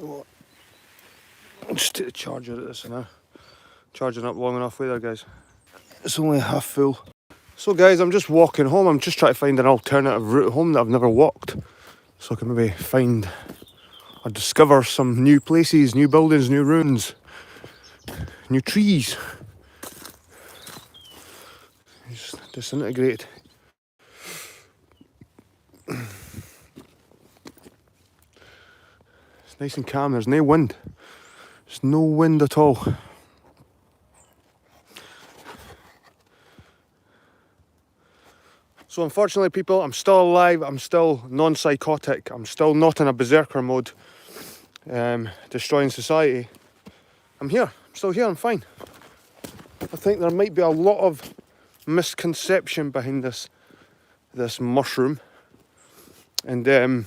I'll just take the charger at this now. Charging up long enough. Wait there, guys. It's only half full. So guys, I'm just walking home. I'm just trying to find an alternative route home that I've never walked, so I can maybe find or discover some new places, new buildings, new ruins, new trees. Just disintegrate. It's nice and calm. There's no wind. There's no wind at all. So unfortunately, people, I'm still alive. I'm still non-psychotic. I'm still not in a berserker mode, destroying society. I'm here. I'm still here. I'm fine. I think there might be a lot of misconception behind this mushroom, and the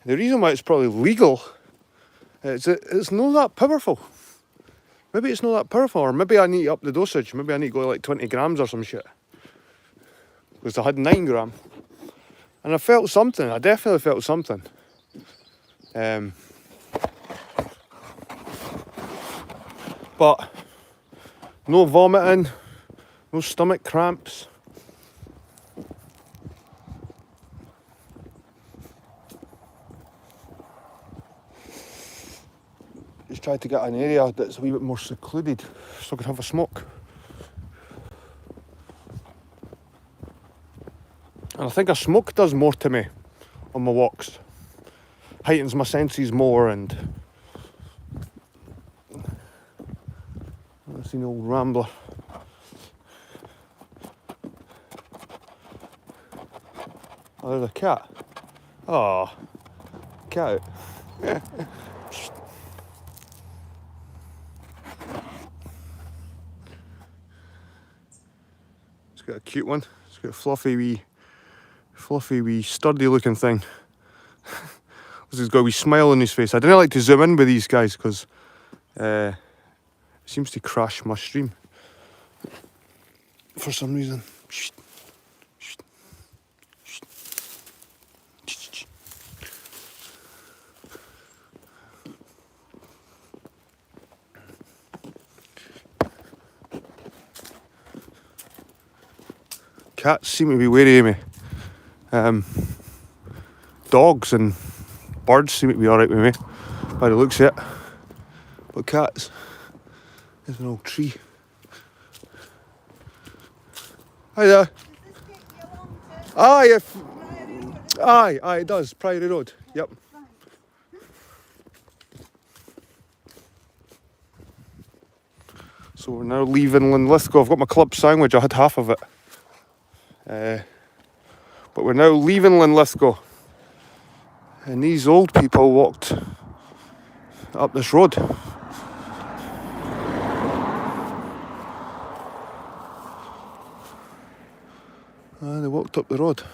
reason why it's probably legal is it's not that powerful. Maybe it's not that powerful, or maybe I need to up the dosage. Maybe I need to go like 20 grams or some shit. Because I had 9 gram, and I felt something. I definitely felt something. But no vomiting, no stomach cramps. Just tried to get an area that's a wee bit more secluded so I could have a smoke. And I think a smoke does more to me on my walks. Heightens my senses more, and I've seen the old rambler. Oh, there's a cat. Oh, cat. It's got a cute one. It's got a fluffy wee sturdy looking thing. He's got a wee smile on his face. I didn't like to zoom in with these guys because it seems to crash my stream for some reason. Cats seem to be wary of me. Dogs and birds seem to be alright with me, by the looks of it. But cats, there's an old tree. Hi there. Aye, aye, it does. Priory Road. Yep. So we're now leaving Linlithgow. I've got my club sandwich. I had half of it. But we're now leaving Linlithgow. And these old people walked up this road. They walked up the road. I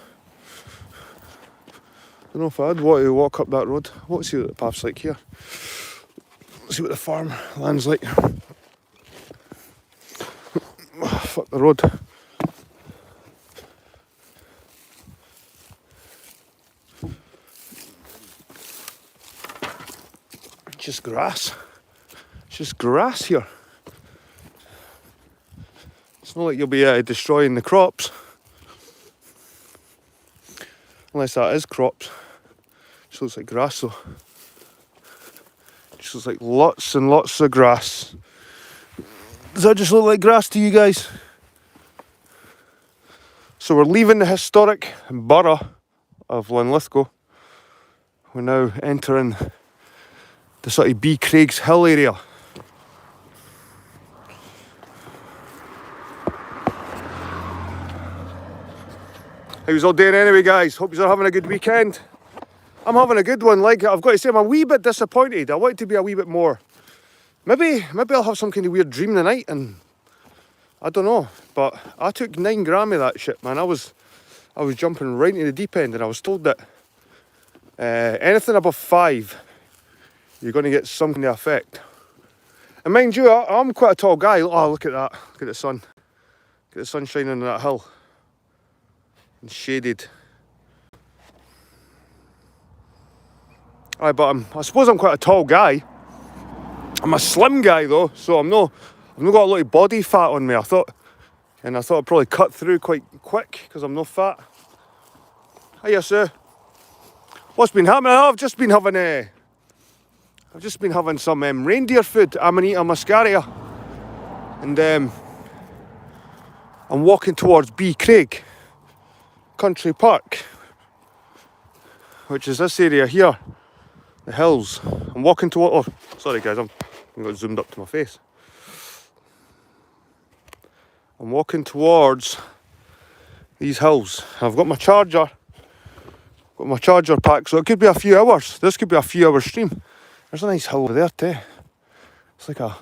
don't know if I'd want to walk up that road. I want to see what the path's like here. See what the farm land's like. Fuck the road. Just grass. It's just grass here. It's not like you'll be destroying the crops. Unless that is crops. It just looks like grass though. It just looks like lots and lots of grass. Does that just look like grass to you guys? So we're leaving the historic borough of Linlithgow. We're now entering the sort of B. Craig's Hill area. How's all doing anyway, guys? Hope you're having a good weekend. I'm having a good one. Like, I've got to say, I'm a wee bit disappointed. I want it to be a wee bit more. Maybe I'll have some kind of weird dream tonight, and I don't know. But I took 9 gram of that shit, man. I was jumping right into the deep end, and I was told that anything above 5, you're going to get some kind of effect. And mind you, I'm quite a tall guy. Oh, look at that. Look at the sun. Look at the sun shining on that hill. And shaded. Aye, but I suppose I'm quite a tall guy. I'm a slim guy though, so I've not got a lot of body fat on me. I thought I'd probably cut through quite quick because I'm not fat. Hiya, sir. What's been happening? Oh, I've just been having some reindeer food, Amanita muscaria, and I'm walking towards B Craig Country Park, which is this area here, the hills. I'm walking toward. Oh, sorry guys, I got zoomed up to my face. I'm walking towards these hills. I've got my charger. Got my charger pack, so it could be a few hours. This could be a few hours stream. There's a nice hill over there too. It's like a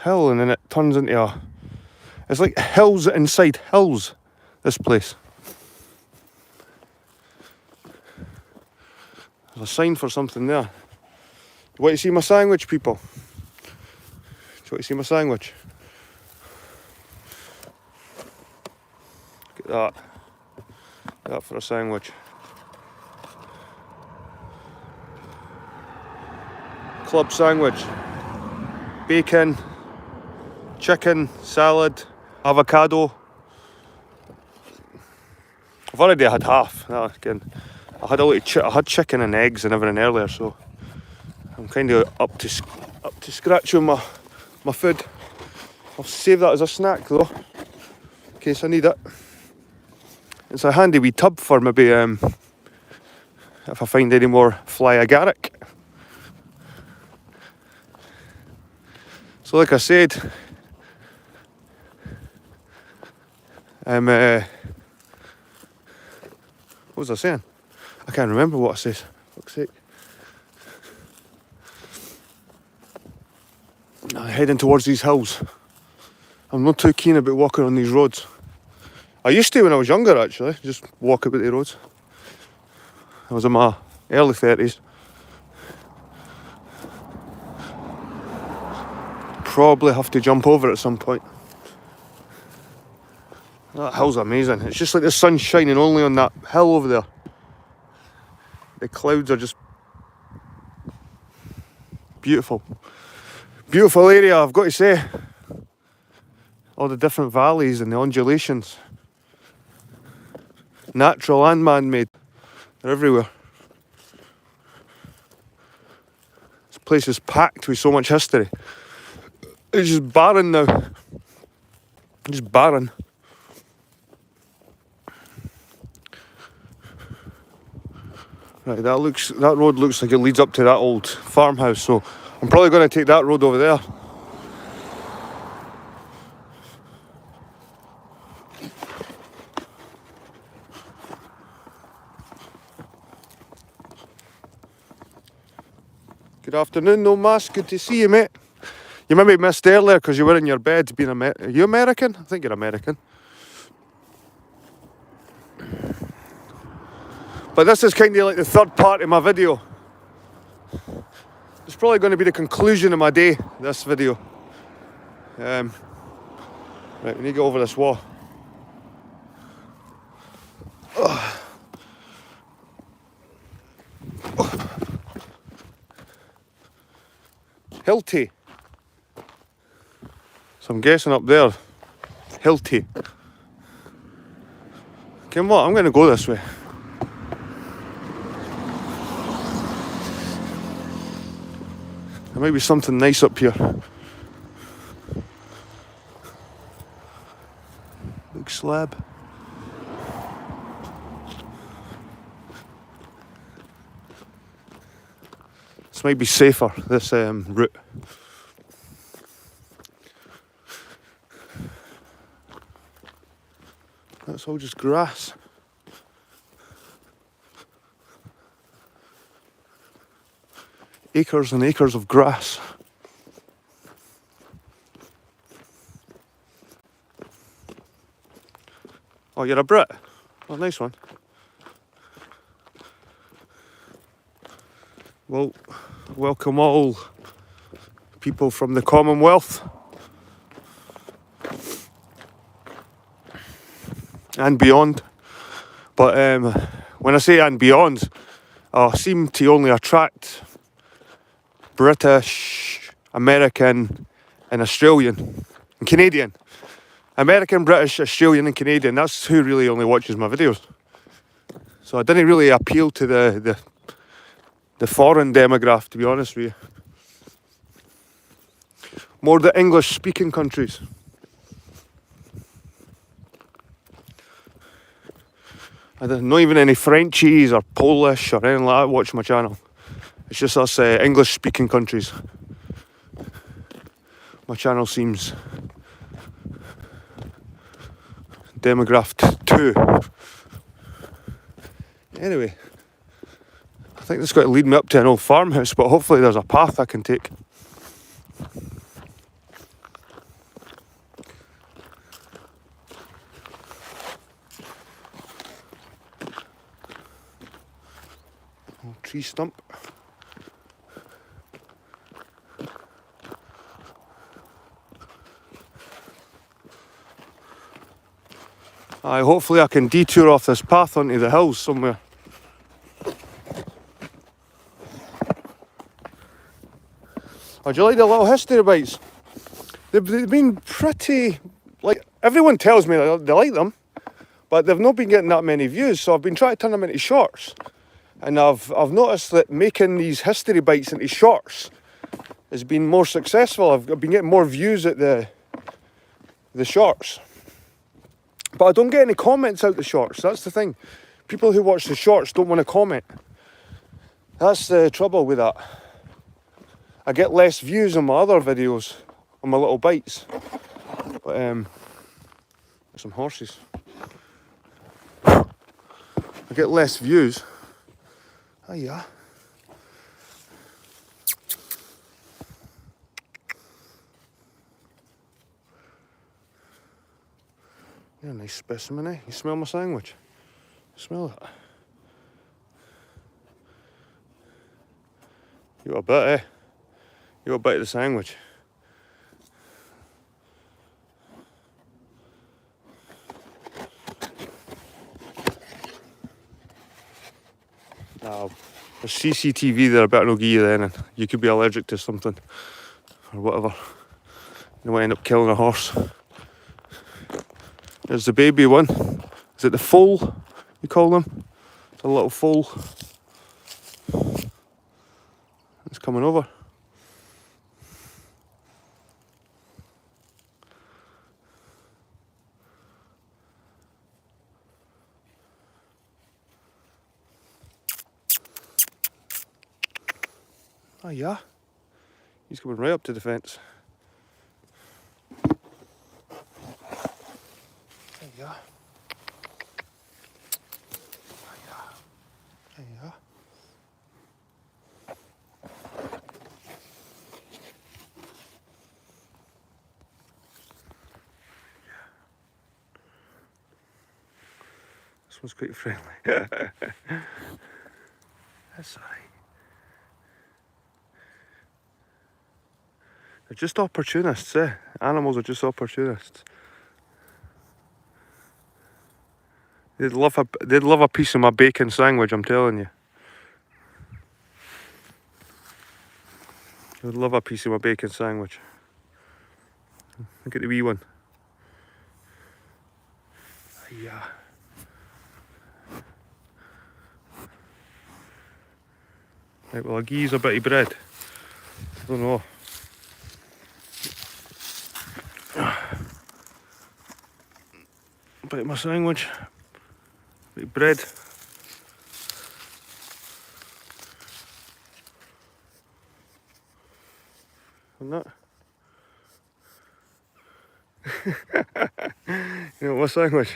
hill, and then it turns into it's like hills inside hills, this place. There's a sign for something there. You want to see my sandwich, people? Do you want to see my sandwich? Look at that. Look at that for a sandwich. Club sandwich. Bacon, chicken, salad, avocado. I've already had half. Again, I had chicken and eggs and everything earlier, so I'm kind of up to scratch with my food. I'll save that as a snack though, in case I need it. It's a handy wee tub for maybe if I find any more fly agaric. So like I said, what was I saying? I can't remember what I said, for fuck's sake. I'm heading towards these hills. I'm not too keen about walking on these roads. I used to when I was younger actually, just walk about the roads. I was in my early 30s. Probably have to jump over at some point. That hill's amazing. It's just like the sun's shining only on that hill over there. The clouds are just beautiful. Beautiful area, I've got to say. All the different valleys and the undulations. Natural and man-made. They're everywhere. This place is packed with so much history. It's just barren now. Just barren. Right, that road looks like it leads up to that old farmhouse, so I'm probably going to take that road over there. Good afternoon, no mask. Good to see you, mate. You maybe missed earlier because you were in your bed being Are you American? I think you're American. But this is kind of like the third part of my video. It's probably going to be the conclusion of my day, this video. Right, we need to get over this wall. Hilty. So I'm guessing up there, Hilty. Okay, what? I'm going to go this way. There might be something nice up here. Big slab. This might be safer, this route. That's all just grass. Acres and acres of grass. Oh, you're a Brit? Oh, nice one. Well, welcome all people from the Commonwealth and beyond. But when I say and beyond, I seem to only attract British, American, and Australian, and Canadian. American, British, Australian, and Canadian. That's who really only watches my videos. So I didn't really appeal to the foreign demographic, to be honest with you. More the English-speaking countries. I don't not even any Frenchies or Polish or anything like that watch my channel. It's just us English-speaking countries. My channel seems demographic 2. Anyway, I think this is going to lead me up to an old farmhouse, but hopefully there's a path I can take. Old tree stump. Hopefully I can detour off this path onto the hills somewhere. Oh, do you like the little history bites? They've been pretty, like, everyone tells me they like them, but they've not been getting that many views, so I've been trying to turn them into shorts. And I've noticed that making these history bites into shorts has been more successful. I've been getting more views at the shorts. But I don't get any comments out the shorts, that's the thing. People who watch the shorts don't want to comment. That's the trouble with that. I get less views on my other videos, on my little bites. But there's some horses. I get less views. Oh yeah. You're a nice specimen, eh? You smell my sandwich? Smell it. You got a bit, eh? You got a bite of the sandwich. Now, there's CCTV there, I better not give you then, and you could be allergic to something, or whatever. You might end up killing a horse. There's the baby one. Is it the foal, you call them? The little foal. It's coming over. Oh yeah, he's coming right up to the fence. There you are. There you are. There you are. This one's quite friendly. That's alright. They're just opportunists, eh? Animals are just opportunists. They'd love a piece of my bacon sandwich, I'm telling you. They'd love a piece of my bacon sandwich. Look at the wee one. Yeah. Right, well, I'll give you a bit of bread. I don't know. Bite of my sandwich. Bit of bread. And that. You know, my sandwich.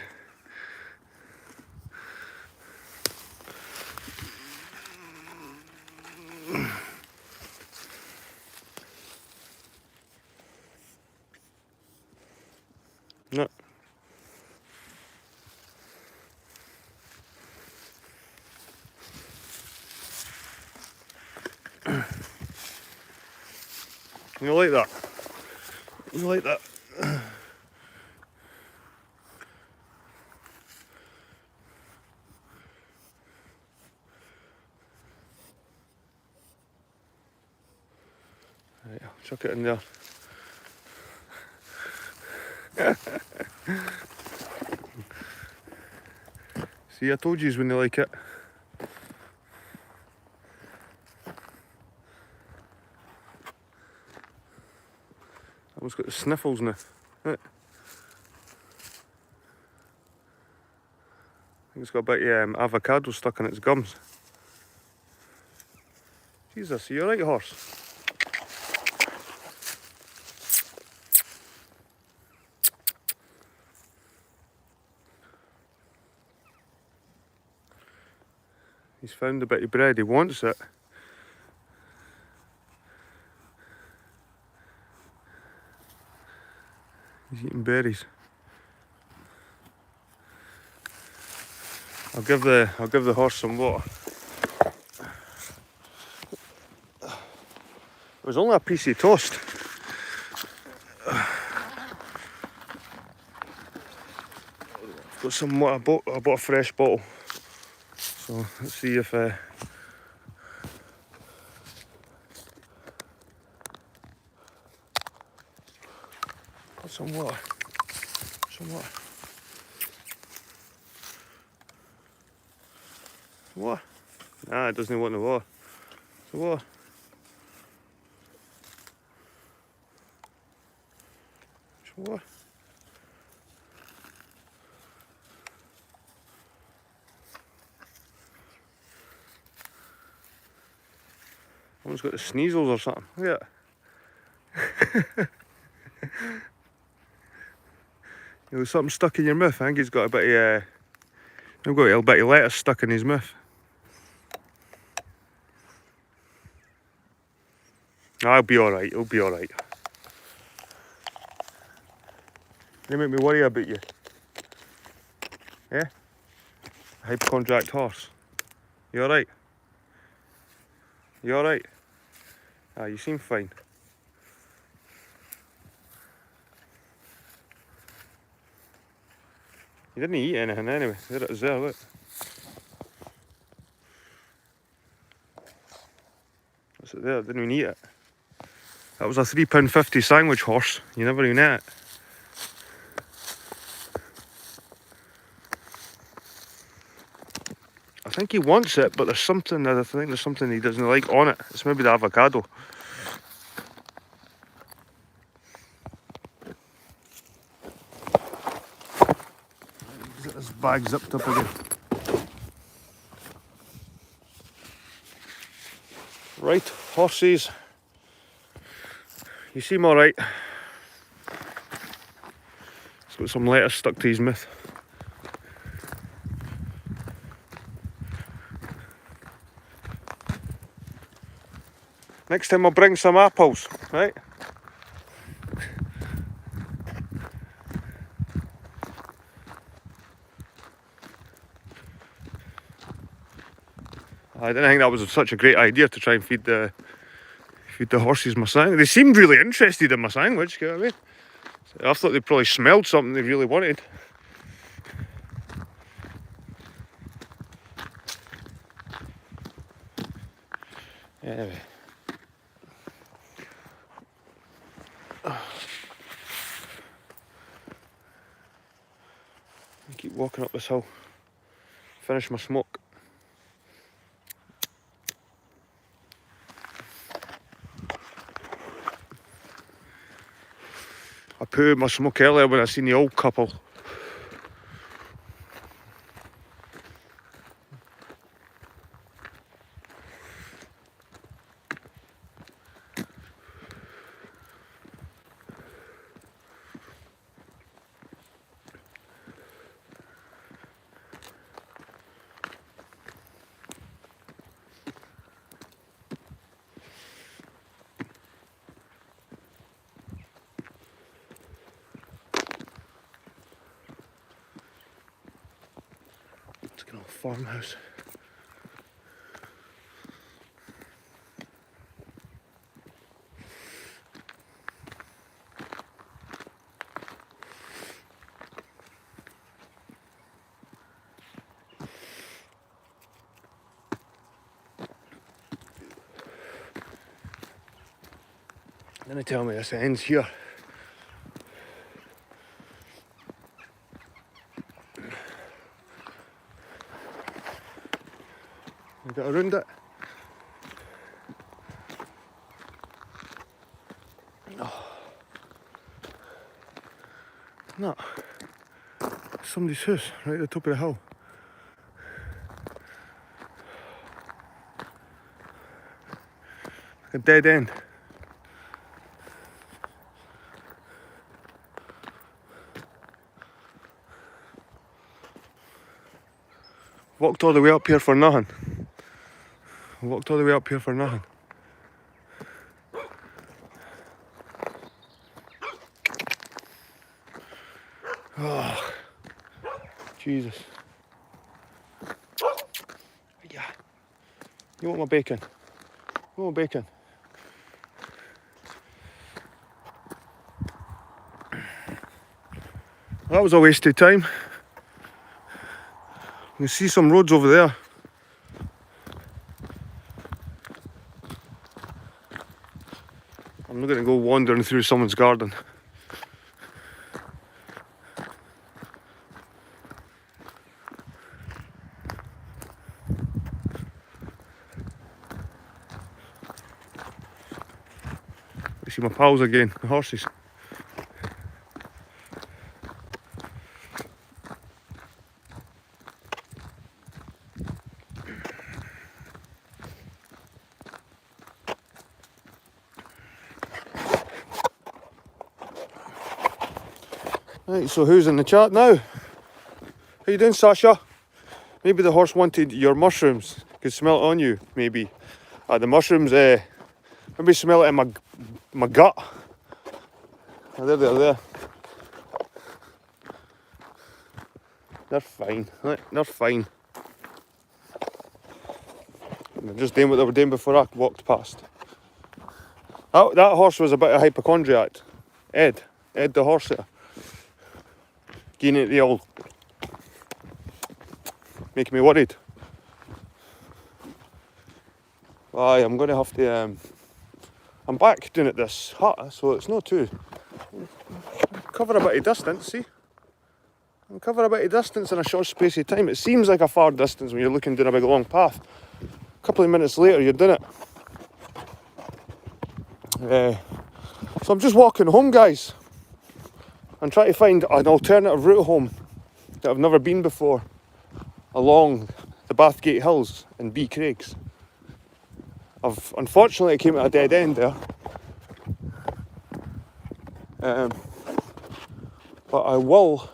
No. You like that? You like that? Chuck it in there. See, I told yous when they like it. That one's got the sniffles now. Right. I think it's got a bit of avocado stuck in its gums. Jesus, are you alright, horse? He's found a bit of bread, he wants it. He's eating berries. I'll give the horse some water. It was only a piece of toast. I've got some water, I bought a fresh bottle. So let's see if got some water. Some water. Water? Nah, it doesn't want the water. Some water. Some water. One's got the sneezels or something. Look at that. You know, something stuck in your mouth. I think he's got a bit of I've got a little bit of lettuce stuck in his mouth. I'll be alright, it'll be alright. They make me worry about you. Yeah? A hypochondriac horse. You alright? You alright? Ah, you seem fine. You didn't eat anything anyway. There it is there, look. That's it there, didn't even eat it. That was a £3.50 sandwich horse. You never even ate it. I think he wants it, but there's something, I think there's something he doesn't like on it. It's maybe the avocado. Get this bag zipped up again. Right, horses. You seem alright. He's got some lettuce stuck to his mouth. Next time I'll bring some apples, right? I didn't think that was such a great idea to try and feed the horses my sandwich. They seemed really interested in my sandwich, you know what I mean? I thought they probably smelled something they really wanted. Anyway. I keep walking up this hill. Finish my smoke. I put out my smoke earlier when I seen the old couple. It's an old farmhouse. Then they tell me this ends here. We got around it. Oh. No. Somebody's house right at the top of the hill. Like a dead end. Walked all the way up here for nothing. Walked all the way up here for nothing. Oh, Jesus. Yeah. You want my bacon? You want my bacon? That was a waste of time. You can see some roads over there. I'm not going to go wandering through someone's garden. I see my pals again, the horses. Right, so who's in the chat now? How you doing, Sasha? Maybe the horse wanted your mushrooms. Could smell it on you, maybe. The mushrooms, maybe smell it in my gut. Oh, there, there. They're fine. They're fine. They're just doing what they were doing before I walked past. That horse was a bit of a hypochondriac. Ed the horse there. Getting it the old, making me worried. Aye, I'm going to have to, I'm back doing it this hut, so it's not too, cover a bit of distance, see? I'm covering a bit of distance in a short space of time. It seems like a far distance when you're looking down a big long path. A couple of minutes later, you're doing it. So I'm just walking home, guys. I'm trying to find an alternative route home that I've never been before along the Bathgate Hills in B Craigs. Unfortunately, I came at a dead end there. But I will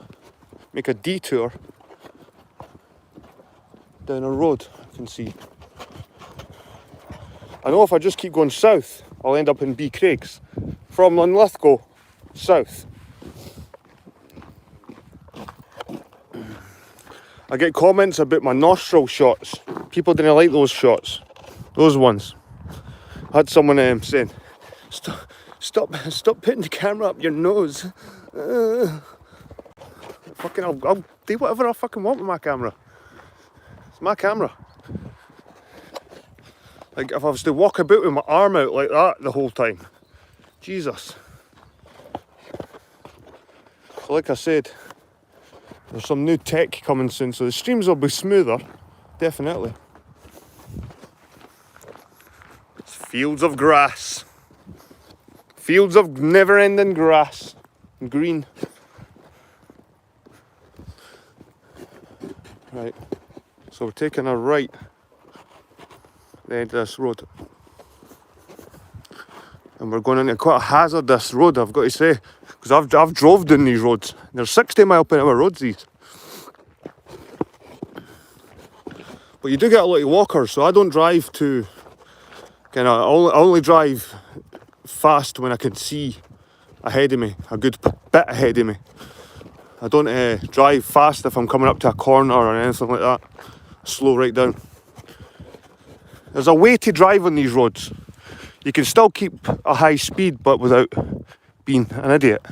make a detour down a road I can see. I know if I just keep going south, I'll end up in B Craigs. From Linlithgow, south. I get comments about my nostril shots. People didn't like those shots. Those ones. I had someone saying, stop putting the camera up your nose. Fucking, I'll do whatever I fucking want with my camera. It's my camera. Like, if I was to walk about with my arm out like that the whole time, Jesus. So like I said, there's some new tech coming soon, so the streams will be smoother, definitely. It's fields of grass. Fields of never-ending grass. And green. Right, so we're taking a right at the end of this road. And we're going into quite a hazardous road, I've got to say. Because I've drove down these roads. They're 60 mile per hour roads, these. But you do get a lot of walkers, so I don't drive too... I only drive fast when I can see ahead of me, a good bit ahead of me. I don't drive fast if I'm coming up to a corner or anything like that. Slow right down. There's a way to drive on these roads. You can still keep a high speed, but without being an idiot.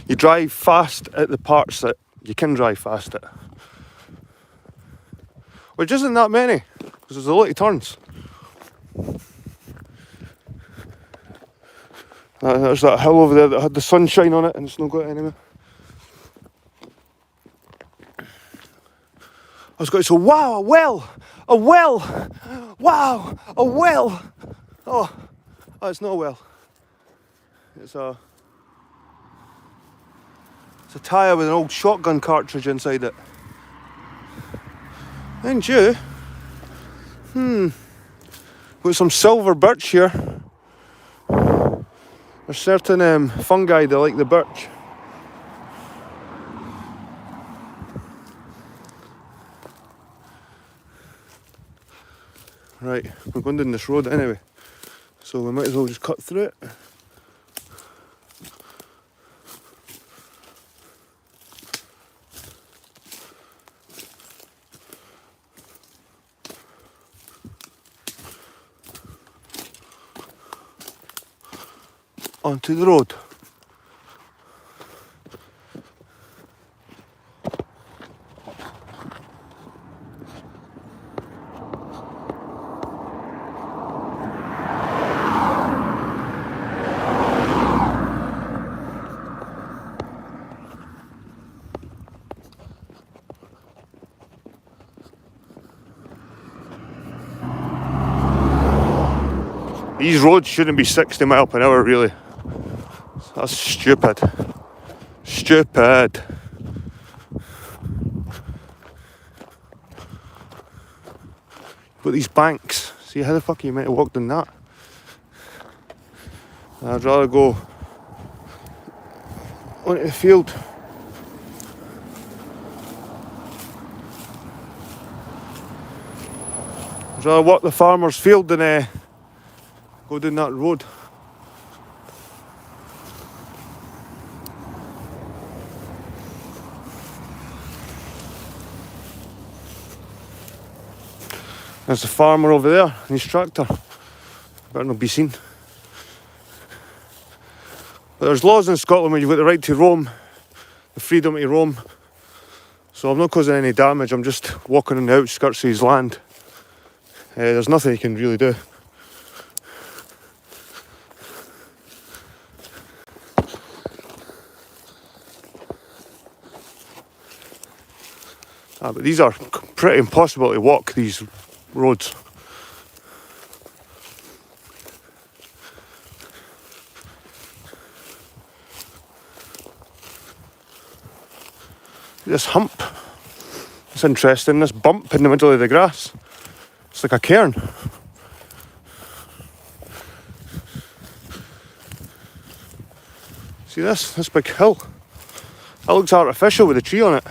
You drive fast at the parts that you can drive fast at. Which isn't that many, because there's a lot of turns. There's that hill over there that had the sunshine on it and it's not got it anymore. I was going to say, wow, a well! A well! Wow, a well! Oh, it's not a well. It's a tyre with an old shotgun cartridge inside it. And you? Got some silver birch here. There's certain fungi that like the birch. Right, we're going down this road anyway, so we might as well just cut through it. Onto the road. These roads shouldn't be 60 miles per hour, really. That's stupid. Stupid. But these banks, see how the fuck you might have walked in that? I'd rather go onto the field. I'd rather walk the farmer's field than go down that road. There's the farmer over there in his tractor. Better not be seen. But there's laws in Scotland where you've got the right to roam, the freedom to roam. So I'm not causing any damage, I'm just walking on the outskirts of his land. There's nothing he can really do. But these are pretty impossible to walk, these roads. This hump, it's interesting, this bump in the middle of the grass. It's like a cairn. See this big hill? That looks artificial with a tree on it.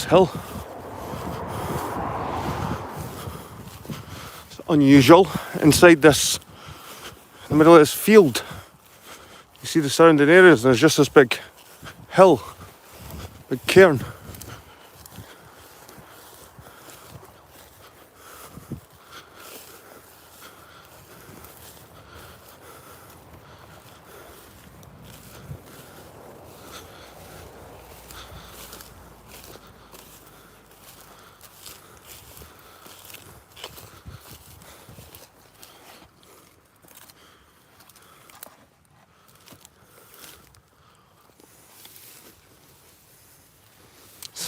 Hill. It's unusual inside this, in the middle of this field. You see the surrounding areas, and there's just this big hill, big cairn.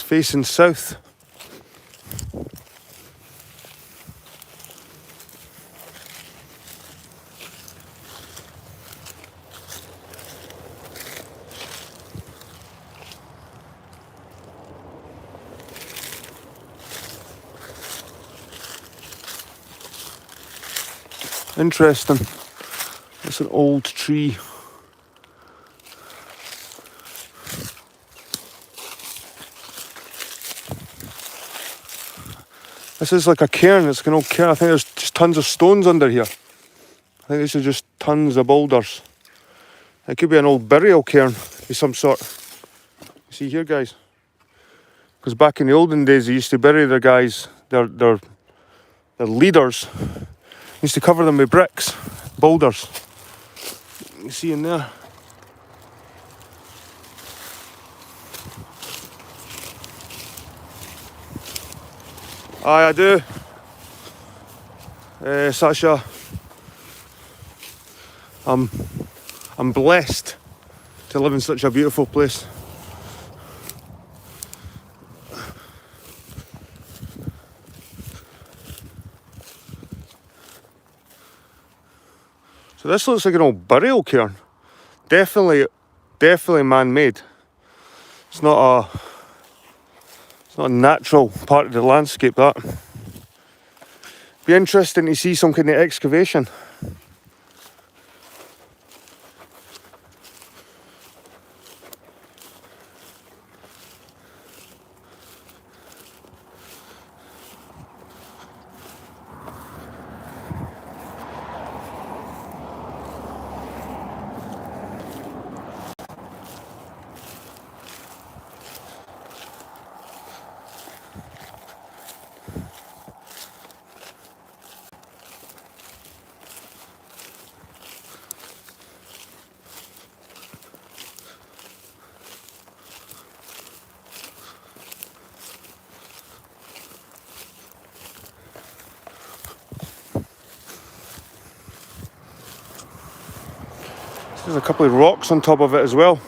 Facing south. Interesting. It's an old tree. This is like a cairn, it's an old cairn. I think there's just tons of stones under here. I think these are just tons of boulders. It could be an old burial cairn of some sort. See here, guys. Because back in the olden days, they used to bury their guys, their leaders. Used to cover them with bricks, boulders. You see in there. Aye, I do. Sasha, I'm blessed to live in such a beautiful place. So this looks like an old burial cairn. Definitely man-made. It's not a natural part of the landscape, that. Be interesting to see some kind of excavation. There's a couple of rocks on top of it as well.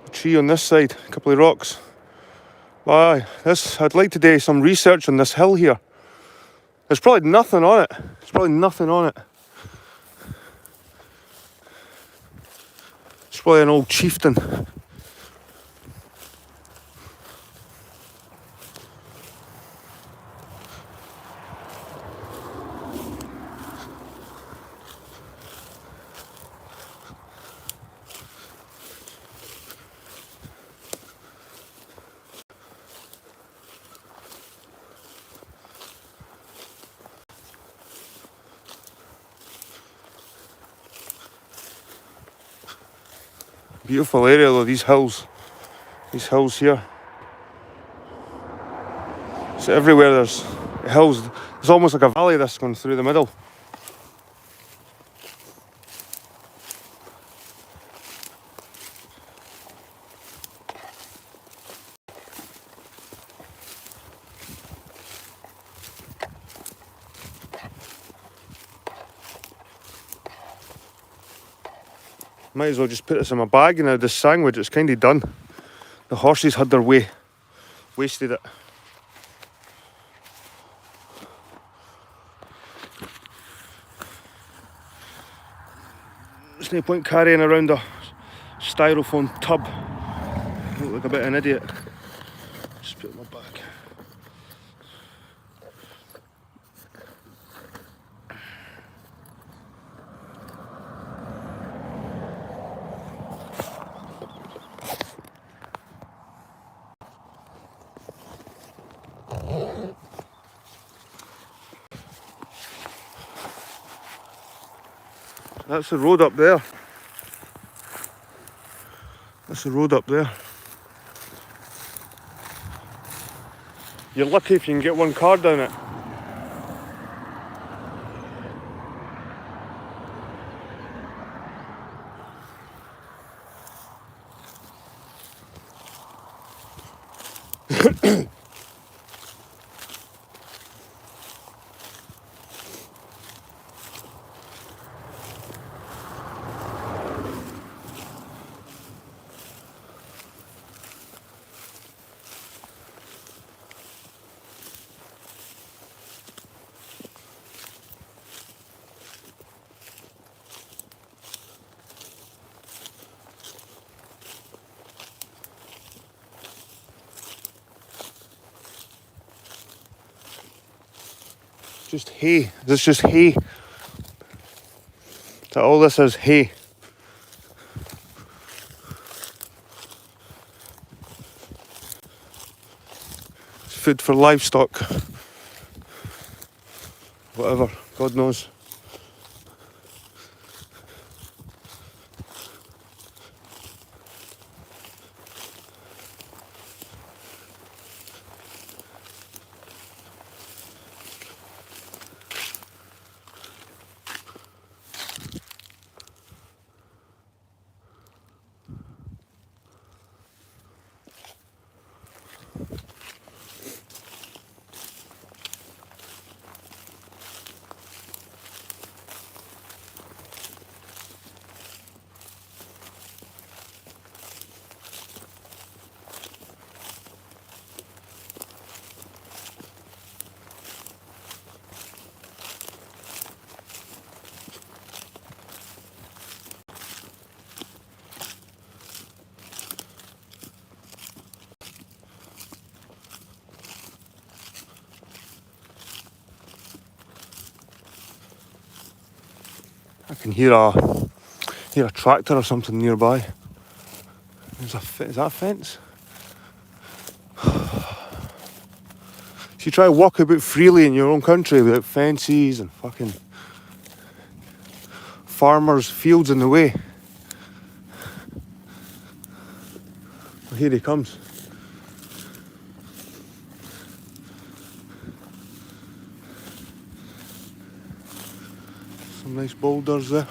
A tree on this side, a couple of rocks. Aye, I'd like to do some research on this hill here. There's probably nothing on it. It's probably an old chieftain. Beautiful area though, these hills here. So everywhere there's hills. It's almost like a valley this going through the middle. Might as well just put this in my bag now, this sandwich, it's kind of done. The horses had their way, wasted it. There's no point carrying around a styrofoam tub. I look like a bit of an idiot. Just put it in my bag. That's the road up there. You're lucky if you can get one car down it. Just hay. This is just hay. That all this is hay. It's food for livestock. Whatever, God knows. I can hear a tractor or something nearby. Is that a fence? So you try to walk about freely in your own country without fences and fucking farmers' fields in the way. Well, here he comes. Some nice boulders there.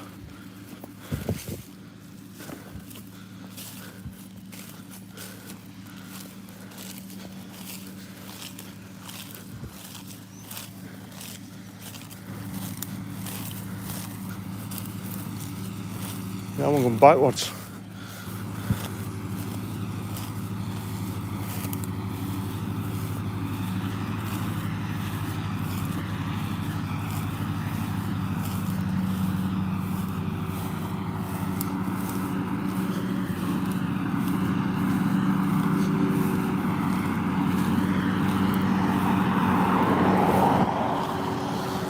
Yeah, I'm going backwards.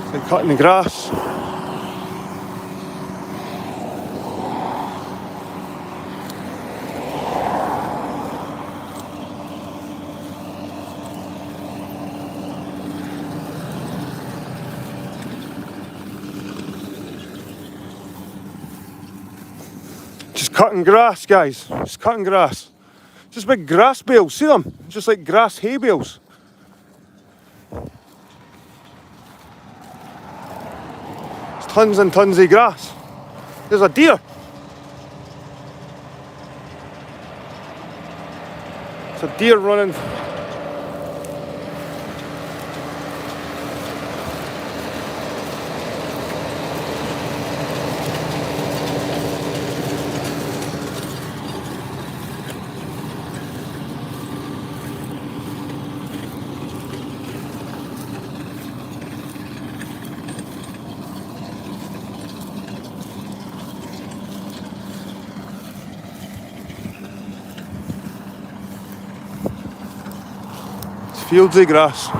It's like cutting the grass. Just cutting grass, guys. Just cutting grass. Just big grass bales. See them? Just like grass hay bales. It's tons and tons of grass. There's a deer. It's a deer running. It's fields of grass.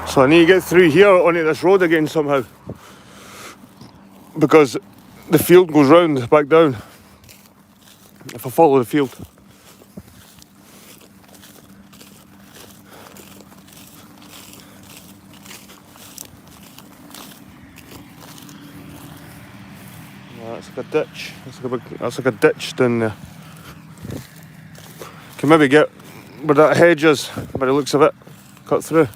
So I need to get through here onto this road again somehow, because the field goes round back down if I follow the field. That's like a ditch. That's like a ditch down there. Can maybe get where that hedge is by the looks of it, cut through.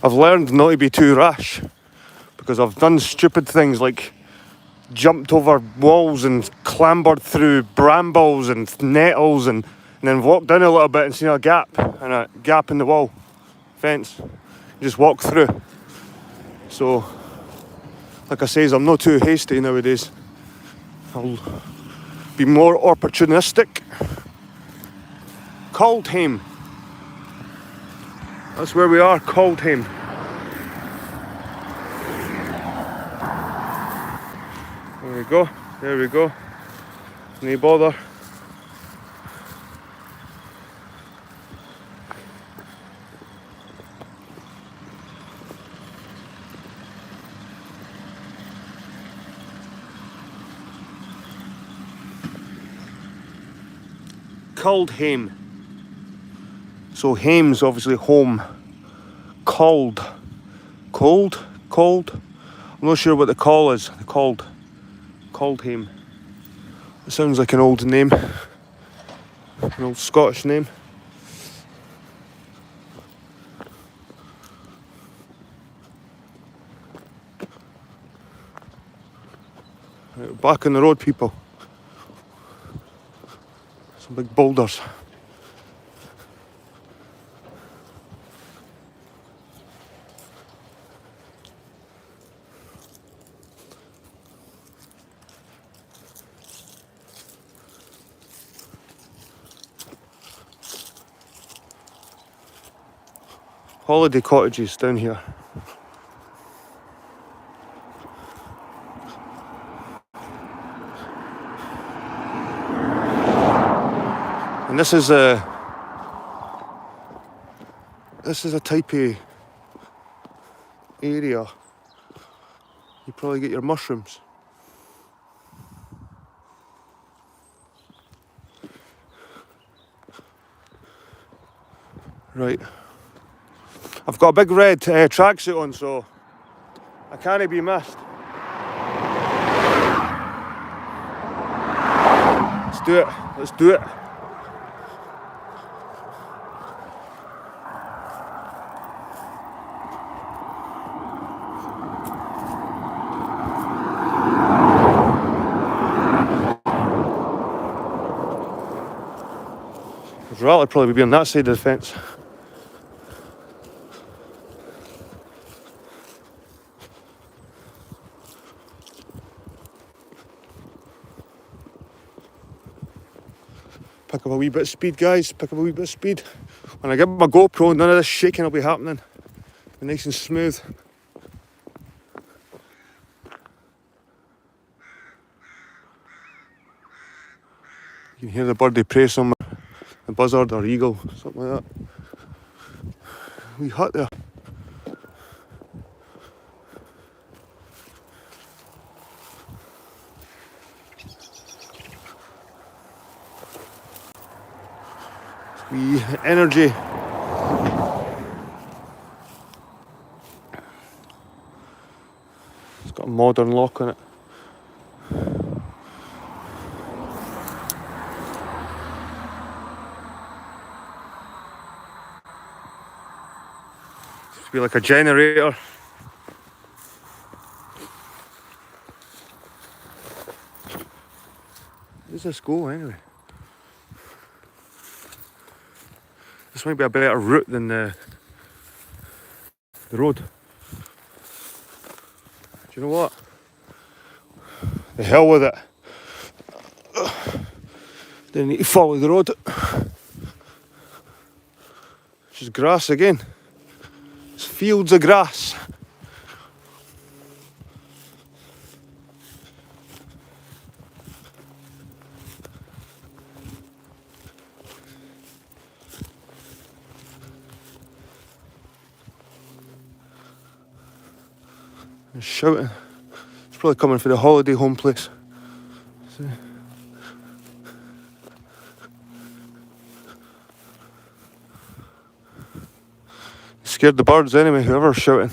I've learned not to be too rash, because I've done stupid things like jumped over walls and clambered through brambles and nettles and then walked down a little bit and seen a gap in the wall fence. You just walk through. So, like I says, I'm not too hasty nowadays. I'll be more opportunistic. Coldham. That's where we are, Coldham. There we go, there we go. No bother. Coldham. So Hame's obviously home. Cold. Cold? Cold? I'm not sure what the call is. Coldham. It sounds like an old name. An old Scottish name. Right, back on the road, people. Some big boulders. holiday cottages down here. And this is a type of area you probably get your mushrooms. Right. I've got a big red tracksuit on, so I can't be missed. Let's do it. Let's do it. I'd rather probably be on that side of the fence. Pick up a wee bit of speed, guys. Pick up a wee bit of speed. When I get my GoPro, none of this shaking will be happening. Be nice and smooth. You can hear the bird of prey somewhere. A buzzard or eagle, something like that. Wee hut there. Wee energy. It's got a modern lock on it. It's be like a generator. Where does this go anyway? This might be a better route than the road. Do you know what? The hell with it. Didn't need to follow the road. It's just grass again. It's fields of grass. They're shouting. It's probably coming for the holiday home place. See? Scared the birds anyway, whoever's shouting.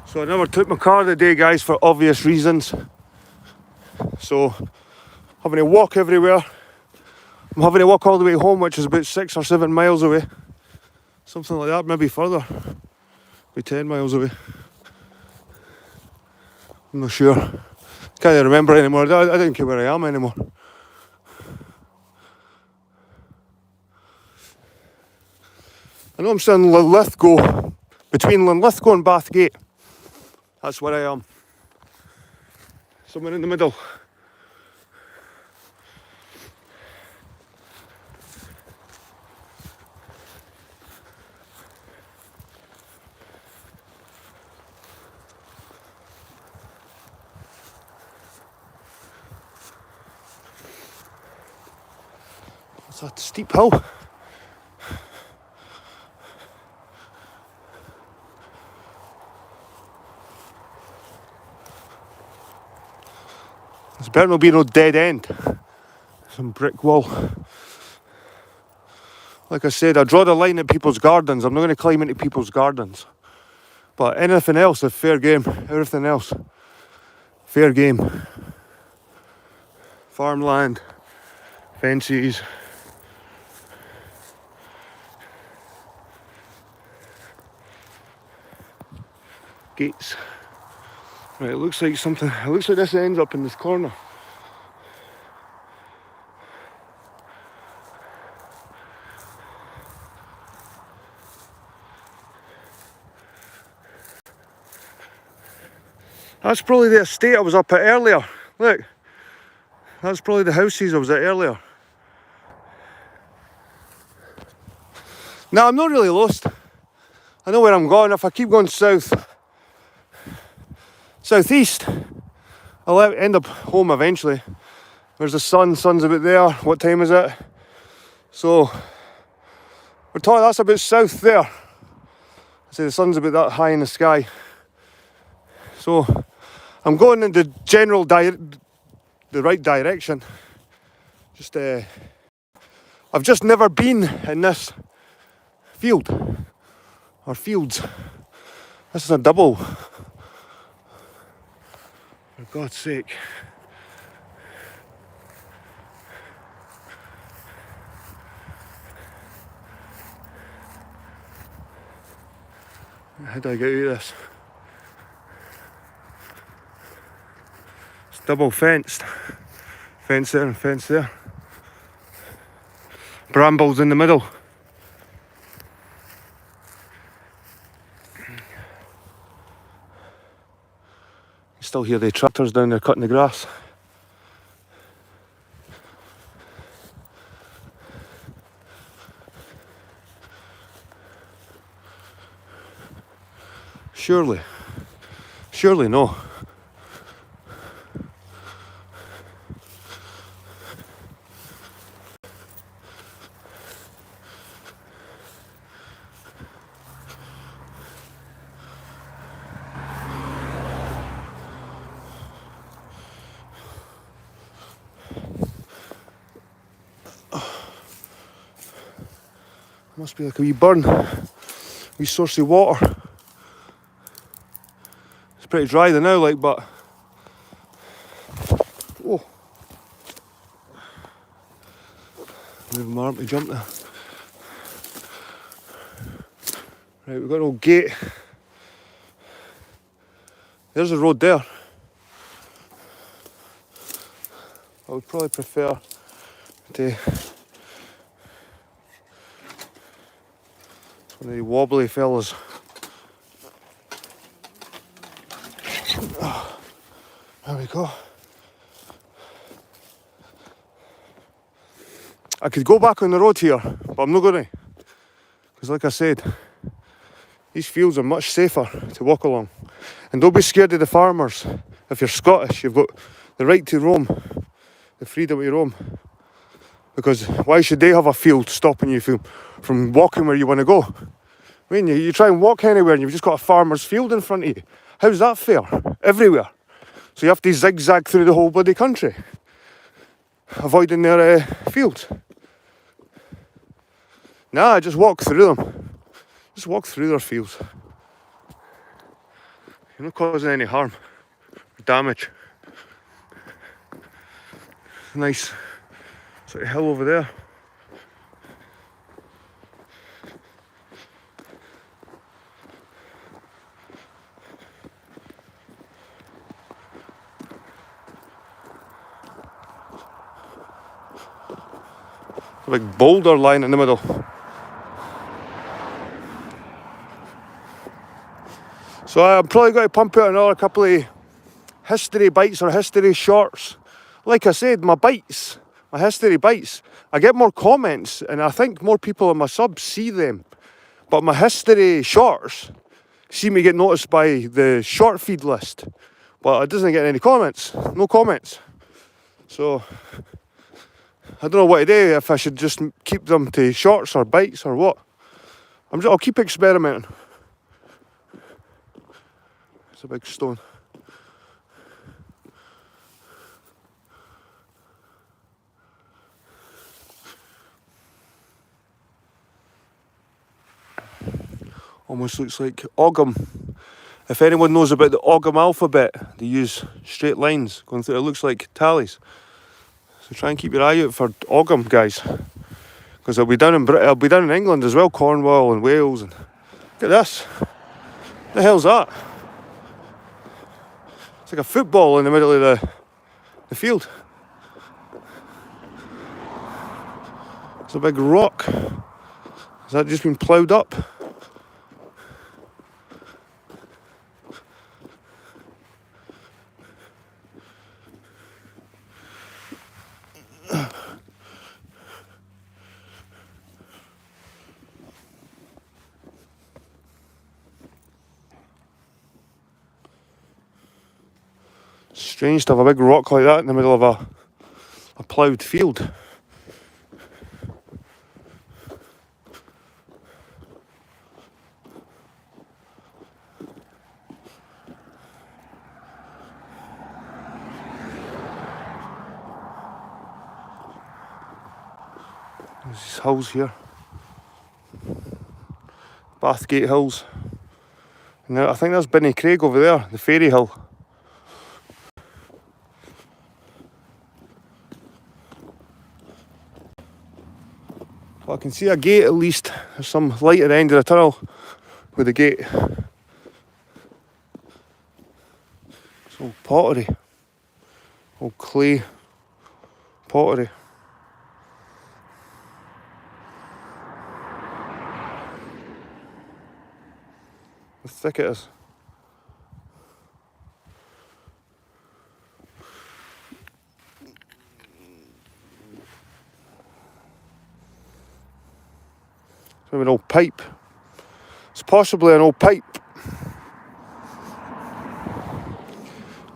So I never took my car today, guys, for obvious reasons. So having to walk everywhere. I'm having to walk all the way home, which is about 6 or 7 miles away. Something like that, maybe further. Maybe 10 miles away. I'm not sure. Can't even remember anymore. I don't care where I am anymore. I know I'm still in Linlithgow, between Linlithgow and Bathgate. That's where I am. Somewhere in the middle. It's a steep hill. There's better not be no dead end. Some brick wall. Like I said, I draw the line at people's gardens. I'm not going to climb into people's gardens. But anything else is fair game. Everything else, fair game. Farmland, fences. Gates. Right, it looks like this ends up in this corner. That's probably the estate I was up at earlier. Look, that's probably the houses I was at earlier. Now I'm not really lost. I know where I'm going. If I keep going southeast, I'll end up home eventually. There's the sun's about there. What time is it? So we're talking, that's about south there. I say the sun's about that high in the sky. So I'm going in the general the right direction. Just I've just never been in this field or fields. This is a double. For God's sake. How do I get out of this? It's double fenced. Fence there and fence there. Brambles in the middle. You still hear the tractors down there cutting the grass. Surely no. Must be like a wee burn, wee source of water. It's pretty dry there now, like, but oh, moving my arm to jump there. Right, we've got an old gate. There's a road there. I would probably prefer to. It's one of the wobbly fellas. Oh, there we go. I could go back on the road here, but I'm not going to. Because like I said, these fields are much safer to walk along. And don't be scared of the farmers. If you're Scottish, you've got the right to roam, the freedom to roam. Because why should they have a field stopping you from walking where you want to go? I mean, you try and walk anywhere and you've just got a farmer's field in front of you. How's that fair? Everywhere. So you have to zigzag through the whole bloody country, avoiding their fields. Nah, just walk through them. Just walk through their fields. You're not causing any harm or damage. Nice sort of hill over there. A big boulder line in the middle. So I'm probably going to pump out another couple of history bites or history shorts. Like I said, my history bites, I get more comments and I think more people on my subs see them. But my history shorts seem to get noticed by the short feed list. But it doesn't get any comments. No comments. So I don't know what to do, if I should just keep them to shorts or bites or what. I'll keep experimenting. It's a big stone. Almost looks like Ogham. If anyone knows about the Ogham alphabet, they use straight lines going through. It looks like tallies. So try and keep your eye out for Ogham, guys, because I'll be down in England as well, Cornwall and Wales. And look at this. What the hell's that? It's like a football in the middle of the field. It's a big rock. Has that just been ploughed up? Strange to have a big rock like that in the middle of a ploughed field. There's these hills here. Bathgate Hills. Now I think there's Binny Craig over there, the Fairy Hill. Well, I can see a gate at least. There's some light at the end of the tunnel with the gate. It's old pottery. Old clay pottery. How thick it is. It's an old pipe. It's possibly an old pipe.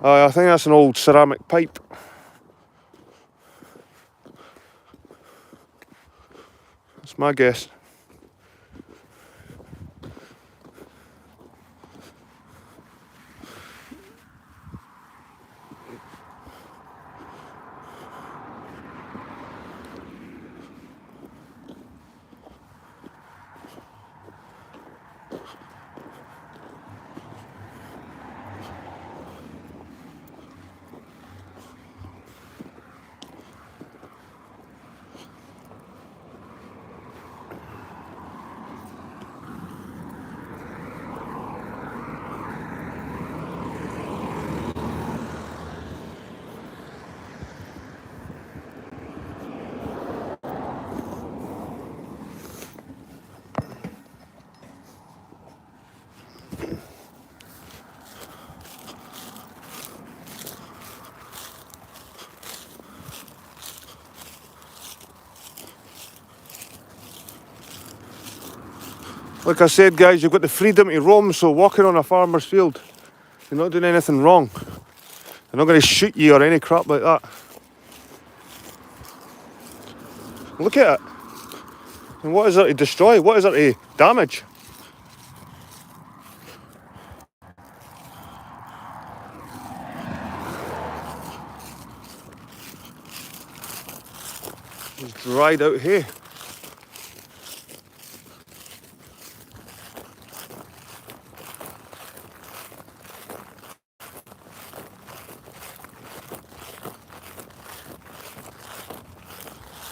I think that's an old ceramic pipe. That's my guess. Like I said, guys, you've got the freedom to roam, so walking on a farmer's field, you're not doing anything wrong. They're not going to shoot you or any crap like that. Look at it. And what is there to destroy? What is there to damage? It's dried out hay.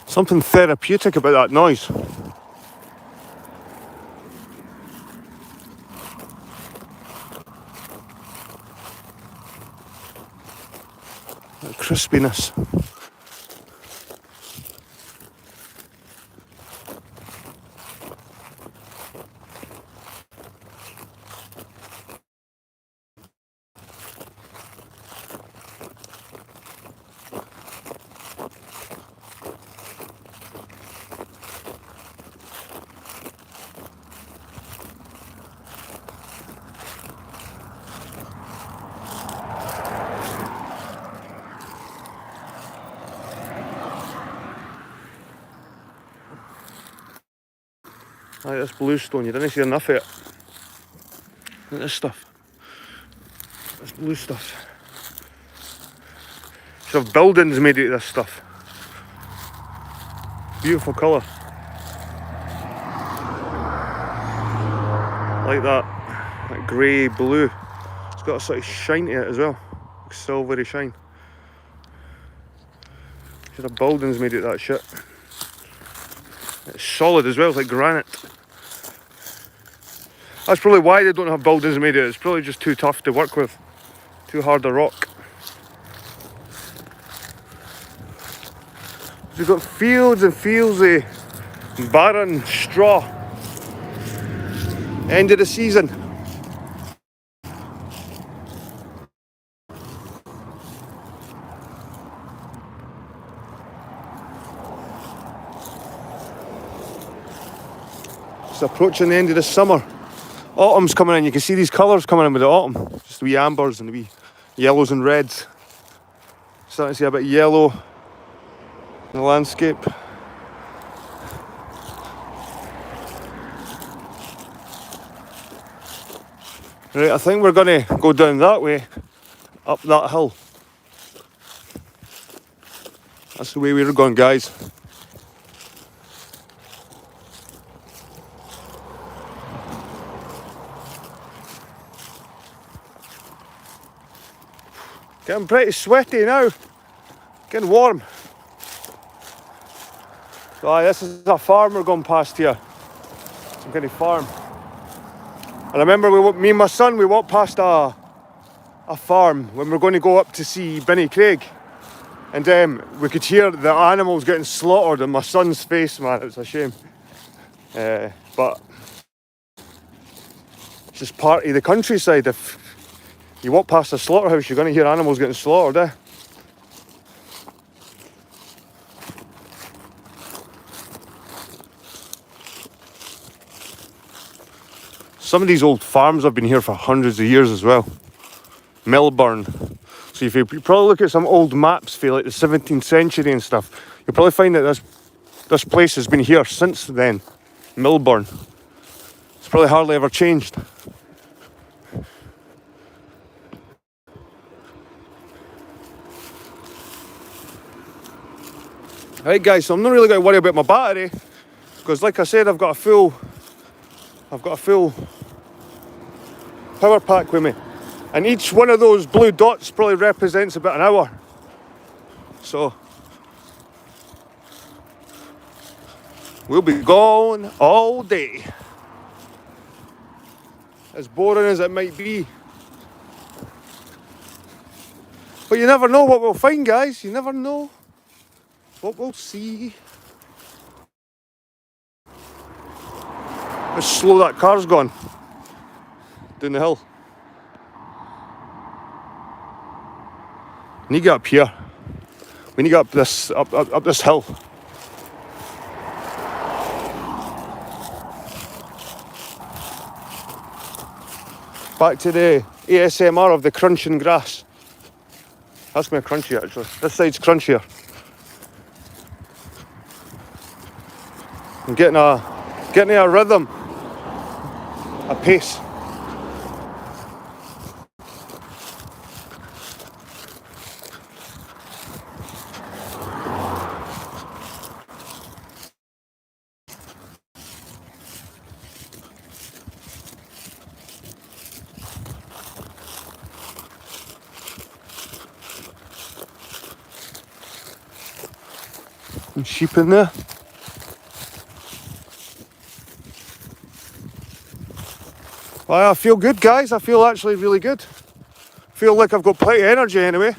Something therapeutic about that noise. That crispiness. Right, this bluestone, you didn't see enough of it. Look at this stuff. This blue stuff. Should have buildings made out of this stuff. Beautiful colour. Like that grey blue. It's got a sort of shine to it as well. Like silvery shine. Should have buildings made out of that shit. It's solid as well, it's like granite. That's probably why they don't have buildings made of it. It's probably just too tough to work with. Too hard a rock. So we've got fields and fields of barren straw. End of the season. It's approaching the end of the summer. Autumn's coming in. You can see these colours coming in with the autumn. Just the wee ambers and the wee yellows and reds. Starting to see a bit yellow in the landscape. Right, I think we're going to go down that way, up that hill. That's the way we were going, guys. Getting pretty sweaty now. Getting warm. So this is a farm we're going past here. Some kind of farm. And I remember me and my son, we walked past a farm when we were going to go up to see Binny Craig. And we could hear the animals getting slaughtered on my son's face, man. It was a shame. But it's just part of the countryside. If you walk past a slaughterhouse, you're going to hear animals getting slaughtered, eh? Some of these old farms have been here for hundreds of years as well. Melbourne. So if you probably look at some old maps for like the 17th century and stuff, you'll probably find that this place has been here since then. Melbourne. It's probably hardly ever changed. Right guys, so I'm not really going to worry about my battery because like I said, I've got a full power pack with me. And each one of those blue dots probably represents about an hour. So we'll be gone all day. As boring as it might be. But you never know what we'll find, guys. You never know what we'll see. How slow that car's gone down the hill. We need to get up here. We need to get up this hill. Back to the ASMR of the crunching grass. That's more crunchy actually. This side's crunchier. I'm getting a rhythm, a pace. And sheep in there. Well, I feel good, guys. I feel actually really good. Feel like I've got plenty of energy anyway.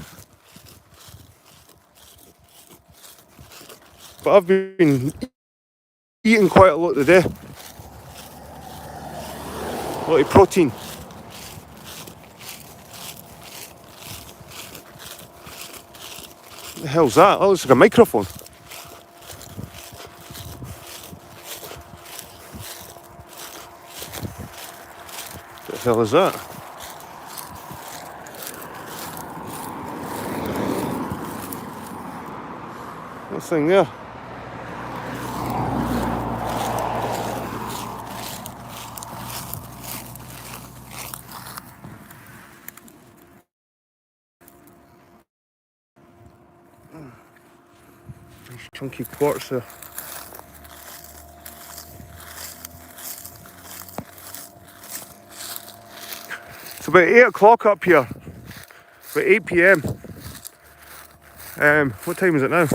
But I've been eating quite a lot today. A lot of protein. What the hell's that? That looks like a microphone. What the hell is that? Nothing there. Nice chunky quartz there. It's about 8 o'clock up here. About 8 PM. What time is it now?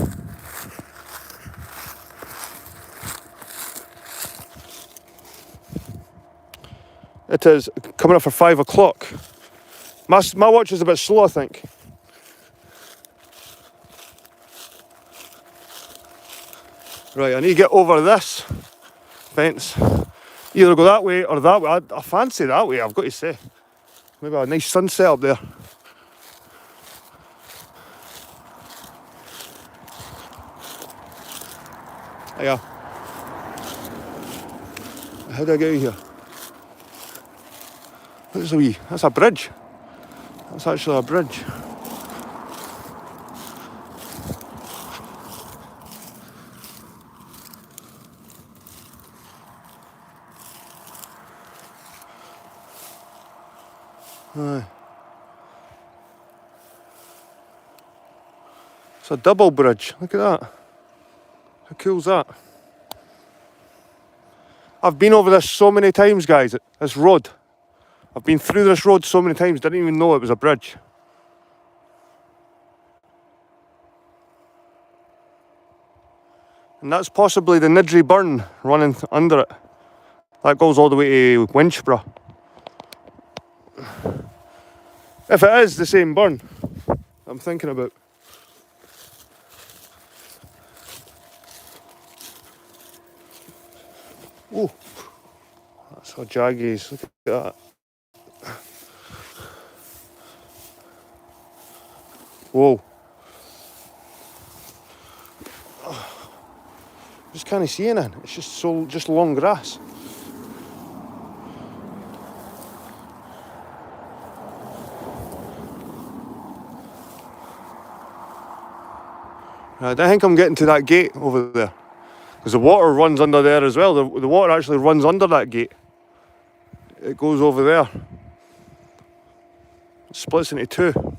It is coming up for 5 o'clock. My watch is a bit slow, I think. Right, I need to get over this fence. Either go that way or that way. I fancy that way, I've got to say. Maybe a nice sunset up there. Yeah. How do I get out of here? That's a bridge. That's actually a bridge. Aye. It's a double bridge. Look at that. How cool's that? I've been over this so many times, guys. This road. I've been through this road so many times, didn't even know it was a bridge. And that's possibly the Nidri Burn running under it. That goes all the way to Winchborough. If it is the same burn I'm thinking about. Oh, that's how jaggy is. Look at that. Whoa. Just can't see anything. It's just long grass. I think I'm getting to that gate over there. Because the water runs under there as well. The water actually runs under that gate. It goes over there. It splits into two.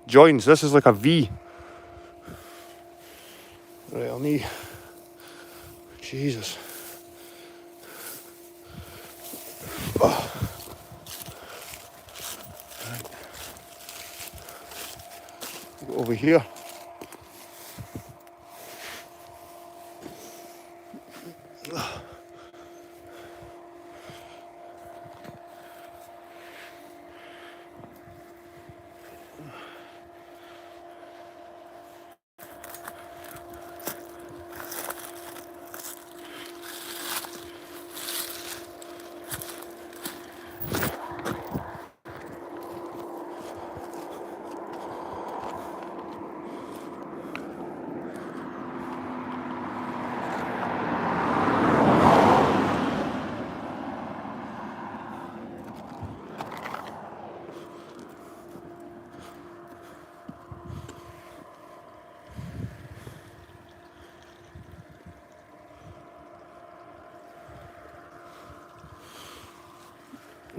Joins. This is like a V. Right, I'll need... Jesus. Oh. Right. Go over here.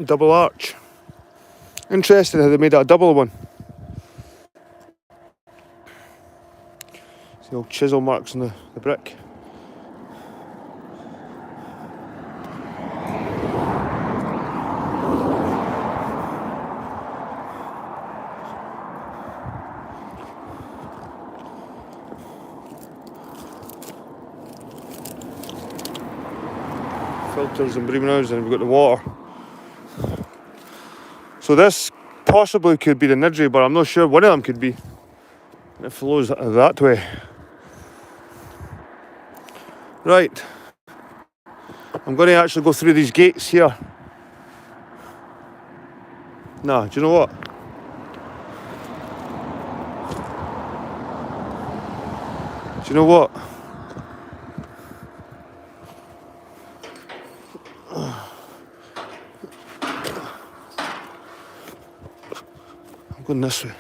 Double arch. Interesting how they made that a double one. See the old chisel marks on the brick. Filters and breamers, and we've got the water. So this possibly could be the Nidri, but I'm not sure. One of them could be. It flows that way. Right. I'm going to actually go through these gates here. Nah, do you know what? Do you know what? I'm going this way.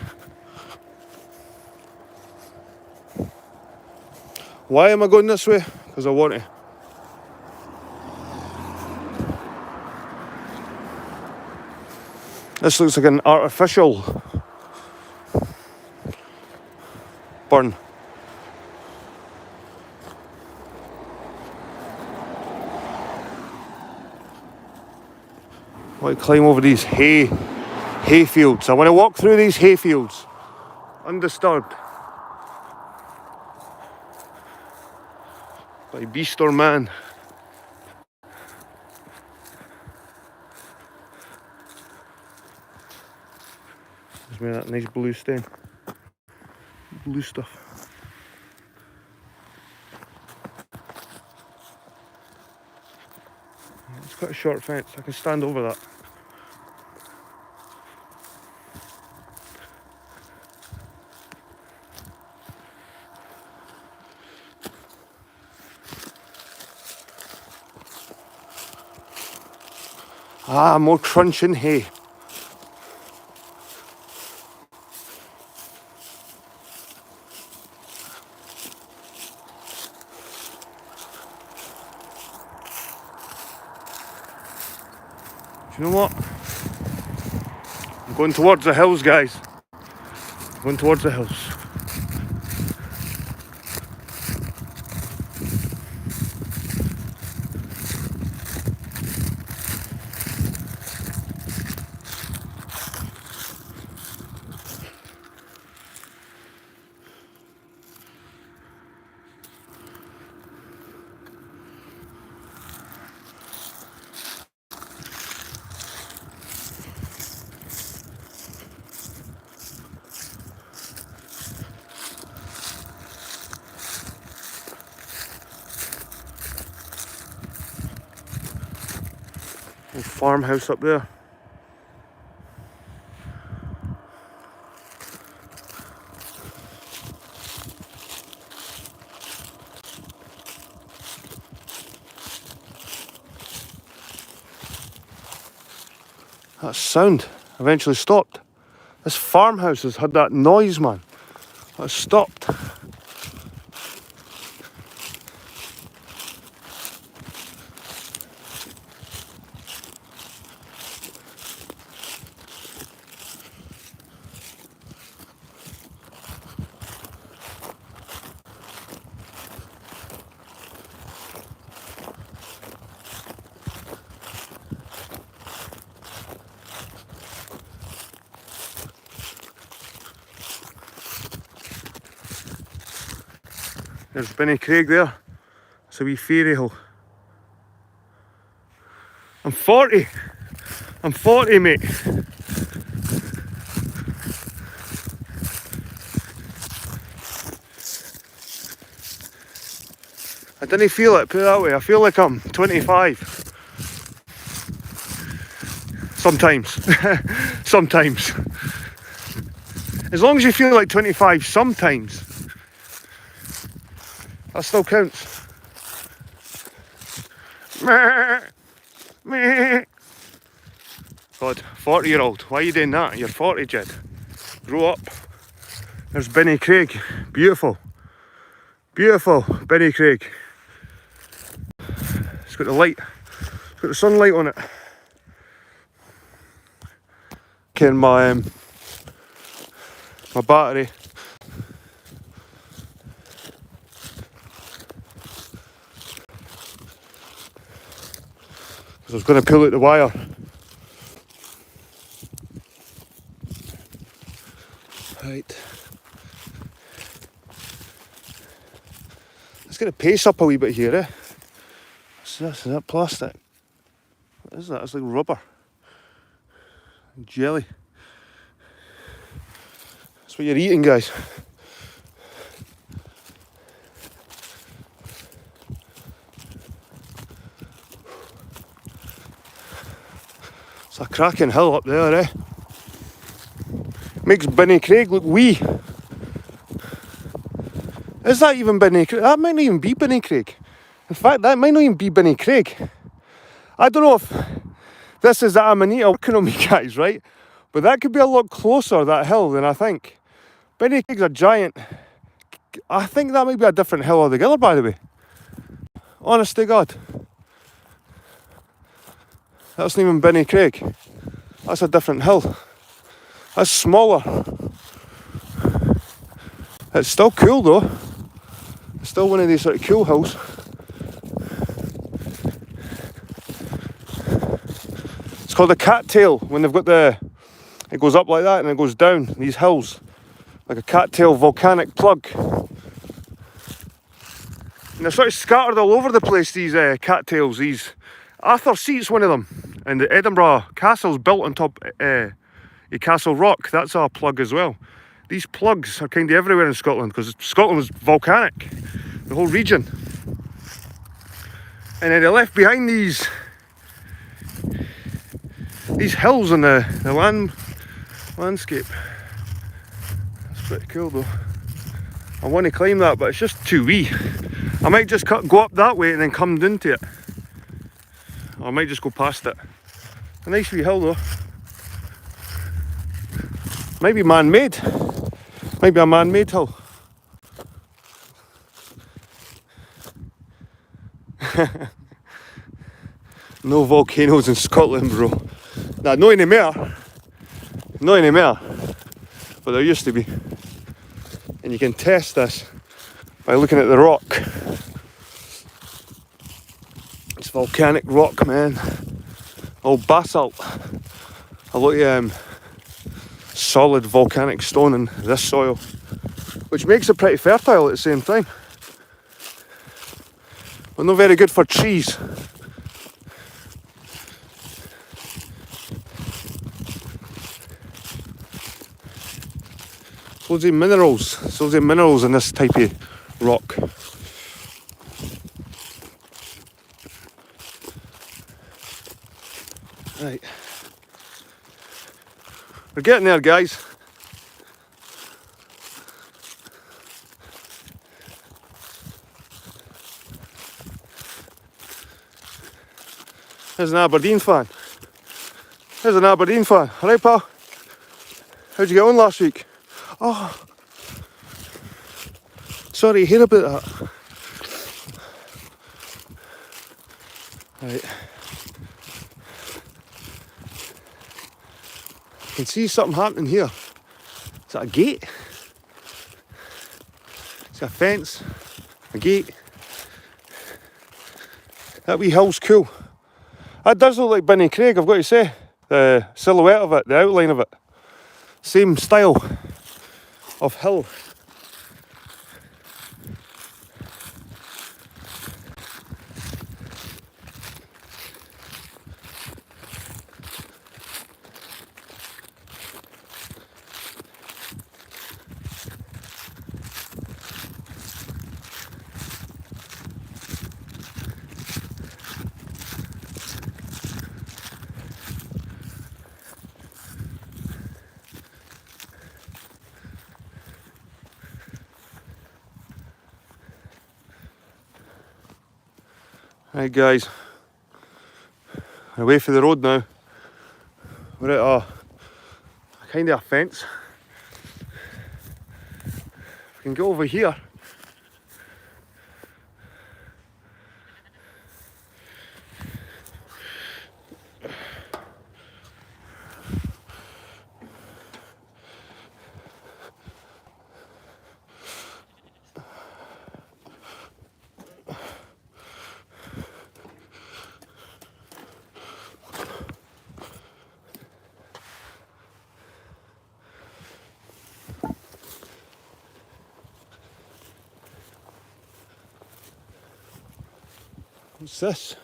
Why am I going this way? Because I want to. This looks like an artificial burn. I want to climb over these hay fields. I want to walk through these hay fields undisturbed by beast or man. There's me that nice blue stain. Blue stuff. It's quite a short fence. I can stand over that. Ah, more crunching hay. Do you know what? I'm going towards the hills, guys. I'm going towards the hills. Old farmhouse up there. That sound eventually stopped. This farmhouse has had that noise, man. That stopped. There's Benny Craig there. It's a wee fairy hill. I'm 40. I'm 40, mate. I didn't feel it, put it that way. I feel like I'm 25. Sometimes. Sometimes. As long as you feel like 25 sometimes, that still counts. God, 40-year-old, why are you doing that? You're 40, Jed. Grow up. There's Benny Craig. Beautiful. Beautiful Benny Craig. It's got the light. It's got the sunlight on it. Okay, my battery. I was going to pull out the wire. Right. Let's get the pace up a wee bit here, eh? What's this? Is that plastic? What is that? It's like rubber. Jelly. That's what you're eating, guys. It's a cracking hill up there, eh? Makes Benny Craig look wee. Is that even Benny Craig? That might not even be Benny Craig. In fact, that might not even be Benny Craig. I don't know if this is the Amanita working on me, guys, right? But that could be a lot closer, that hill, than I think. Benny Craig's a giant. I think that might be a different hill altogether, by the way. Honest to God. That's not even Benny Craig. That's a different hill. That's smaller. It's still cool though. It's still one of these sort of cool hills. It's called a cattail when they've got it goes up like that and it goes down these hills. Like a cattail volcanic plug. And they're sort of scattered all over the place, these cattails. These Arthur Seat's one of them. And the Edinburgh Castle's built on top of Castle Rock. That's a plug as well. These plugs are kind of everywhere in Scotland because Scotland was volcanic, the whole region. And then they left behind these hills on the landscape. That's pretty cool though. I want to climb that, but it's just too wee. I might just go up that way and then come down to it. Or I might just go past it. A nice wee hill though. Might be man-made. Might be a man-made hill. No volcanoes in Scotland, bro. Nah, not anymore. Not anymore, but there used to be. And you can test this by looking at the rock. It's volcanic rock, man. All basalt. A lot of solid volcanic stone in this soil, which makes it pretty fertile at the same time. But not very good for trees. Loads of minerals. Loads of minerals in this type of rock. Right. We're getting there, guys. There's an Aberdeen fan. There's an Aberdeen fan. Alright, pal? How'd you get on last week? Oh. Sorry to hear about that. Right. I can see something happening here. Is that a gate? It's a fence, a gate. That wee hill's cool. That does look like Binny Craig, I've got to say. The silhouette of it, the outline of it. Same style of hill. Right, guys, we're away for the road now. We're at a kind of a fence. We can go over here. What's this?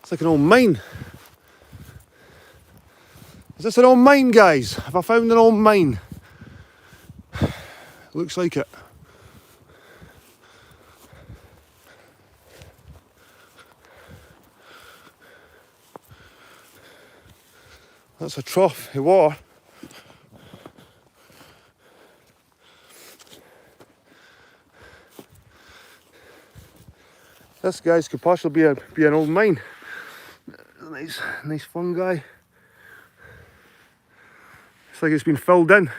It's like an old mine. Is this an old mine, guys? Have I found an old mine? Looks like it. That's a trough of water. This, guys, could possibly be an old mine. Nice fungi. It's like it's been filled in.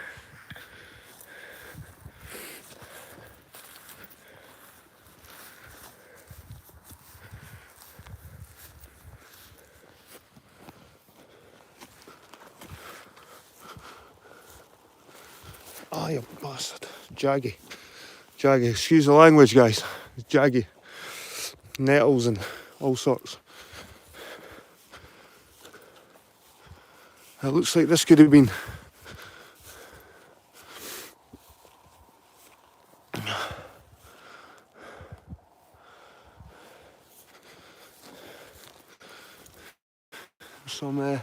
Oh, you bastard. Jaggy. Jaggy. Excuse the language, guys. It's jaggy. Nettles and all sorts. It looks like this could have been some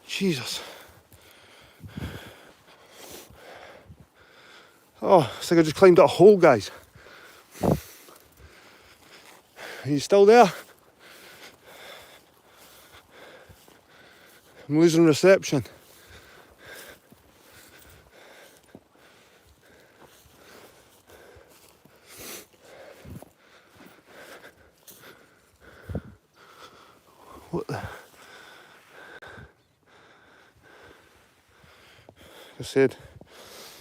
Jesus. Oh, it's like I just climbed up a hole, guys. Are you still there? I'm losing reception. What the? I said,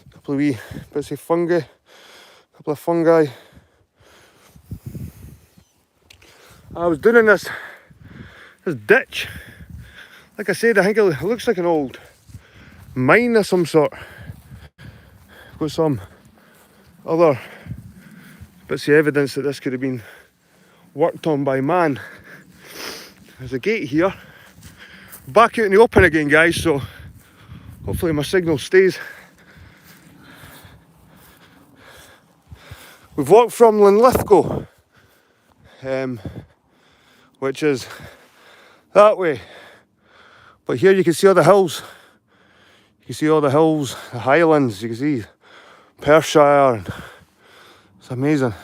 a couple of wee bits of fungi, a couple of fungi. I was doing this ditch. Like I said, I think it looks like an old mine of some sort. Got some other bits of evidence that this could have been worked on by man. There's a gate here. Back out in the open again, guys, so hopefully my signal stays. We've walked from Linlithgow, which is that way. But here you can see all the hills. You can see all the hills, the highlands, you can see Perthshire. And it's amazing.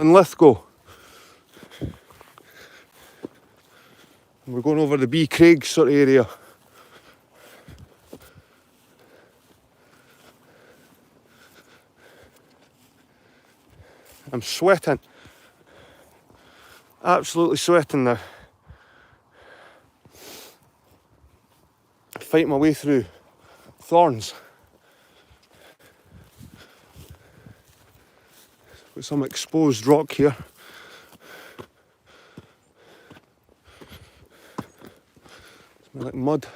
Linlithgow. We're going over the B Craig sort of area. I'm sweating. Absolutely sweating now. Fighting my way through thorns. Got some exposed rock here. Smells like mud.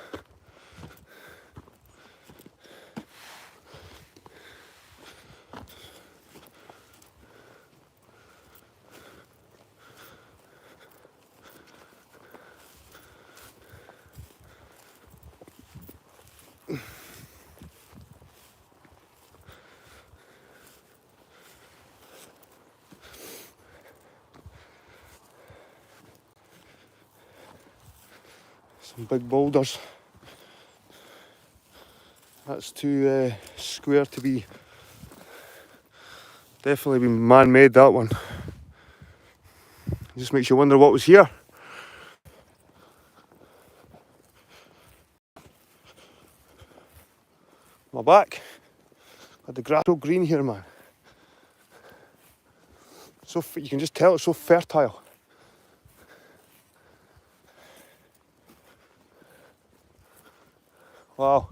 Some big boulders. That's too square to be. Definitely been man-made, that one. Just makes you wonder what was here. My back. Got the grass so green here, man. So you can just tell it's so fertile. Wow.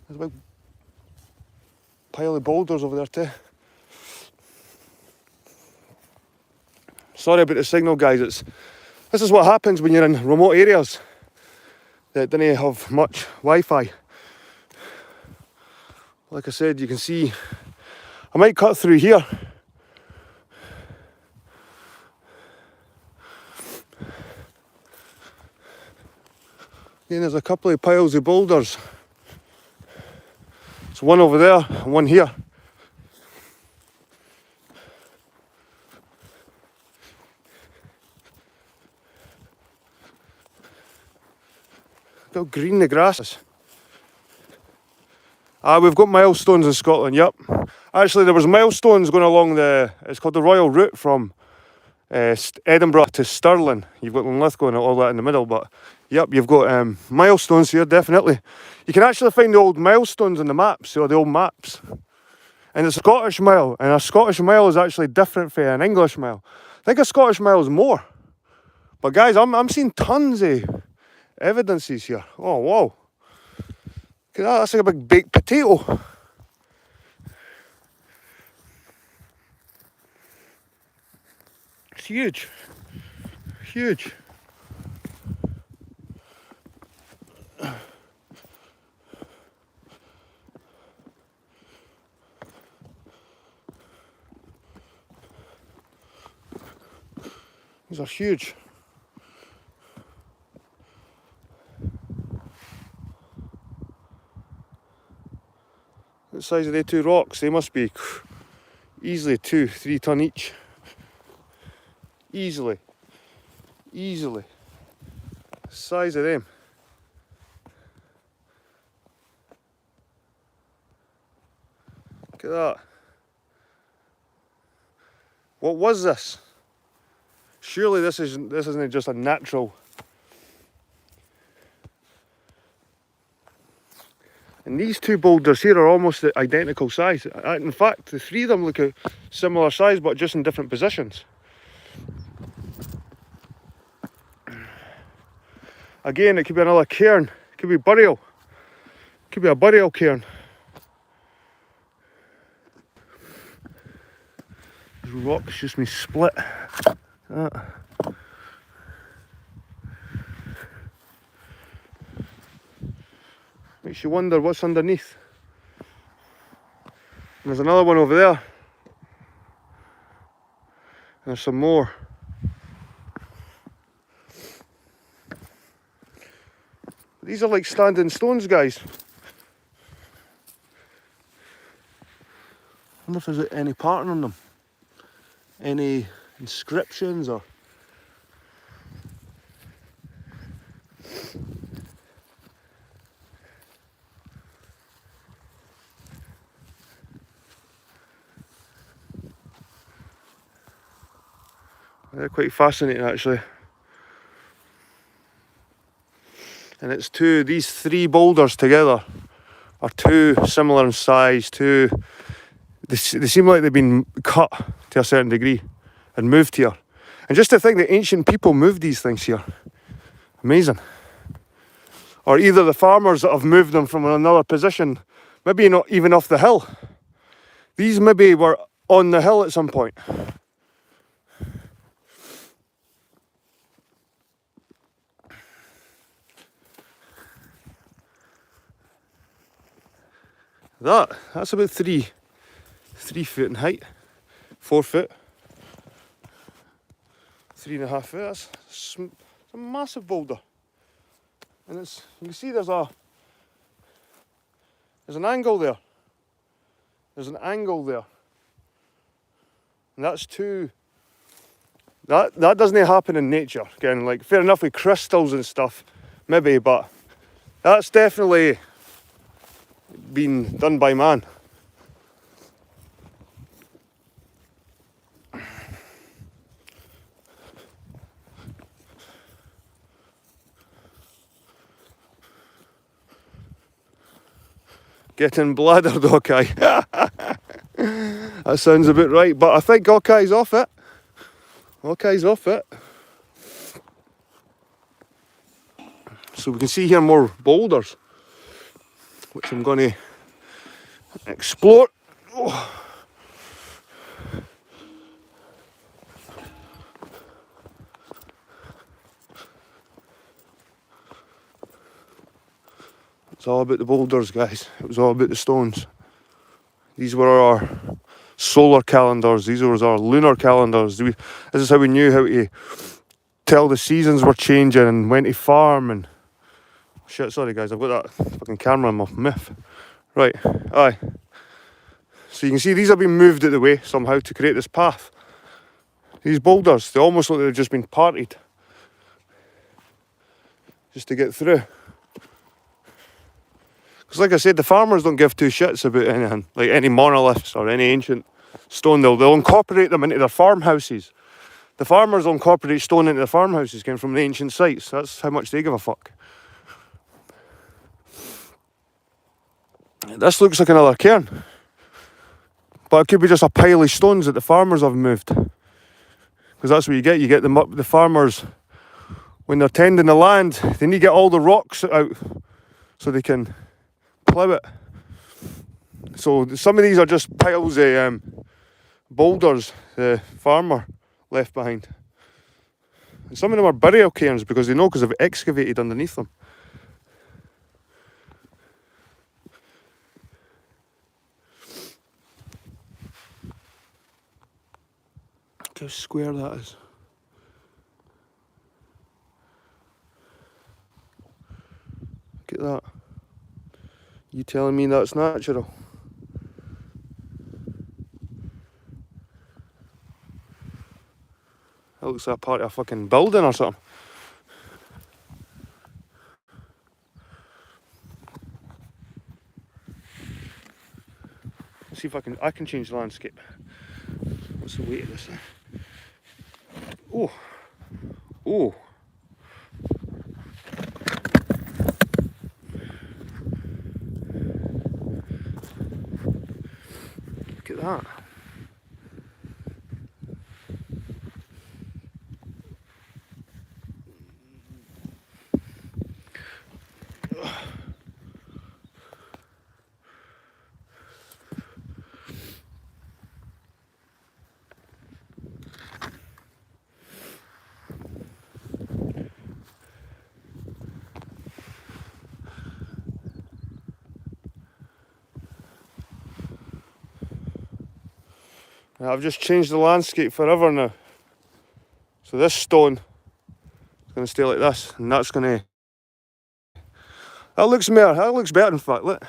There's a big pile of boulders over there too. Sorry about the signal, guys. This is what happens when you're in remote areas that don't have much Wi-Fi. Like I said, you can see I might cut through here. Then there's a couple of piles of boulders. There's one over there and one here. Look how green the grass is. We've got milestones in Scotland, yep. Actually, there was milestones going along it's called the Royal Route from Edinburgh to Stirling. You've got Linlithgow and all that in the middle, but yep, you've got milestones here, definitely. You can actually find the old milestones in the maps, or the old maps. And the Scottish mile, and a Scottish mile is actually different from an English mile. I think a Scottish mile is more. But guys, I'm seeing tons of evidences here. Oh, wow. Look at that, that's like a big baked potato. It's huge. Huge. These are huge. The size of the two rocks, they must be easily 2-3 ton each. Easily. Easily. The size of them. Look at that. What was this? Surely this isn't just a natural. And these two boulders here are almost the identical size. In fact, the three of them look a similar size, but just in different positions. Again, it could be another cairn. It could be burial. It could be a burial cairn. These rocks just been split. That. Makes you wonder what's underneath. And there's another one over there. And there's some more. These are like standing stones, guys. I wonder if there's any pattern on them. Any inscriptions or... They're quite fascinating actually. And it's these three boulders together are too similar in size, they seem like they've been cut to a certain degree and moved here. And just to think that ancient people moved these things here. Amazing. Or either the farmers that have moved them from another position, maybe not even off the hill. These maybe were on the hill at some point. That's about 3 foot in height, 4 foot, 3.5 foot. That's a massive boulder, and you can see there's an angle there. There's an angle there, and that's that doesn't happen in nature. Again, like fair enough with crystals and stuff, maybe, but that's definitely been done by man. Getting bladdered, okay. That sounds a bit right, but I think Okai's off it. Okai's off it. So we can see here more boulders, which I'm going to explore. Oh. It's all about the boulders, guys. It was all about the stones. These were our solar calendars. These were our lunar calendars. This is how we knew how to tell the seasons were changing and when to farm and... Shit, sorry guys, I've got that fucking camera in my mouth. Right, aye. So you can see these have been moved out of the way somehow to create this path. These boulders, they almost look like they've just been parted. Just to get through. Because like I said, the farmers don't give two shits about anything. Like any monoliths or any ancient stone. They'll incorporate them into their farmhouses. The farmers will incorporate stone into their farmhouses came from the ancient sites. That's how much they give a fuck. This looks like another cairn. But it could be just a pile of stones that the farmers have moved. Because that's what you get. You get the farmers, when they're tending the land, they need to get all the rocks out so they can plough it. So some of these are just piles of boulders the farmer left behind. And some of them are burial cairns because they know because they've excavated underneath them. Look how square that is. Look at that. You telling me that's natural? That looks like a part of a fucking building or something. Let's see if I can change the landscape. What's the weight of this thing? Oh, oh. Look at that. I've just changed the landscape forever now. So this stone is going to stay like this, and that's going to... That looks better in fact, look.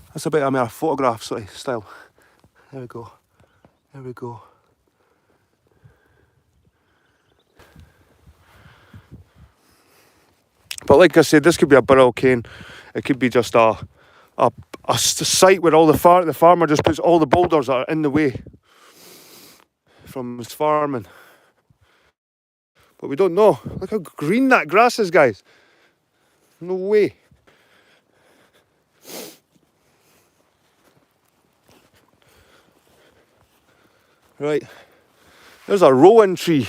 That's a bit of a photograph sort of style. There we go. There we go. But like I said, this could be a burial cane. It could be just a site where all the farmer just puts all the boulders that are in the way from his farming. But we don't know. Look how green that grass is, guys. No way. Right. There's a rowan tree.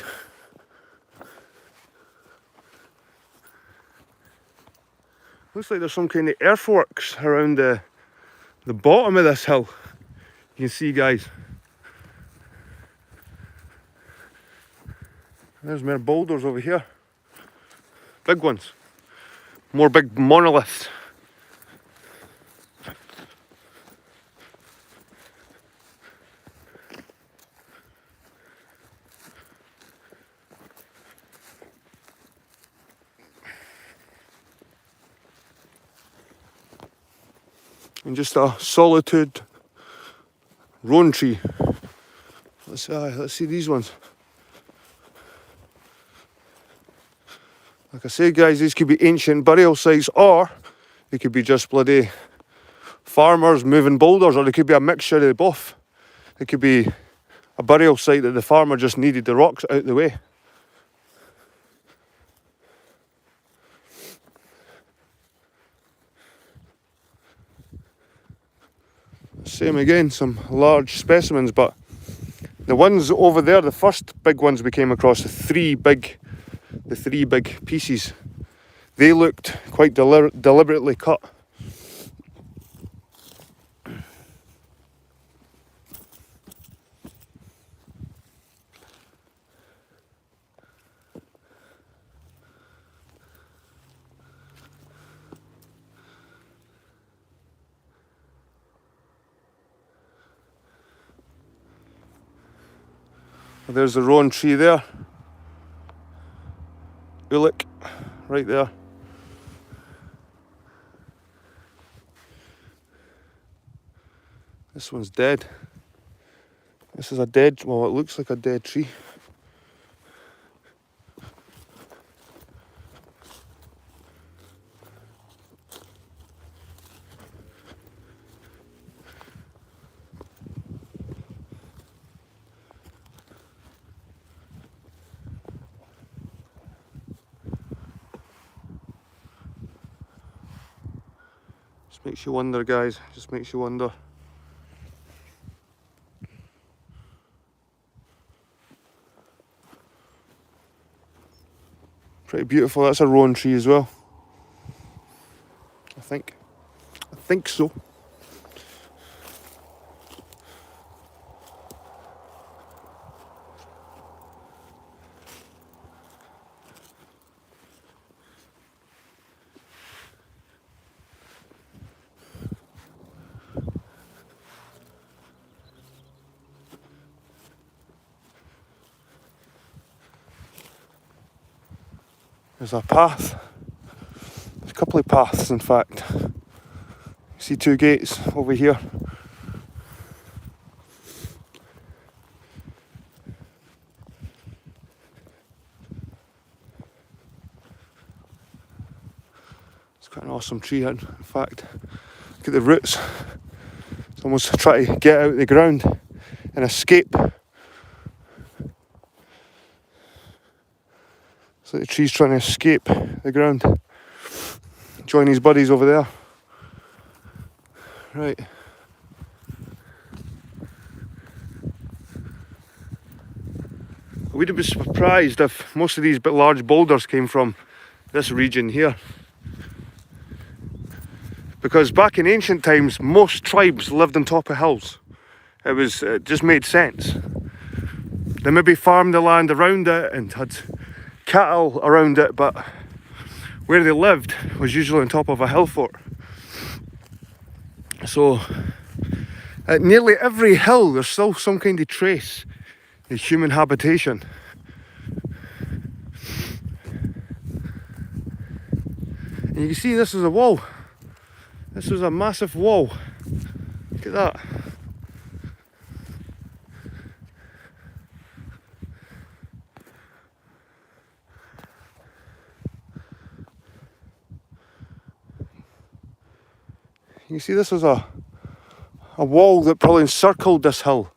Looks like there's some kind of earthworks around the bottom of this hill. You can see, guys. There's more boulders over here. Big ones. More big monoliths. And just a solitude rowan tree. Let's see these ones. Like I say, guys, these could be ancient burial sites, or they could be just bloody farmers moving boulders, or they could be a mixture of both. It could be a burial site that the farmer just needed the rocks out of the way. Same again, some large specimens, but the ones over there, the first big ones we came across, the three big pieces, they looked quite deliberately cut. There's the rowan tree there. Look, right there. This one's dead. This is a dead, well, it looks like a dead tree. Just makes you wonder, guys, just makes you wonder. Pretty beautiful. That's a rowan tree as well. I think so. There's a path. There's a couple of paths, in fact. You see two gates over here. It's quite an awesome tree, in fact. Look at the roots. It's almost trying to get out of the ground and escape. So the tree's trying to escape the ground. Join his buddies over there. Right. I wouldn't be surprised if most of these large boulders came from this region here. Because back in ancient times, most tribes lived on top of hills. It just made sense. They maybe farmed the land around it and had cattle around it, but where they lived was usually on top of a hill fort. So at nearly every hill there's still some kind of trace of human habitation. And you can see this is a wall. This was a massive wall. Look at that. You see this was a wall that probably encircled this hill.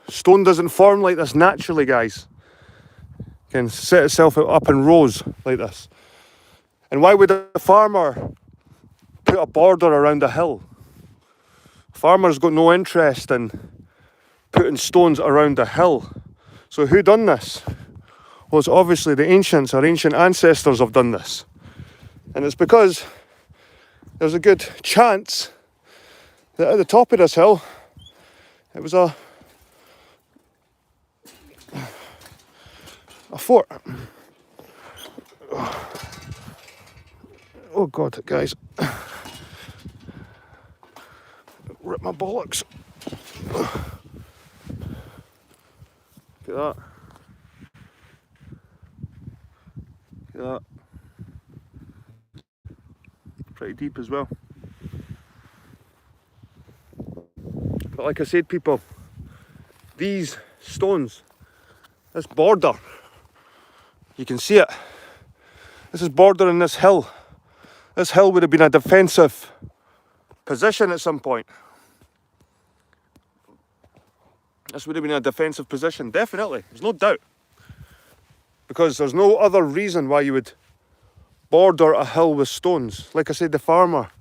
Stone doesn't form like this naturally, guys. It can set itself up in rows like this. And why would a farmer put a border around a hill? Farmers got no interest in putting stones around a hill. So who done this? Well, it's obviously the ancients. Our ancient ancestors have done this. And it's because there's a good chance that at the top of this hill it was a fort. Oh God, guys. Rip my bollocks. Look at that. Look at that. Pretty deep as well. But like I said, people, these stones, this border, you can see it. This is bordering this hill. This hill would have been a defensive position at some point. This would have been a defensive position, definitely. There's no doubt. Because there's no other reason why you would border a hill with stones. Like I said, the farmer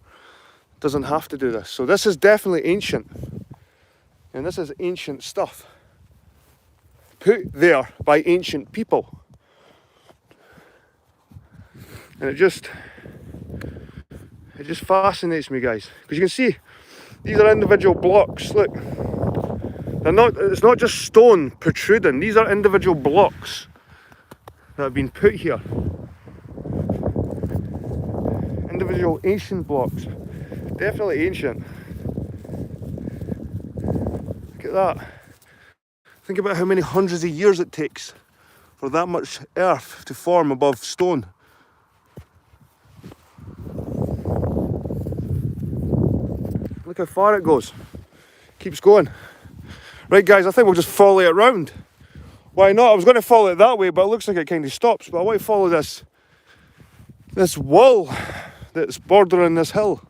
doesn't have to do this. So this is definitely ancient. And this is ancient stuff. Put there by ancient people. And it just fascinates me, guys. Because you can see, these are individual blocks, look. It's not just stone protruding, these are individual blocks that have been put here. Individual ancient blocks. Definitely ancient. Look at that. Think about how many hundreds of years it takes for that much earth to form above stone. Look how far it goes. Keeps going. Right, guys, I think we'll just follow it round. Why not? I was going to follow it that way, but it looks like it kind of stops. But I want to follow this wall that's bordering this hill.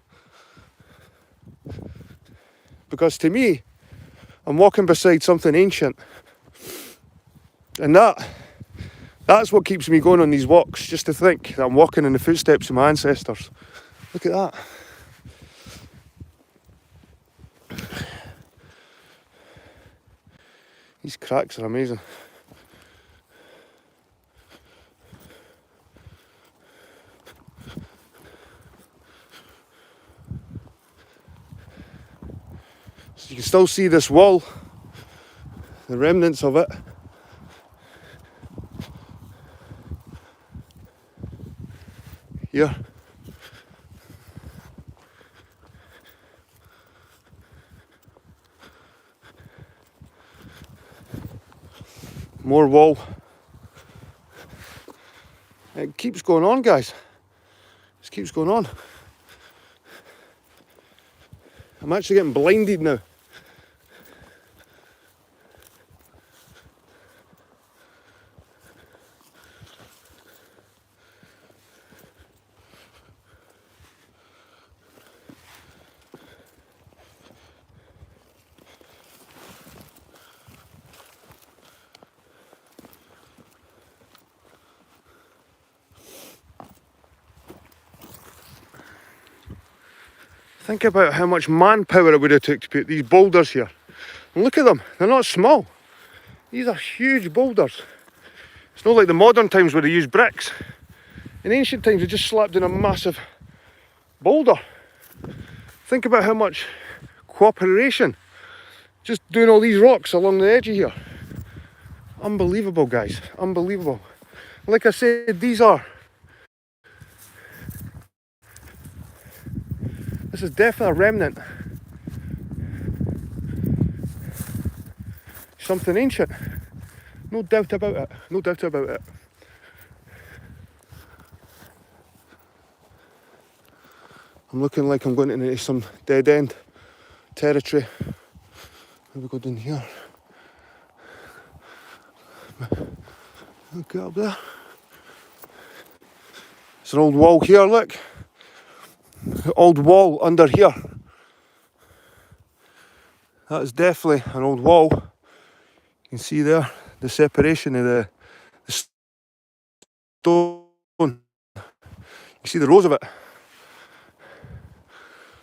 Because to me, I'm walking beside something ancient. And that's what keeps me going on these walks, just to think that I'm walking in the footsteps of my ancestors. Look at that. These cracks are amazing. So you can still see this wall, the remnants of it. Here. More wall. It keeps going on, guys. It keeps going on. I'm actually getting blinded now. Think about how much manpower it would have took to put these boulders here. And look at them, they're not small. These are huge boulders. It's not like the modern times where they use bricks. In ancient times, they just slapped in a massive boulder. Think about how much cooperation just doing all these rocks along the edge of here. Unbelievable, guys, unbelievable. Like I said, this is definitely a remnant. Something ancient. No doubt about it, no doubt about it. I'm looking like I'm going into some dead end territory. Maybe go down here. Get up there. There's an old wall here, look. Old wall under here. That is definitely an old wall. You can see there the separation of the stone. You can see the rows of it.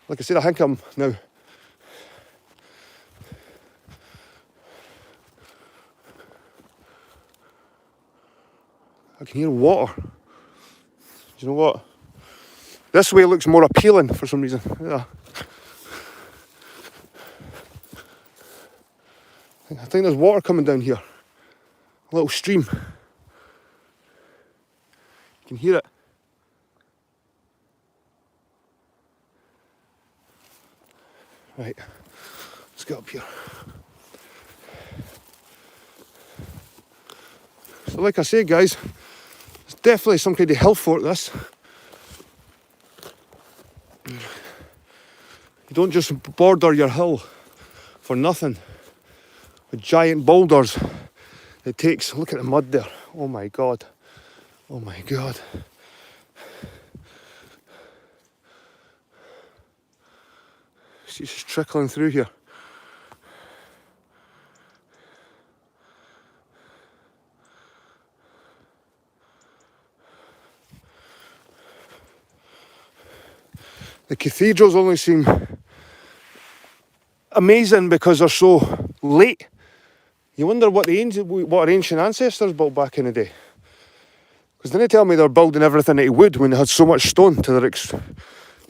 Like I said, I think I'm now. I can hear water. Do you know what? This way looks more appealing for some reason. Yeah. I think there's water coming down here. A little stream. You can hear it. Right, let's get up here. So like I say, guys, it's definitely some kind of hill fort, this. You don't just border your hill for nothing with giant boulders. It takes, look at the mud there. Oh my God. Oh my God. It's just trickling through here. The cathedrals only seem amazing because they're so late. You wonder what our ancient ancestors built back in the day. Because they didn't tell me they're building everything out of wood when they had so much stone to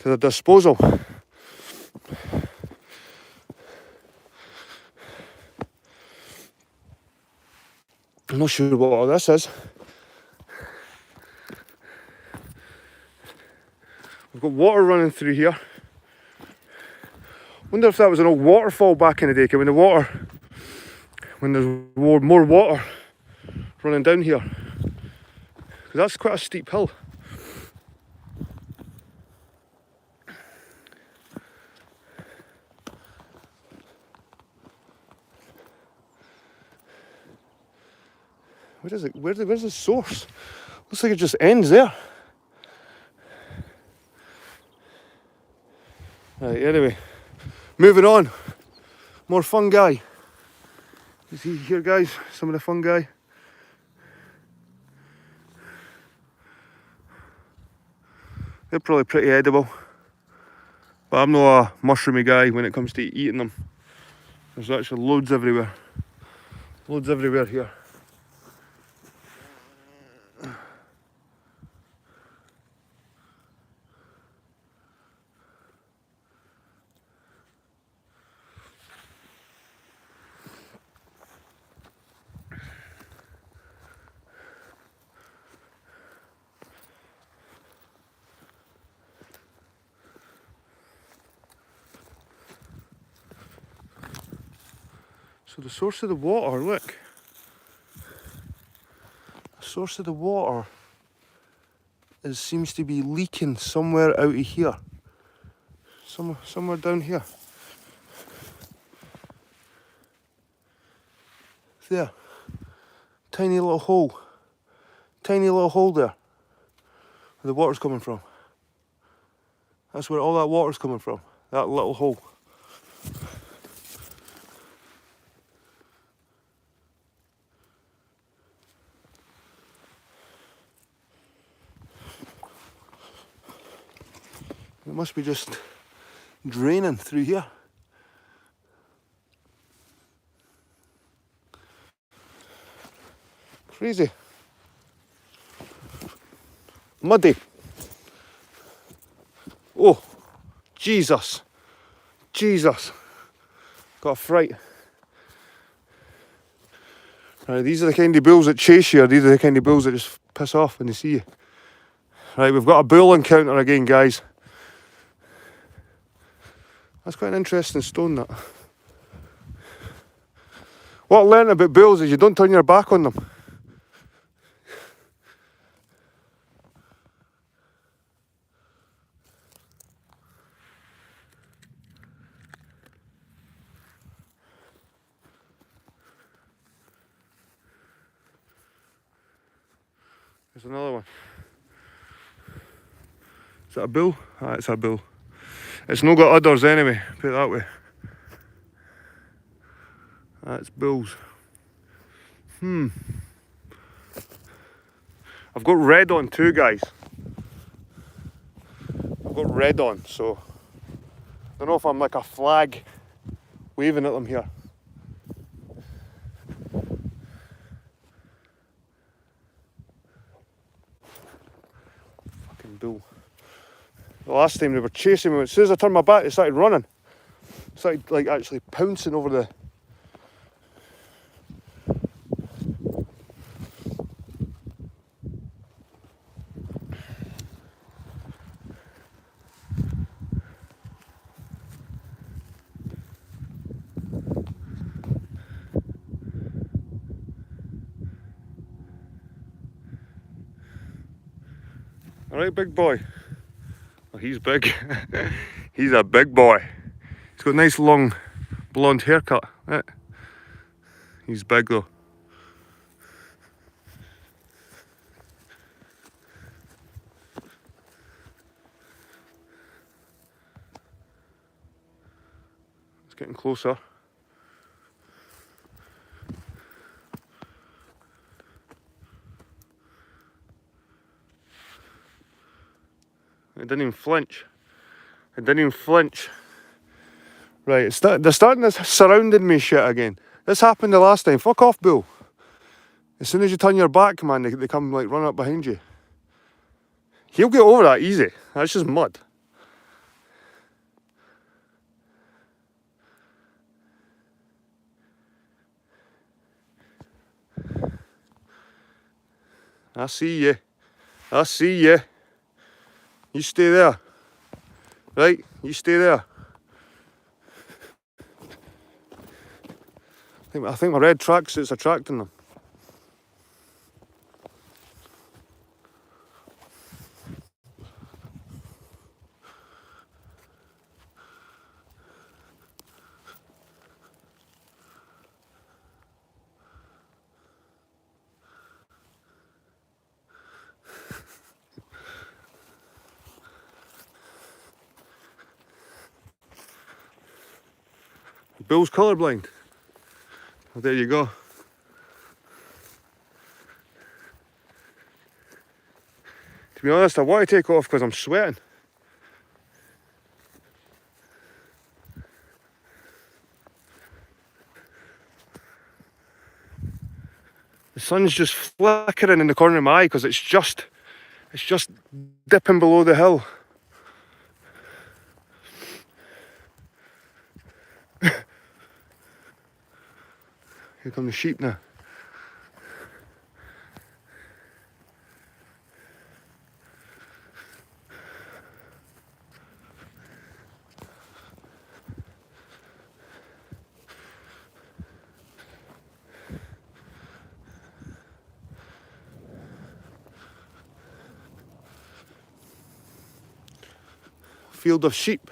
their disposal. I'm not sure what all this is. We've got water running through here. Wonder if that was an old waterfall back in the day, when there's more water running down here. Because that's quite a steep hill. Where is it? Where's the source? Looks like it just ends there. Right, anyway, moving on. More fungi. You see here, guys, some of the fungi. They're probably pretty edible, but I'm not a mushroomy guy when it comes to eating them. There's actually loads everywhere. Loads everywhere here. So the source of the water, look. The source of the water seems to be leaking somewhere out of here. Somewhere down here. There. Tiny little hole. Tiny little hole there. Where the water's coming from. That's where all that water's coming from. That little hole. It must be just draining through here. Crazy. Muddy. Oh, Jesus. Jesus. Got a fright. Right, these are the kind of bulls that chase you, or these are the kind of bulls that just piss off when they see you. Right, we've got a bull encounter again, guys. That's quite an interesting stone, that. What I learned about bulls is you don't turn your back on them. There's another one. Is that a bull? Ah, it's a bull. It's no got udders anyway, put it that way. That's bulls. I've got red on too, guys. I've got red on, so I don't know if I'm like a flag waving at them here. Fucking bull. The last time they were chasing me, as soon as I turned my back, they started running. Started like actually pouncing over the... Alright, big boy. Oh, he's big. He's a big boy. He's got a nice long blonde haircut. He's big though. It's getting closer. It didn't even flinch. It didn't even flinch. Right, they're starting this surrounding me shit again. This happened the last time. Fuck off, bull. As soon as you turn your back, man, they come like run up behind you. He'll get over that easy. That's just mud. I see you. I see you. You stay there. Right, you stay there. I think my red tracksuit's attracting them. Bull's colourblind. Well, there you go. To be honest, I want to take off because I'm sweating. The sun's just flickering in the corner of my eye because it's just dipping below the hill. Here come the sheep now. Field of sheep.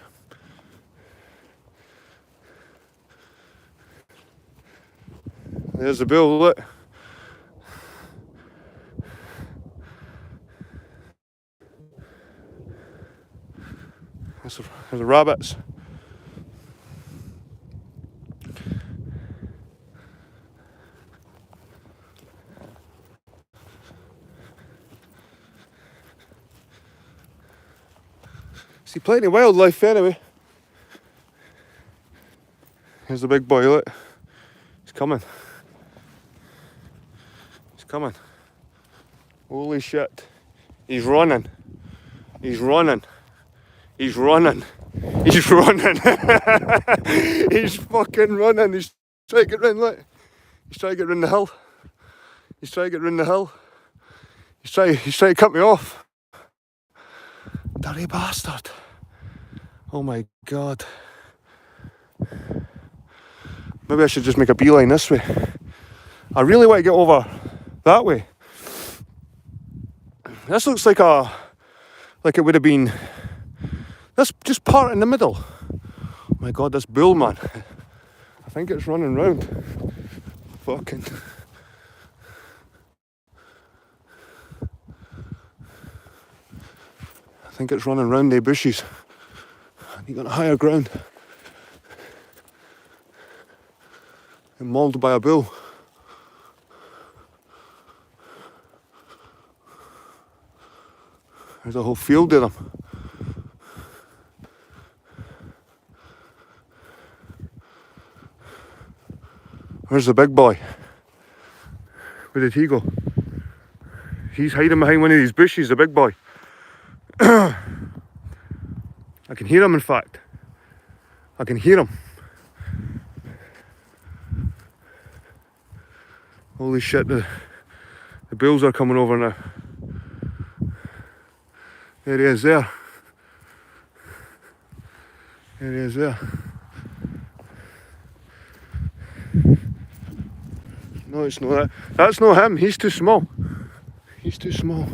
There's the bull, look. There's the rabbits. See, plenty of wildlife anyway. Here's the big boy, look. He's coming. He's coming. Holy shit. He's running. He's running. He's running. He's running. He's fucking running. He's trying to get round, look. He's trying to get round the hill. He's trying to get round the hill. He's trying to cut me off. Dirty bastard. Oh my god. Maybe I should just make a beeline this way. I really want to get over that way. This looks like it would have been this just part in the middle. Oh my god, this bull, man. I think it's running round. Fucking. I think it's running round the bushes. I need on higher ground. And mauled by a bull. There's a whole field of them. Where's the big boy? Where did he go? He's hiding behind one of these bushes, the big boy. I can hear him, in fact. I can hear him. Holy shit, the bulls are coming over now. There he is there. There he is there. No, it's not that. That's not him. He's too small. He's too small.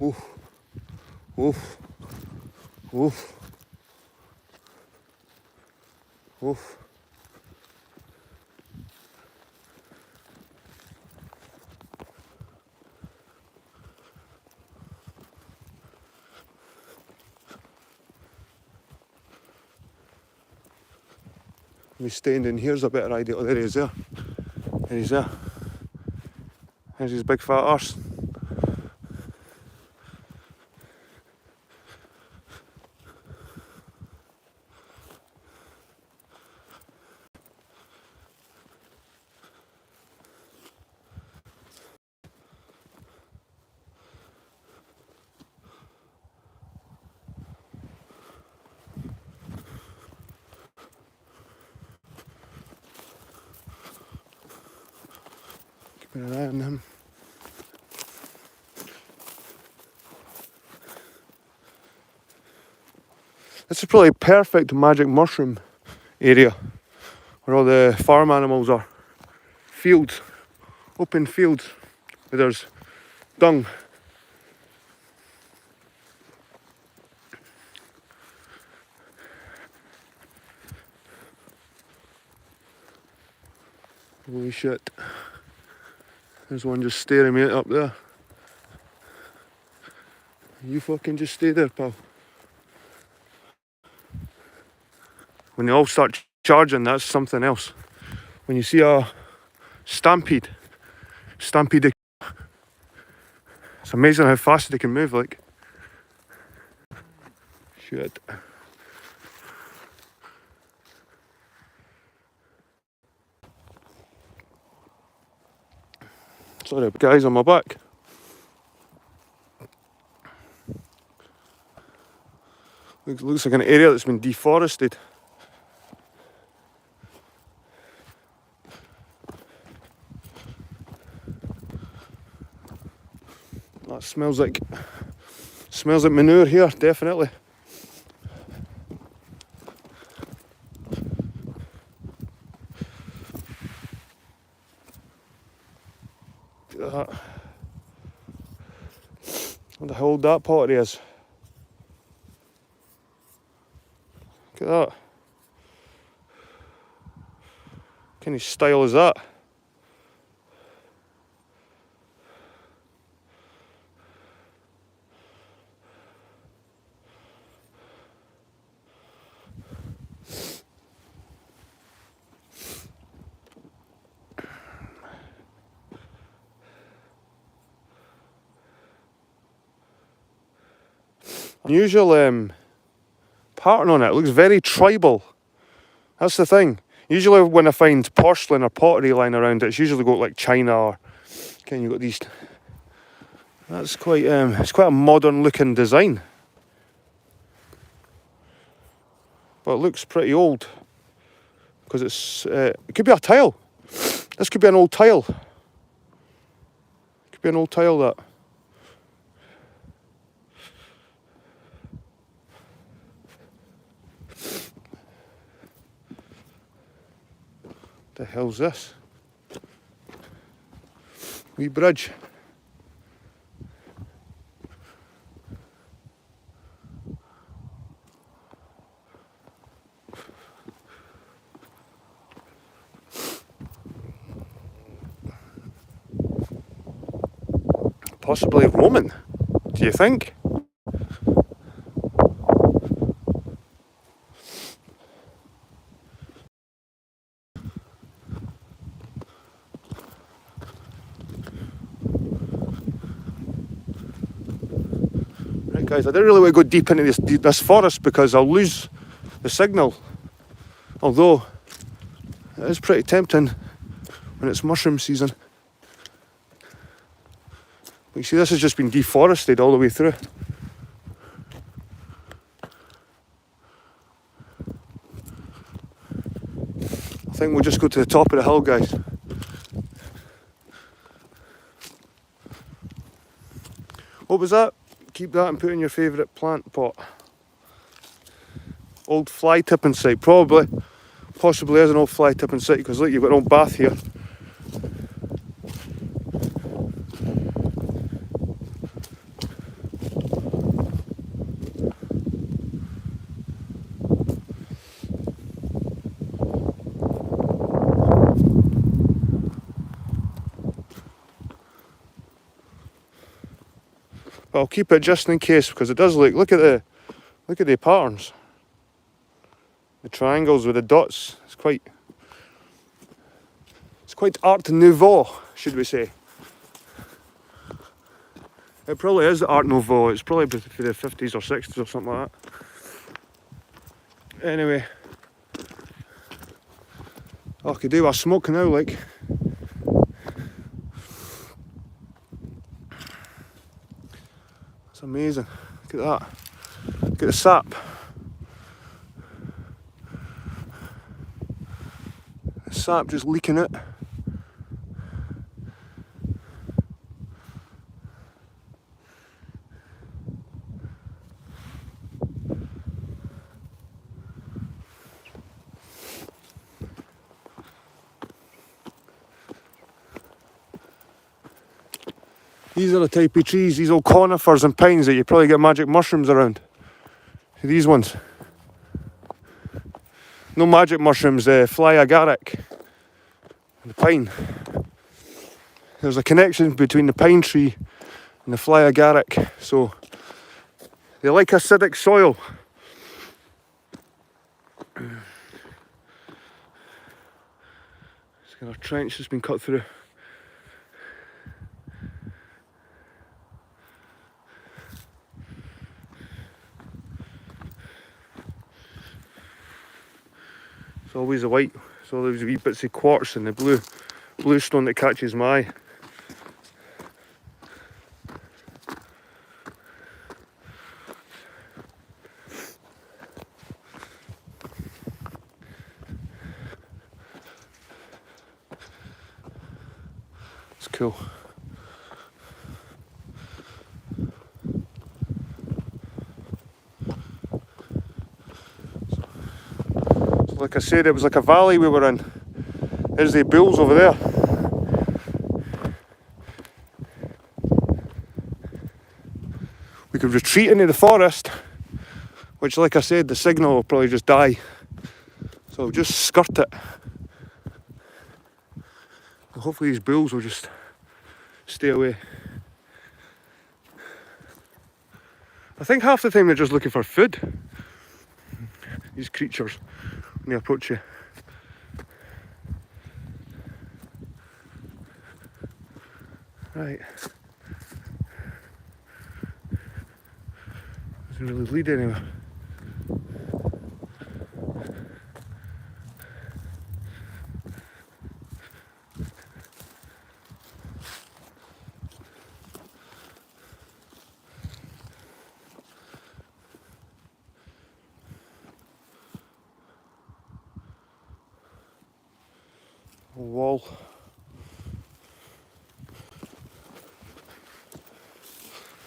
Oof. Oof. Oof. Oof. Me staying in here's a better idea. Oh, there he is there. There he's there. There's his big fat arse. Keeping an eye on him. This is probably a perfect magic mushroom area where all the farm animals are. Fields, open fields where there's dung. Holy shit. There's one just staring me up there. You fucking just stay there, pal. When they all start charging, that's something else. When you see a stampede, it's amazing how fast they can move, like. Shit. Sorry guys, on my back. Looks like an area that's been deforested. That smells like manure here, definitely. Look at that. What the hell that pottery is. Look at that. What kind of style is that? unusual pattern on it. It looks very tribal. That's the thing. Usually when I find porcelain or pottery lying around, it's usually got like China or kind of got these. That's quite it's quite a modern looking design, but it looks pretty old because it could be a tile. This could be an old tile. It could be an old tile that. The hell's this? Wee bridge. Possibly Roman, do you think? Right guys, I don't really want to go deep into this forest because I'll lose the signal. Although, it is pretty tempting when it's mushroom season. But you see, this has just been deforested all the way through. I think we'll just go to the top of the hill, guys. What was that? Keep that and put in your favourite plant pot. Old fly tipping site, probably. Possibly is an old fly tipping site because look, you've got an old bath here. But I'll keep it just in case because it does look at the patterns. The triangles with the dots. It's quite Art Nouveau, should we say. It probably is Art Nouveau. It's probably for the 50s or 60s or something like that. Anyway. I could do a smoke now, like. It's amazing. Look at that. Look at the sap. The sap just leaking it. These are the type of trees, these old conifers and pines that you probably get magic mushrooms around. See these ones. No magic mushrooms, fly agaric. The pine. There's a connection between the pine tree and the fly agaric. So they like acidic soil. It's got a trench that's been cut through. It's always the white, it's all those wee bits of quartz and the blue stone that catches my eye. It's cool. Like I said, it was like a valley we were in. There's the bulls over there. We could retreat into the forest, which, like I said, the signal will probably just die. So I'll just skirt it. And hopefully these bulls will just stay away. I think half the time they're just looking for food. These creatures. When they approach you. Right. Doesn't really lead anywhere. A wall.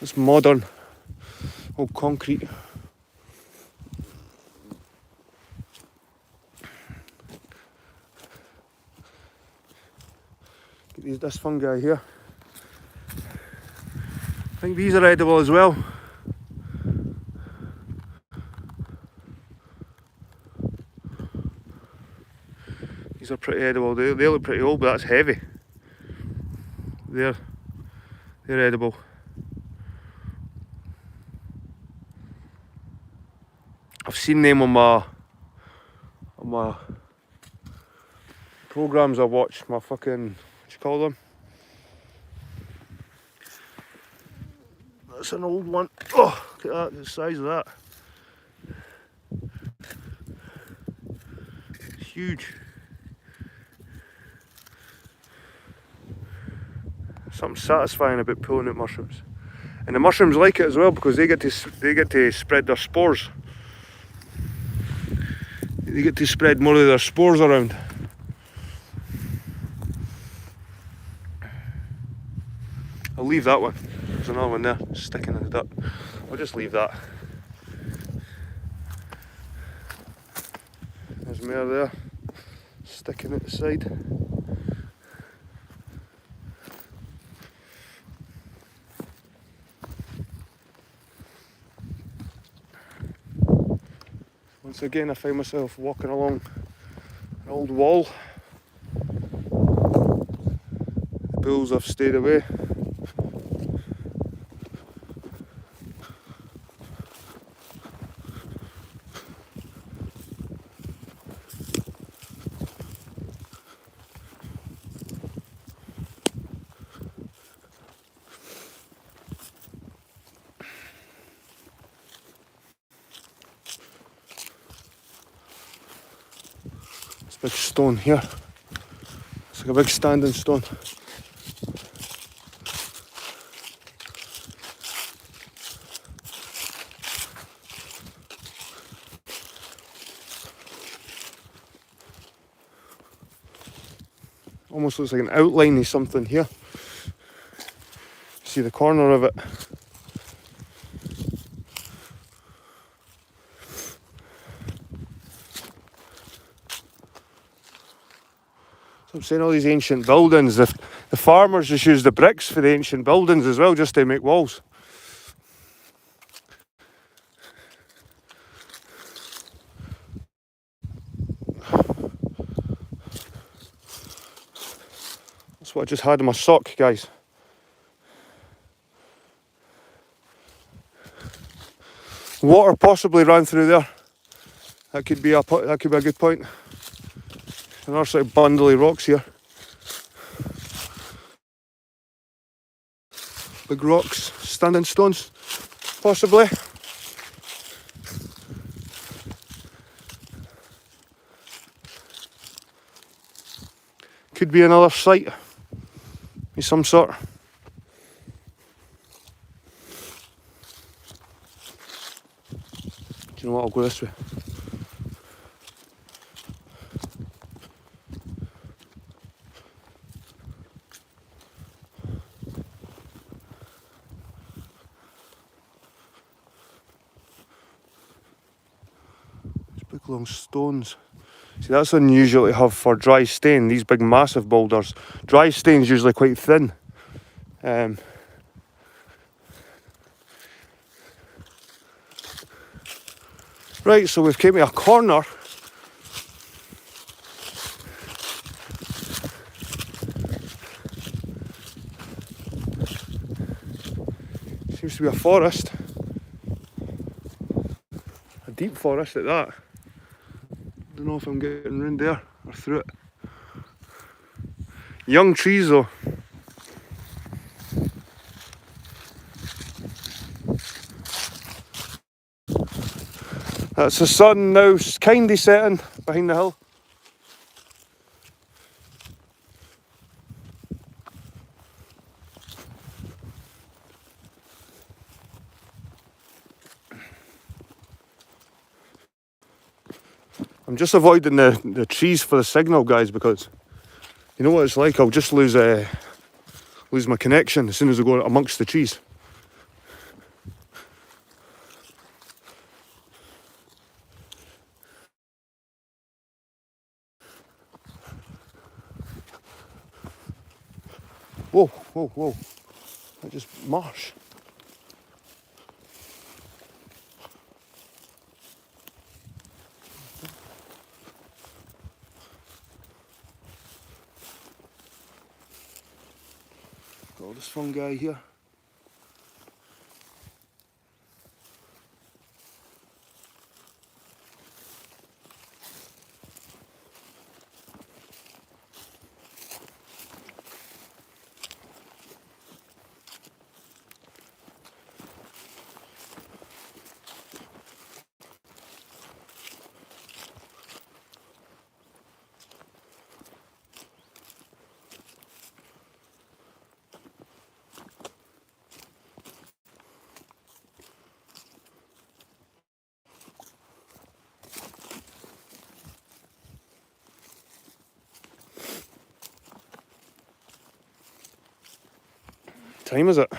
It's modern, all concrete. Get this fungi here. I think these are edible as well. These are pretty edible. They look pretty old, but that's heavy. They're edible. I've seen them on my programs I watch. My fucking, what you call them? That's an old one. Oh, look at that, the size of that. It's huge. Something satisfying about pulling out mushrooms, and the mushrooms like it as well because they get to spread their spores. They get to spread more of their spores around. I'll leave that one. There's another one there sticking in the dirt. I'll just leave that. There's more there sticking at the side. Once again I find myself walking along an old wall. The bulls have stayed away. Big stone here. It's like a big standing stone. Almost looks like an outline of something here. See the corner of it. So I'm saying all these ancient buildings, the farmers just use the bricks for the ancient buildings as well, just to make walls. That's what I just had in my sock, guys. Water possibly ran through there. That could be a good point. Another sort of bundle of rocks here. Big rocks, standing stones, possibly. Could be another site of some sort. Do you know what? I'll go this way. Big long stones. See, that's unusual to have for dry stone, these big massive boulders. Dry stone's usually quite thin. Right, so we've came to a corner. Seems to be a forest. A deep forest at that. Don't know if I'm getting round there or through it. Young trees though. That's the sun now kindly setting behind the hill. I'm just avoiding the trees for the signal, guys, because you know what it's like. I'll just lose my connection as soon as I go amongst the trees. Whoa, whoa, whoa. That just marsh. Got this fungi here. Time is it?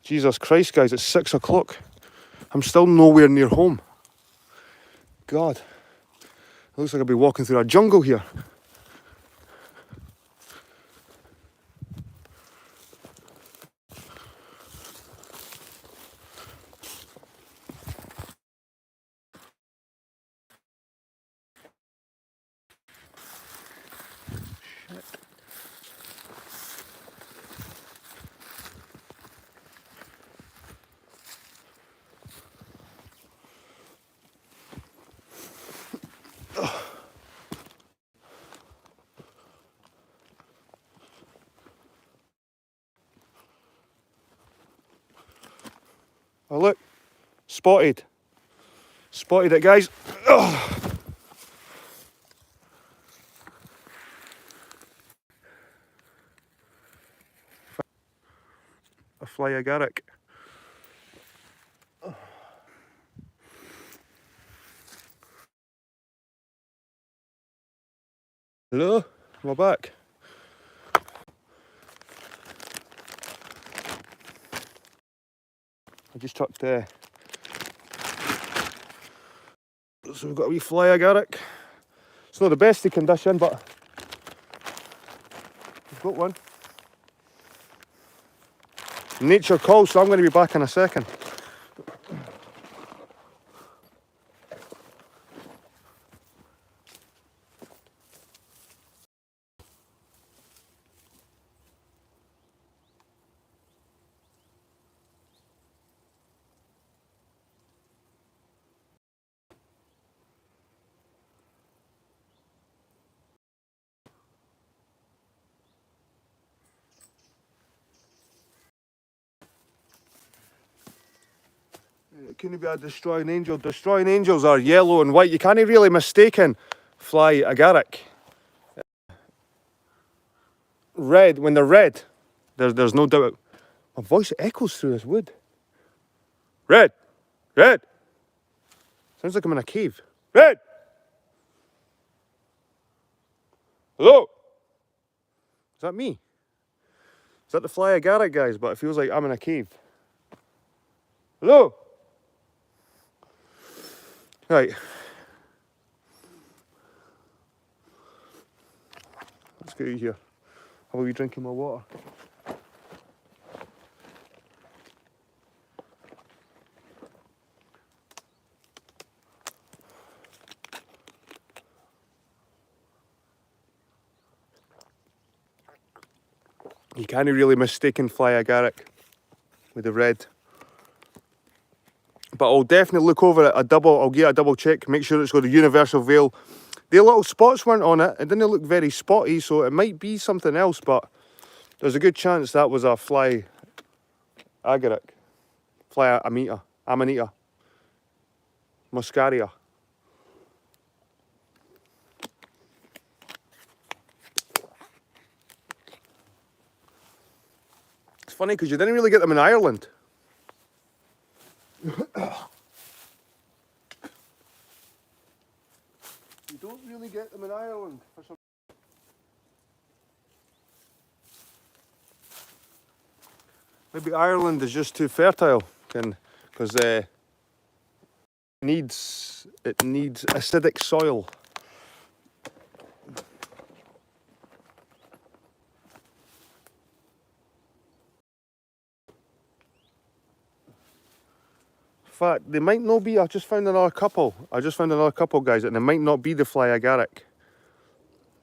Jesus Christ, guys, it's 6 o'clock. I'm still nowhere near home. God, it looks like I'll be walking through a jungle here. Oh look, spotted. Spotted it, guys. Ugh. A fly agaric. Hello, we're back. I just chucked so we've got a wee fly agaric. It's not the best of condition, but we've got one. Nature calls, so I'm going to be back in a second. It couldn't be a destroying angel. Destroying angels are yellow and white. You can't really mistaken fly agaric. Red, when they're red, there's no doubt. My voice echoes through this wood. Red, red. Sounds like I'm in a cave. Red. Hello. Is that me? Is that the fly agaric, guys? But it feels like I'm in a cave. Hello. Right. Let's get you here. How are you drinking my water? You can't really mistaken fly agaric with the red. But I'll definitely look over it, I'll get a double check, make sure it's got a universal veil. The little spots weren't on it, it didn't look very spotty, so it might be something else, but there's a good chance that was a fly agaric. Fly amanita. muscaria. It's funny because you didn't really get them in Ireland. You don't really get them in Ireland for some. Maybe Ireland is just too fertile, because it needs acidic soil. In fact, they might not be. I just found another couple, guys, and they might not be the fly agaric.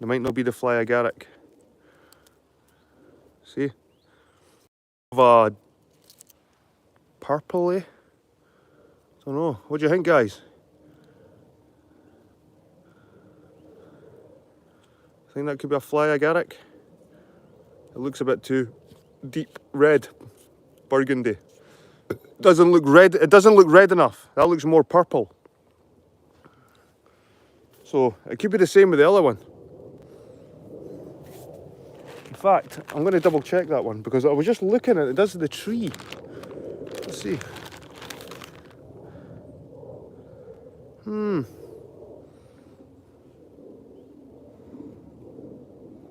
They might not be the fly agaric. See? Of a purpley. Don't know. What do you think, guys? Think that could be a fly agaric? It looks a bit too deep red, burgundy. Doesn't look red. It doesn't look red enough. That looks more purple. So it could be the same with the other one. In fact, I'm going to double check that one because I was just looking at it. Does the tree? Let's see.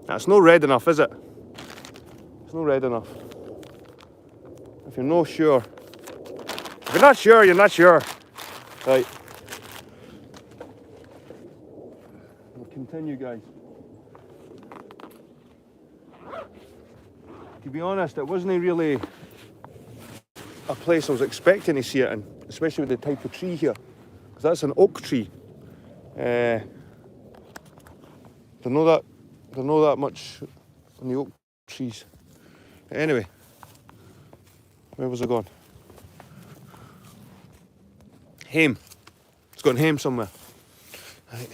That's not red enough, is it? It's not red enough. If you're not sure. If you're not sure, you're not sure. Right. We'll continue, guys. To be honest, it wasn't really a place I was expecting to see it in, especially with the type of tree here. Because that's an oak tree. Don't know that much on the oak trees. Anyway, where was I going? Hame. It's gone hame somewhere. Right.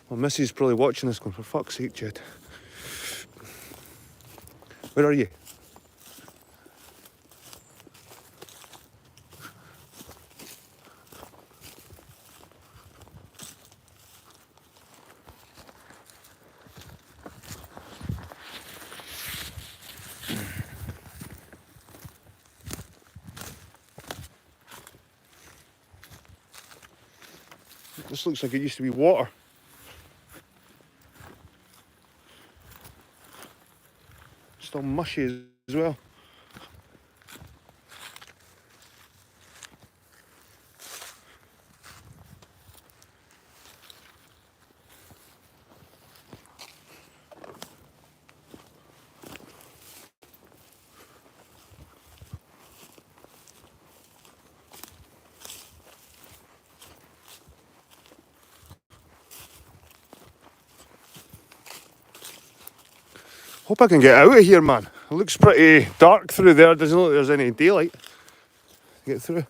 My missus is probably watching this going, for fuck's sake, Jed. Where are you? This looks like it used to be water. Still mushy as well. Hope I can get out of here, man. It looks pretty dark through there. Doesn't look like there's any daylight to get through.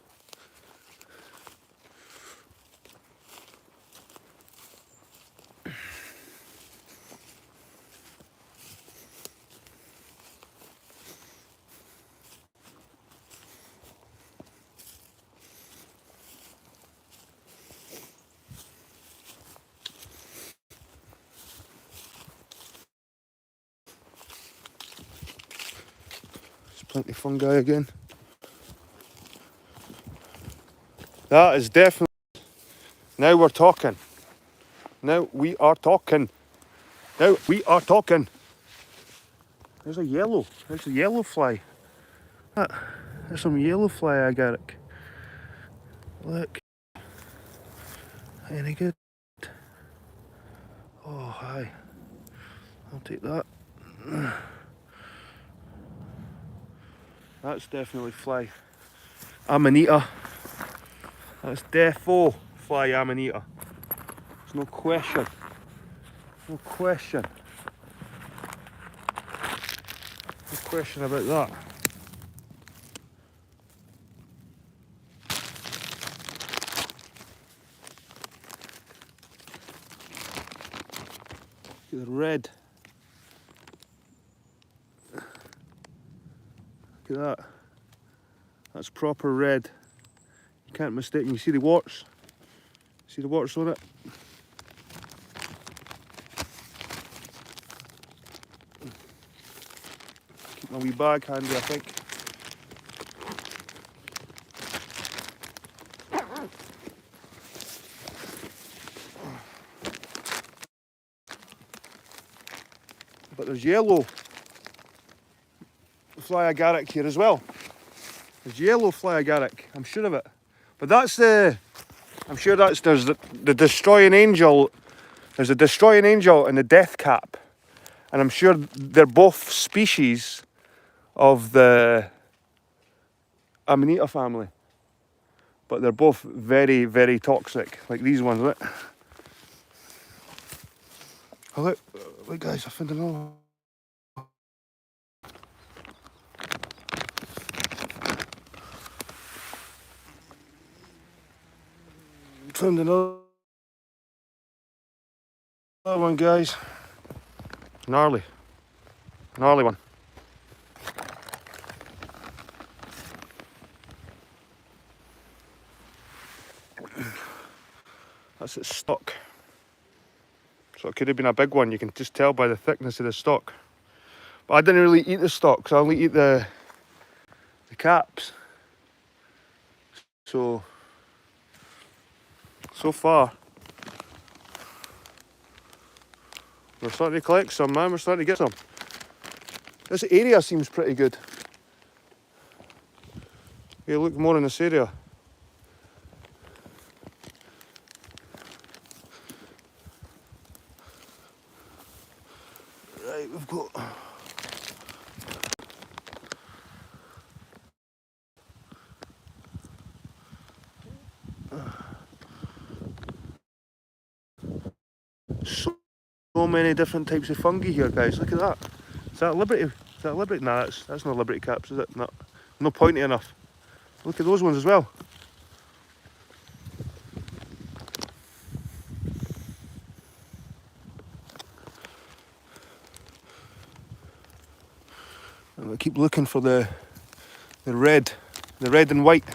Plenty of fungi again. That is definitely. Now we're talking. Now we are talking. Now we are talking. There's a yellow. There's a yellow fly. There's some yellow fly agaric. Look. Any good? Oh, hi. I'll take that. That's definitely fly amanita. That's defo fly amanita. There's no question. No question. No question about that. Look at the red. Look at that. That's proper red. You can't mistake. You see the warts? See the warts on it? Keep my wee bag handy, I think. But there's yellow fly agaric here as well. There's yellow fly agaric, I'm sure of it. But that's I'm sure there's the destroying angel. There's a destroying angel and the death cap. And I'm sure they're both species of the Amanita family. But they're both very, very toxic, like these ones, look. Oh, look guys, I found another one. Found another one, guys. Gnarly one. That's its stalk. So it could have been a big one. You can just tell by the thickness of the stalk. But I didn't really eat the stalks. I only eat the caps. So far, we're starting to collect some, man. We're starting to get some. This area seems pretty good. Yeah, look more in this area. Right, we've got... so many different types of fungi here, guys. Look at that. Is that Liberty? Is that Liberty? Nah, that's not Liberty caps, is it? No pointy enough. Look at those ones as well. And I keep looking for the red and white.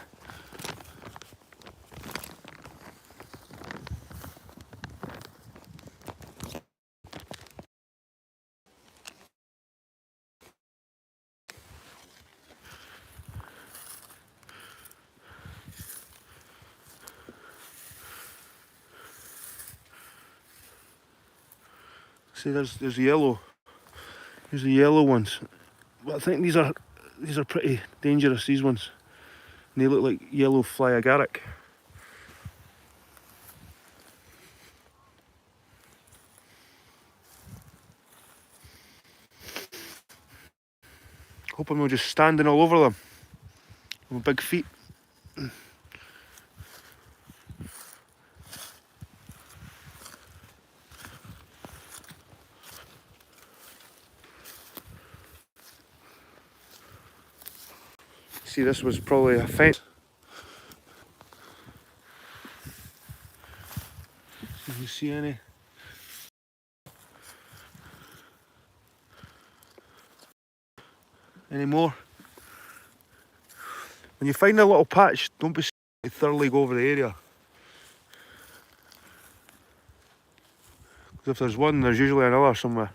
See, there's yellow. Here's the yellow ones. But I think these are pretty dangerous. These ones. And they look like yellow fly agaric. Hope I'm not just standing all over them with big feet. See, this was probably a fence. See if you see any. Any more? When you find a little patch, don't be scared to thoroughly go over the area. Because if there's one, there's usually another somewhere.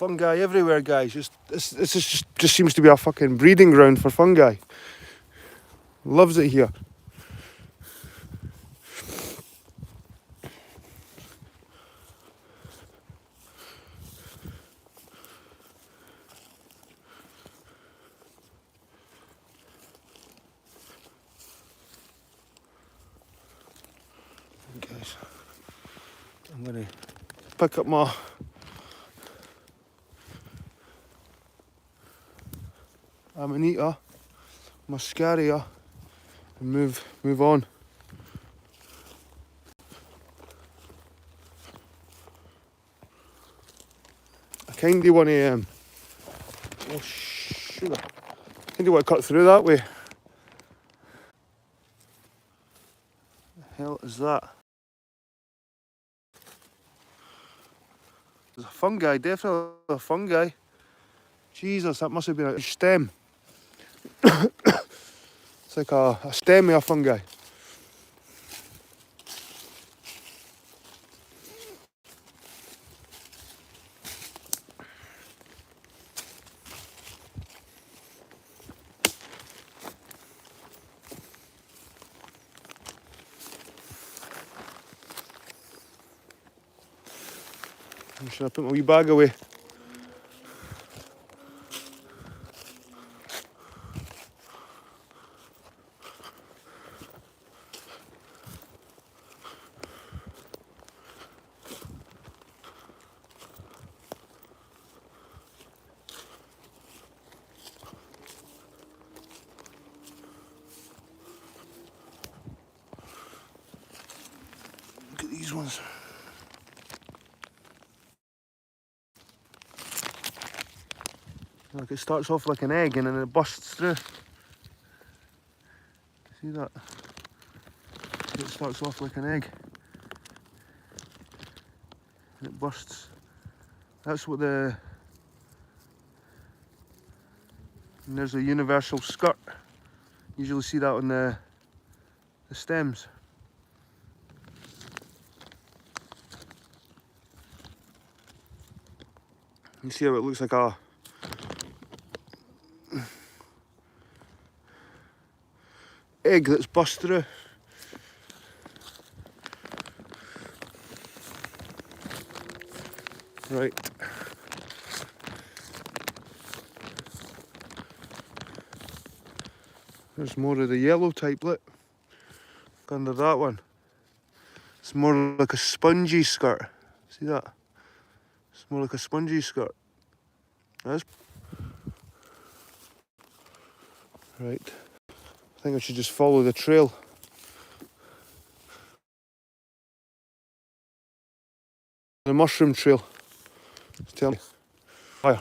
Fungi everywhere, guys. This is just seems to be a fucking breeding ground for fungi. Loves it here. I'm going to pick up my Amanita, Muscaria, and move on. I kind of want to oh sugar. I kind of want to cut through that way. The hell is that? There's a fungi, definitely a fungi. Jesus, that must have been a stem. It's like a stem of a fungi. Should I put my wee bag away? Look at these ones. Look, it starts off like an egg and then it bursts through. See that? It starts off like an egg and it bursts. That's what and there's a universal skirt. Usually see that on the stems. You see how it looks like a egg that's burst through. Right. There's more of the yellow type, look. Look under that one. It's more like a spongy skirt. See that? It's more like a spongy skirt. That's right. I think I should just follow the trail. The mushroom trail. Tell me. Fire.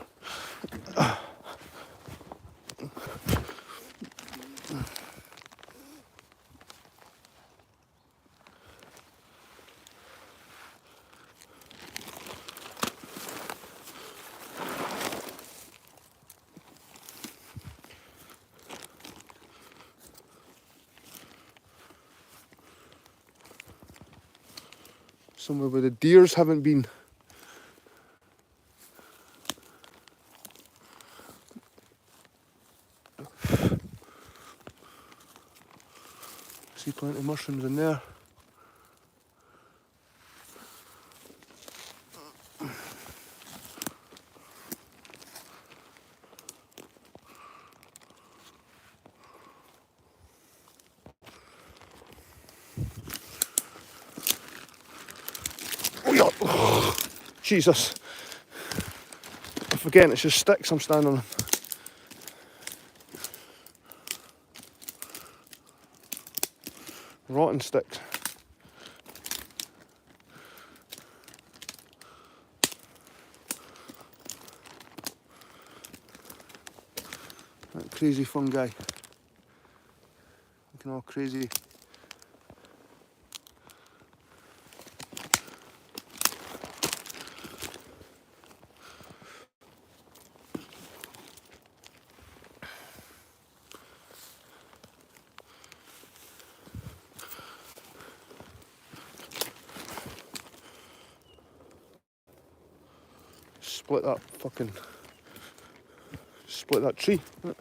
Somewhere where the deers haven't been. See plenty of mushrooms in there. Oh, yeah. Oh, Jesus. I'm forgetting it's just sticks I'm standing on. Rotten sticks. That crazy fungi. Looking all crazy. Split that tree. Right,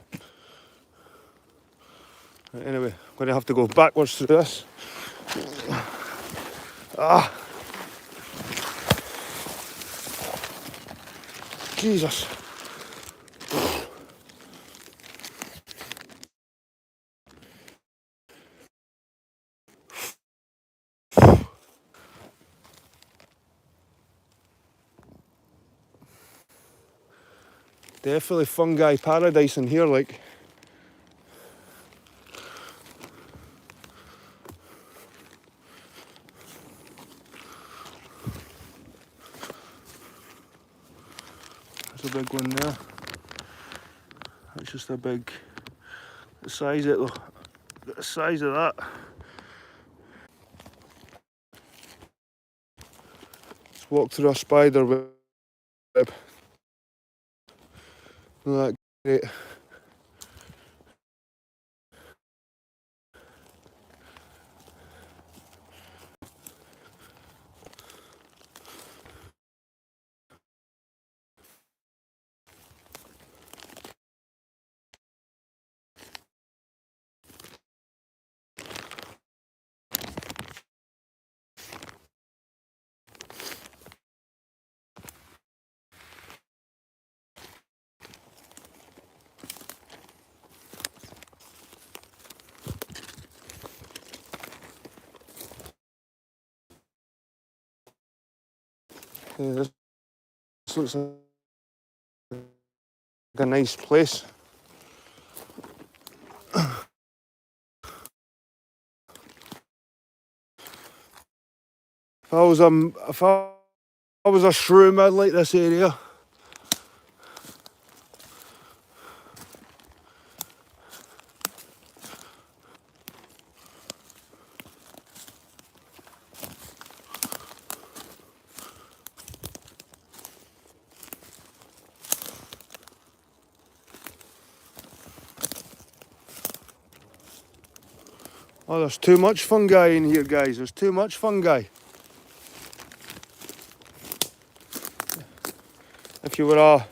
anyway, I'm going to have to go backwards through this. Ah! Jesus! Definitely fungi paradise in here, like. There's a big one there. That's just a big, the size of it though. The size of that. Let's walk through a spider web. Isn't that great? Yeah, this looks like a nice place. If I was a shroom, I'd like this area. Oh, there's too much fungi in here, guys. There's too much fungi. If you were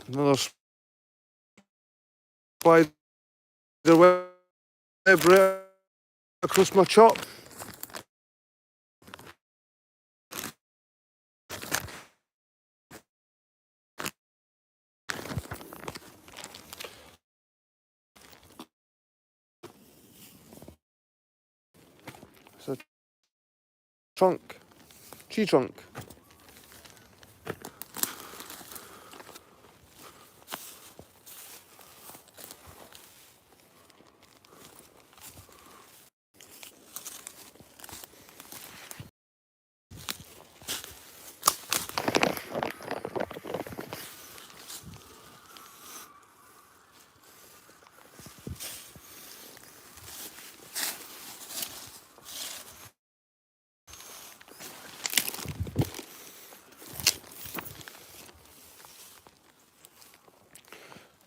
another spider web right across my chop. It's a trunk, tree trunk.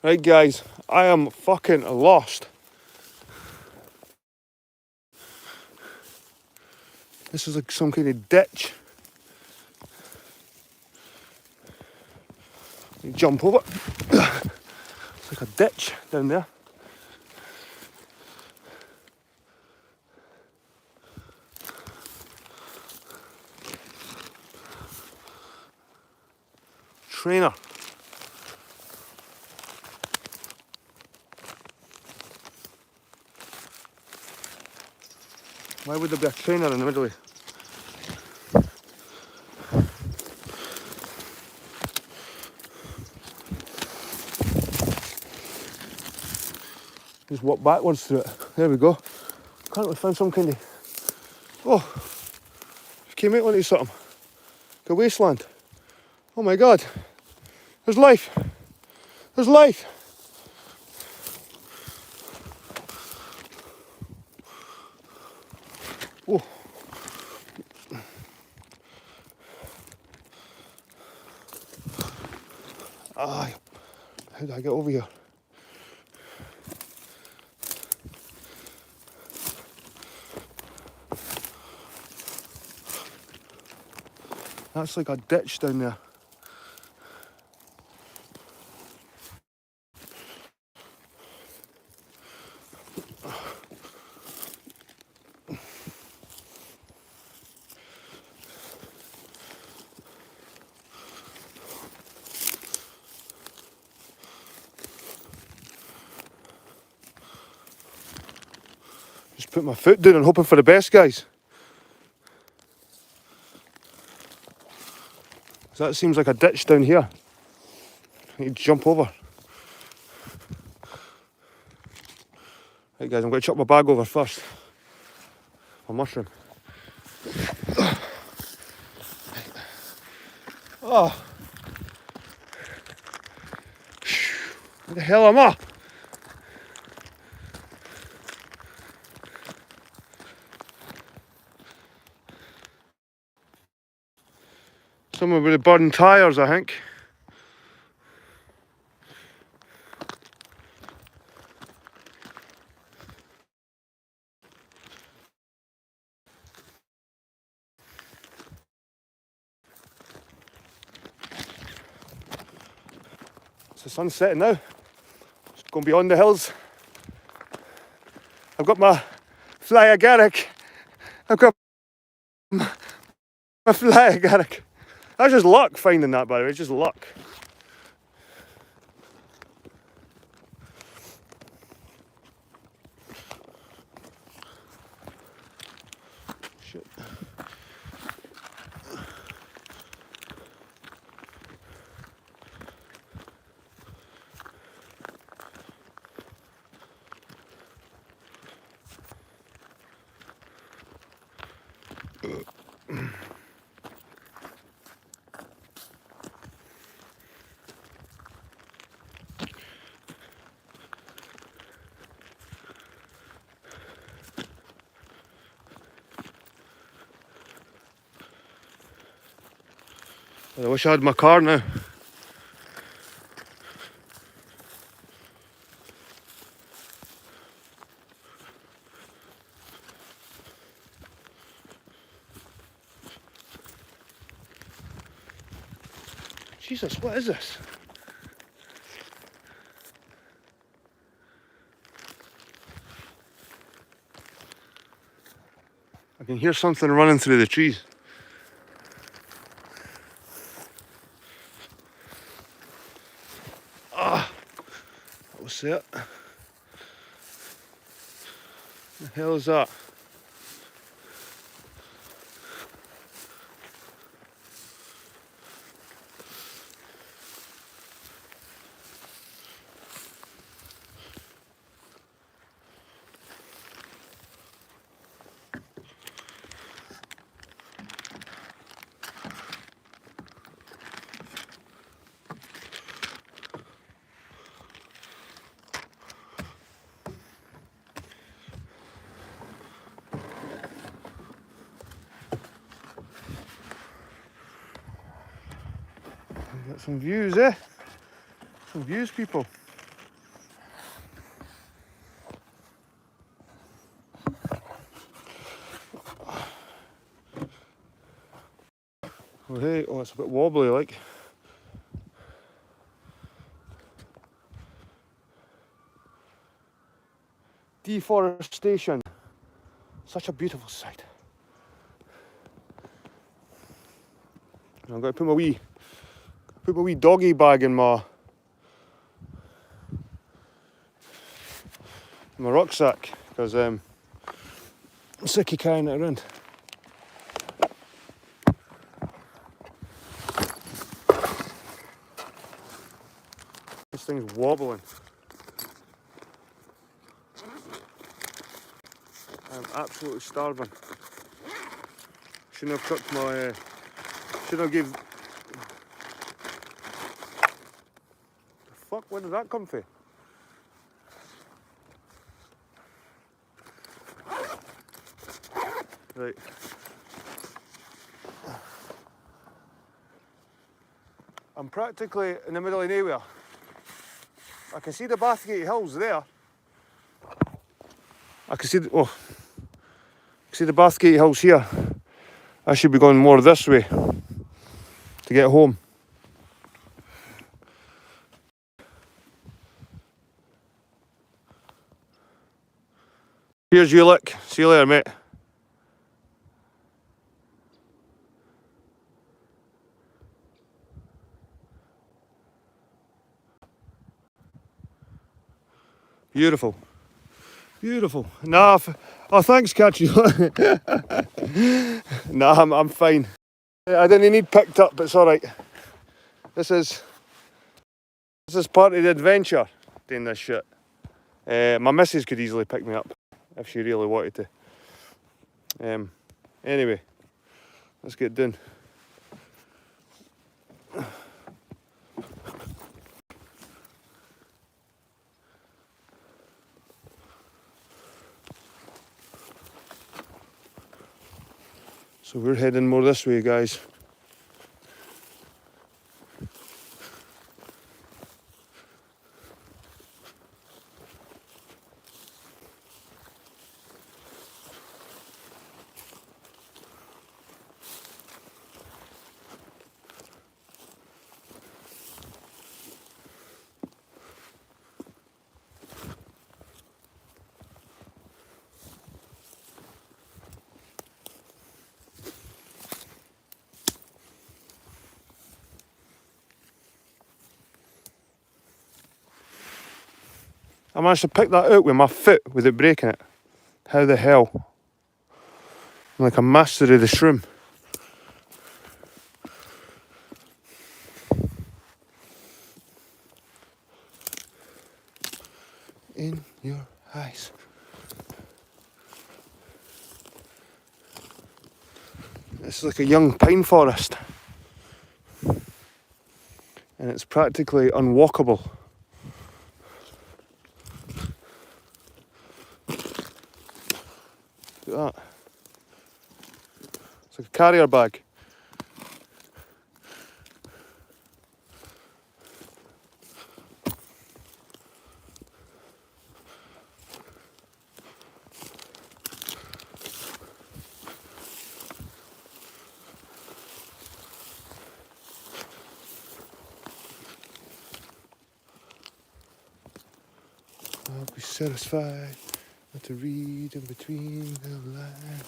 Right, guys, I am fucking lost. This is like some kind of ditch. You jump over. It's like a ditch down there. Trainer. Why would there be a trainer in the middle of it? Just walk backwards through it. There we go. Can't we find some kind of... Oh, came out onto something. Like a wasteland. Oh my god. There's life. There's life. Oh. Ah, how do I get over here? That's like a ditch down there. Put my foot down and hoping for the best, guys. So that seems like a ditch down here. I need to jump over. Right guys, I'm going to chuck my bag over first. My mushroom. Oh. Where the hell am I? Somewhere with the burning tyres, I think. It's the sun setting now. It's going beyond the hills. I've got my fly agaric. I've got my fly agaric. That's just luck finding that, by the way. It's just luck. Shit. I wish I had my car now. Jesus, what is this? I can hear something running through the trees. Ah, that was it. What the hell is that? Got some views, eh? Some views, people. Oh, hey, oh, it's a bit wobbly, like. Deforestation. Such a beautiful sight. I'm going to put my wee doggy bag in my rucksack because I'm sick of carrying it around. This thing's wobbling. I'm absolutely starving. Shouldn't have chucked my. Shouldn't have gave. The fuck? Where did that come from? Right. I'm practically in the middle of nowhere. I can see the Bathgate Hills there. I can see the Bathgate Hills here. I should be going more this way to get home. Here's you, look. See you later, mate. Beautiful. Beautiful. Now Oh, thanks, Catchy. Nah, I'm fine. I didn't need picked up, it's alright. This is part of the adventure, doing this shit. My missus could easily pick me up if she really wanted to. Anyway, let's get done. So we're heading more this way, guys. I managed to pick that out with my foot with it breaking it. How the hell? I'm like a master of the shroom. In your eyes. It's like a young pine forest. And it's practically unwalkable. Look at that. It's like a carrier bag. I'll be satisfied not to read in between the lines.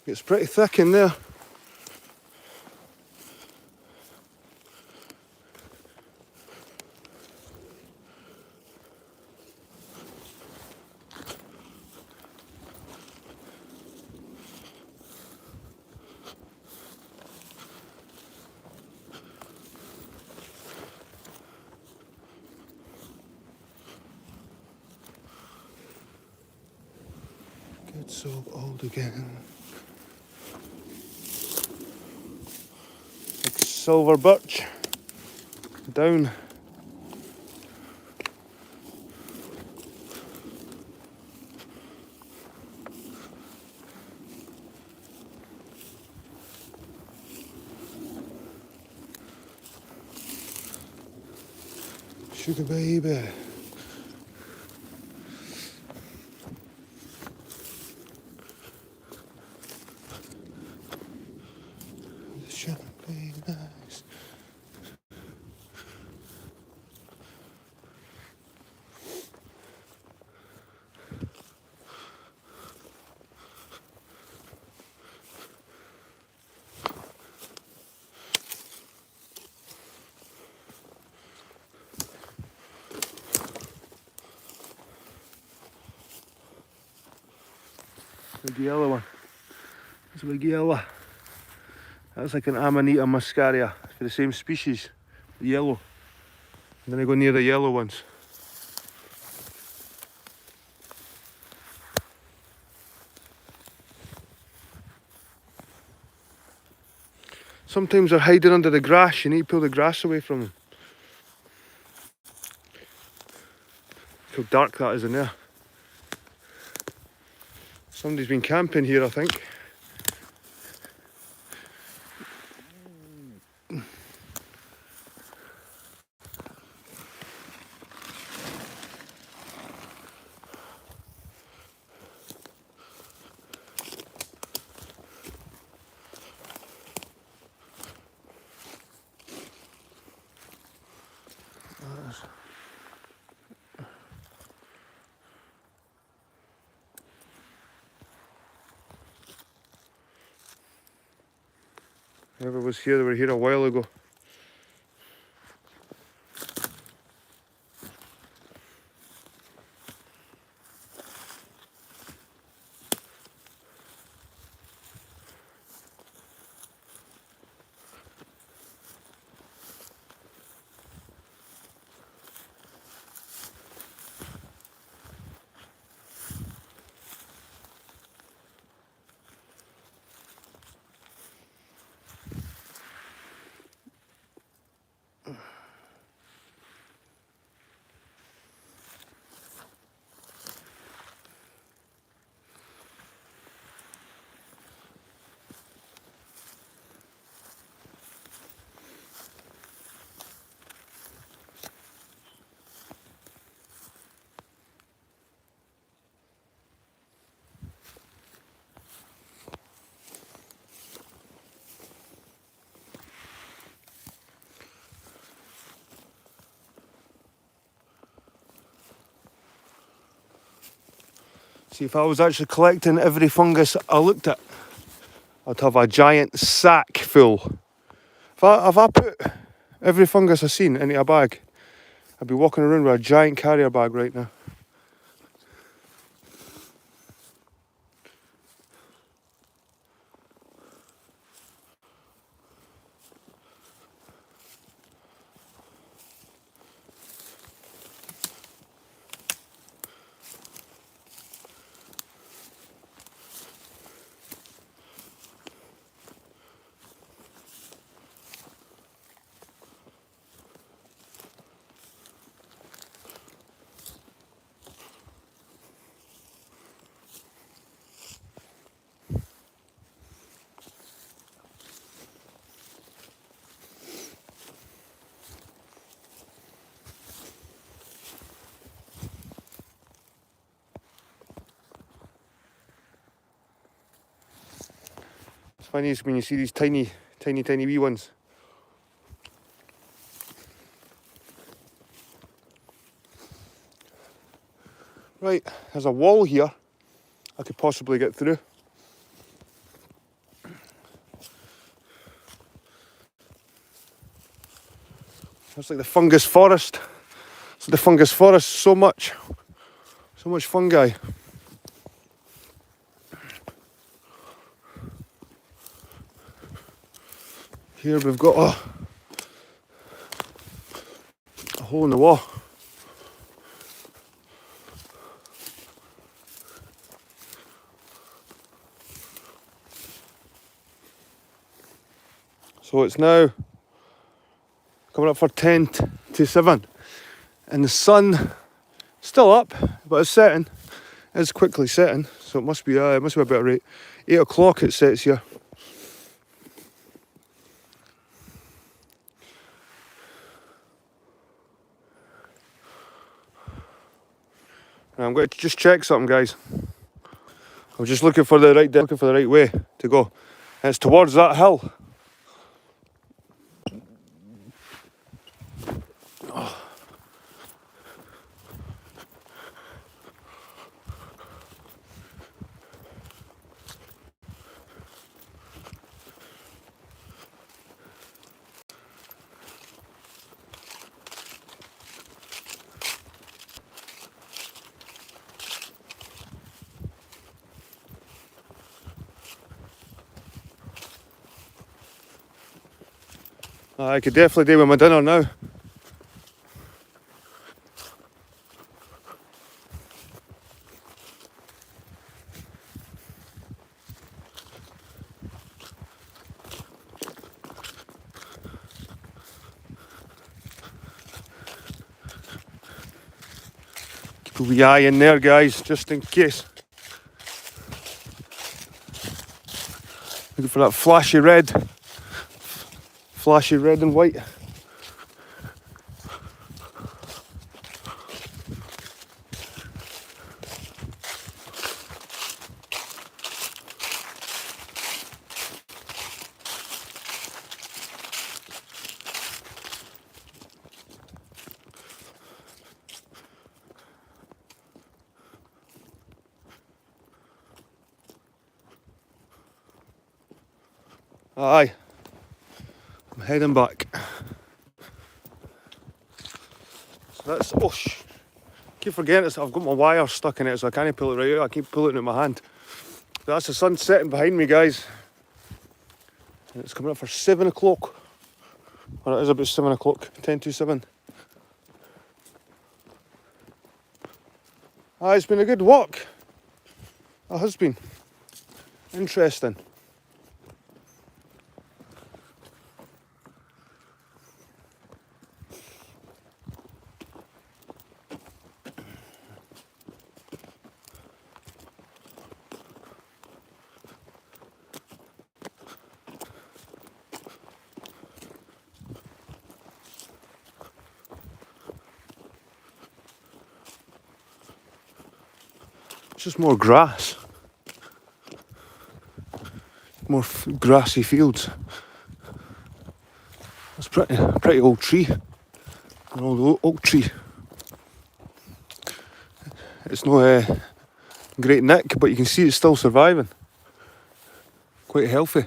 It's pretty thick in there. Get so old again. Like silver birch. Down. Sugar baby. Champagne nice. Big yellow one. That's a big yellow. That's like an Amanita muscaria for the same species, the yellow. And then I go near the yellow ones. Sometimes they're hiding under the grass, you need to pull the grass away from them. Look how dark that is in there. Somebody's been camping here, I think. Whoever was here, they were here a while ago. See, if I was actually collecting every fungus I looked at, I'd have a giant sack full. If I put every fungus I've seen into a bag, I'd be walking around with a giant carrier bag right now. It's funny when you see these tiny wee ones. Right, there's a wall here I could possibly get through. It's like the fungus forest. It's like the fungus forest, so much fungi. Here we've got a hole in the wall. So it's now coming up for 10 to 7 and the sun still up, but it's setting. It's quickly setting, so it must be about 8 o'clock it sets here. And I'm going to just check something, guys. I'm just looking for the right way to go. And it's towards that hill. I could definitely do with my dinner now. Keep a wee eye in there, guys, just in case. Looking for that flashy red and white. Aye, I'm heading back. So that's, keep forgetting I've got my wire stuck in it, so I can't pull it right out. I keep pulling it in my hand. But that's the sun setting behind me, guys. And it's coming up for 7 o'clock. Well, it is about 7 o'clock, 10 to 7. It's been a good walk. It has been. Interesting. It's just more grass. More grassy fields. That's pretty old tree. An old oak tree. It's no great nick, but you can see it's still surviving. Quite healthy.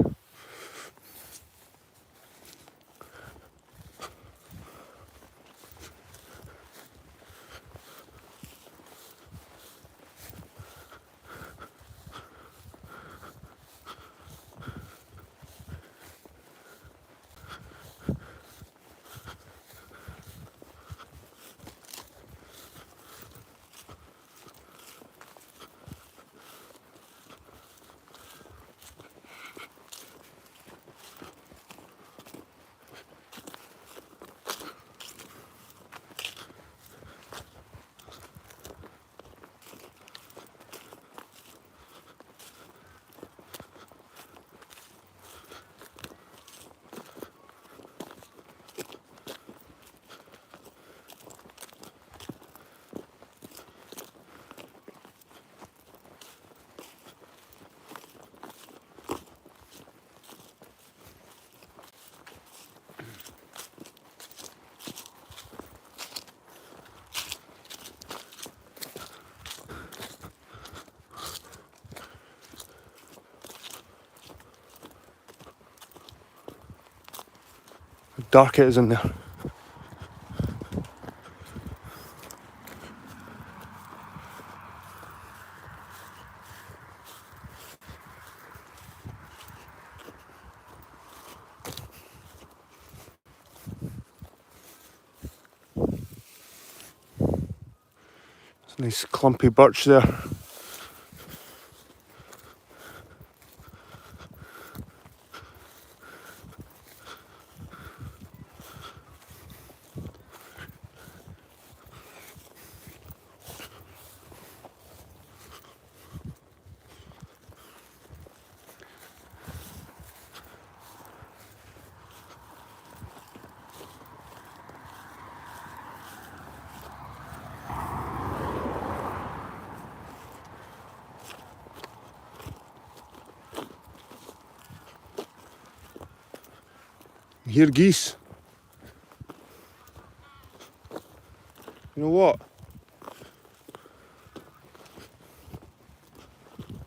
How dark it is in there. It's a nice clumpy birch there. You hear geese. You know what?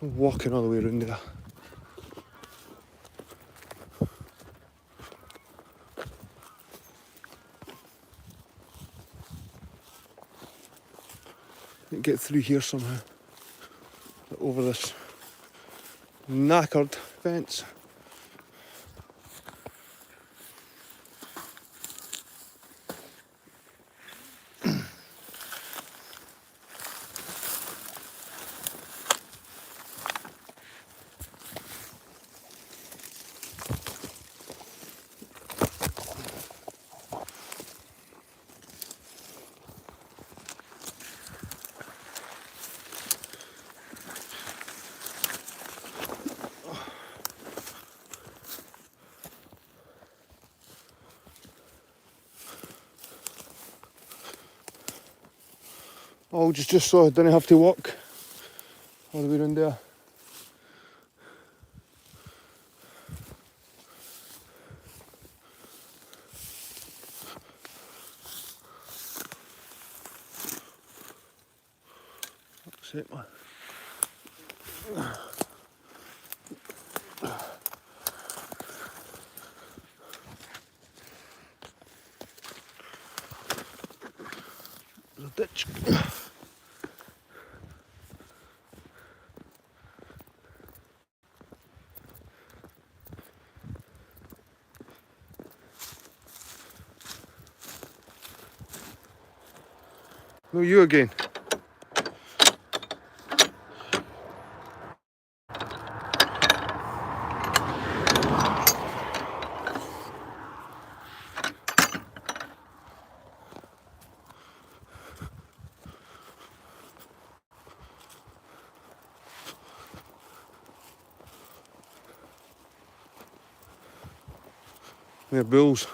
I'm walking all the way around there. Get through here somehow. Over this knackered fence. Oh, just so I didn't have to walk all the way around there. That's it, man. There's a ditch. No, you again. They're bulls.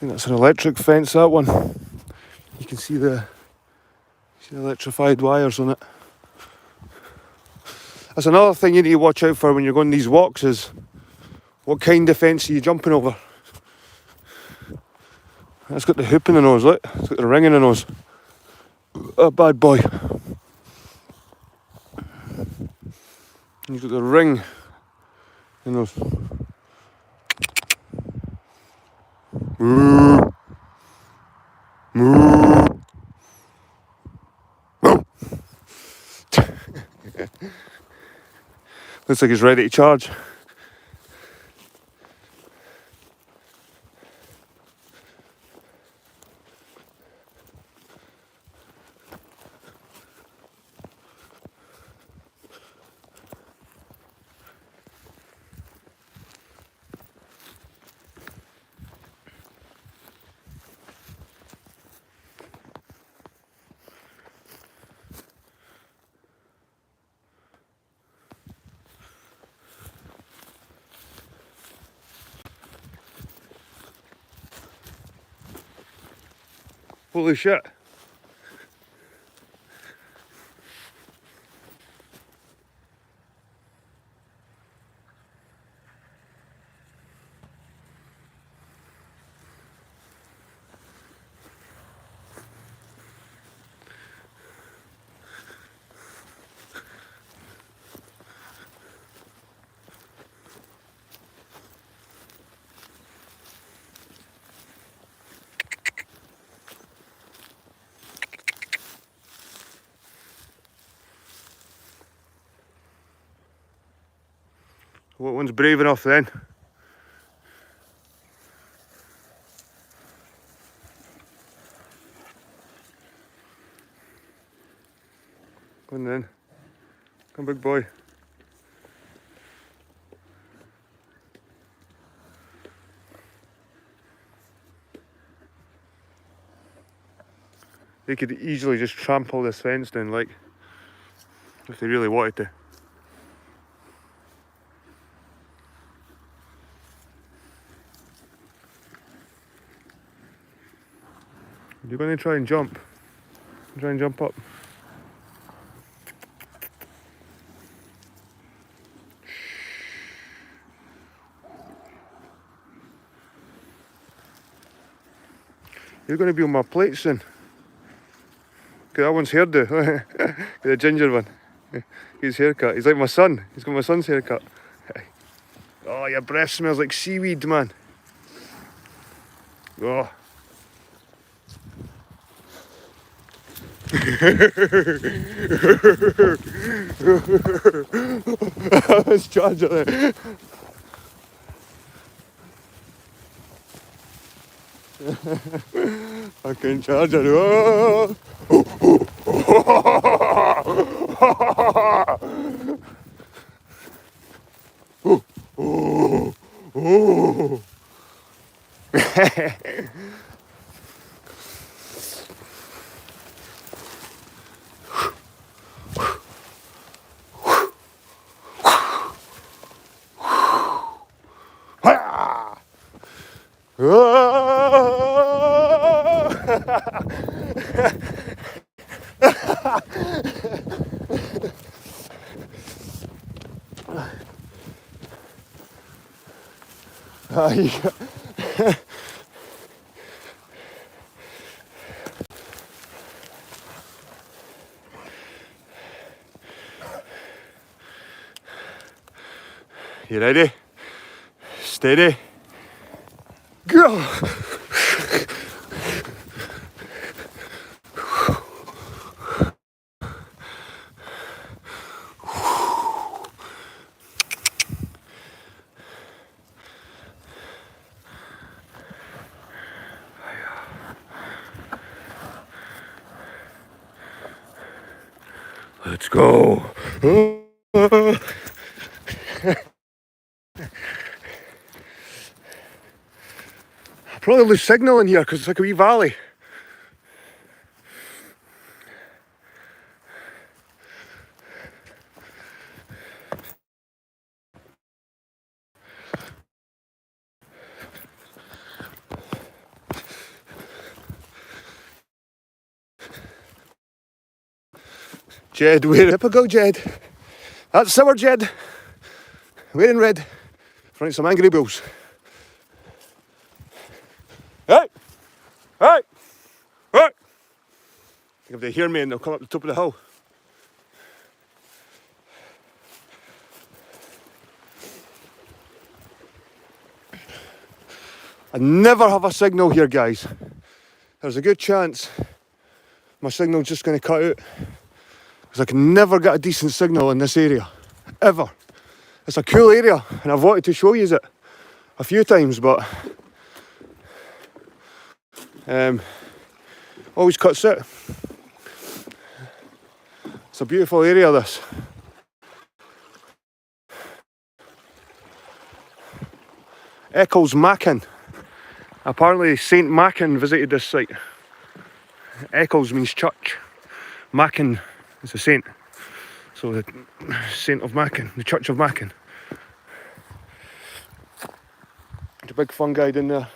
think that's an electric fence, that one. You can see the electrified wires on it. That's another thing you need to watch out for when you're going these walks, is what kind of fence are you jumping over? That's got the hoop in the nose, look. It's got the ring in the nose. A bad boy. He's got the ring in the nose. Moo. Moo. Looks like he's ready to charge. Holy shit. What one's brave enough then? Go on then. Come, big boy. They could easily just trample this fence down, like, if they really wanted to. You're going to try and jump. Try and jump up. You're going to be on my plate soon. Look at that one's hairdo. The ginger one. His haircut. He's like my son. He's got my son's haircut. Oh, your breath smells like seaweed, man. Oh. Let's charge it there. Fucking charge it. Oh. Oh. Oh. You ready? Steady. Go! Let's go. Probably lose signal in here because it's like a wee valley. Jed, up a go, Jed. That's our Jed. Wearing red. Front some angry bulls. Hey! Hey! Hey! If they hear me and they'll come up the top of the hill. I never have a signal here, guys. There's a good chance my signal's just going to cut out, because I can never get a decent signal in this area, ever. It's a cool area and I've wanted to show you it a few times, but always cuts out. It's a beautiful area, this. Eccles Mackin. Apparently Saint Mackin visited this site. Eccles means church. Mackin is a saint. So the Saint of Mackin, the Church of Mackin. There's a big fungi in there.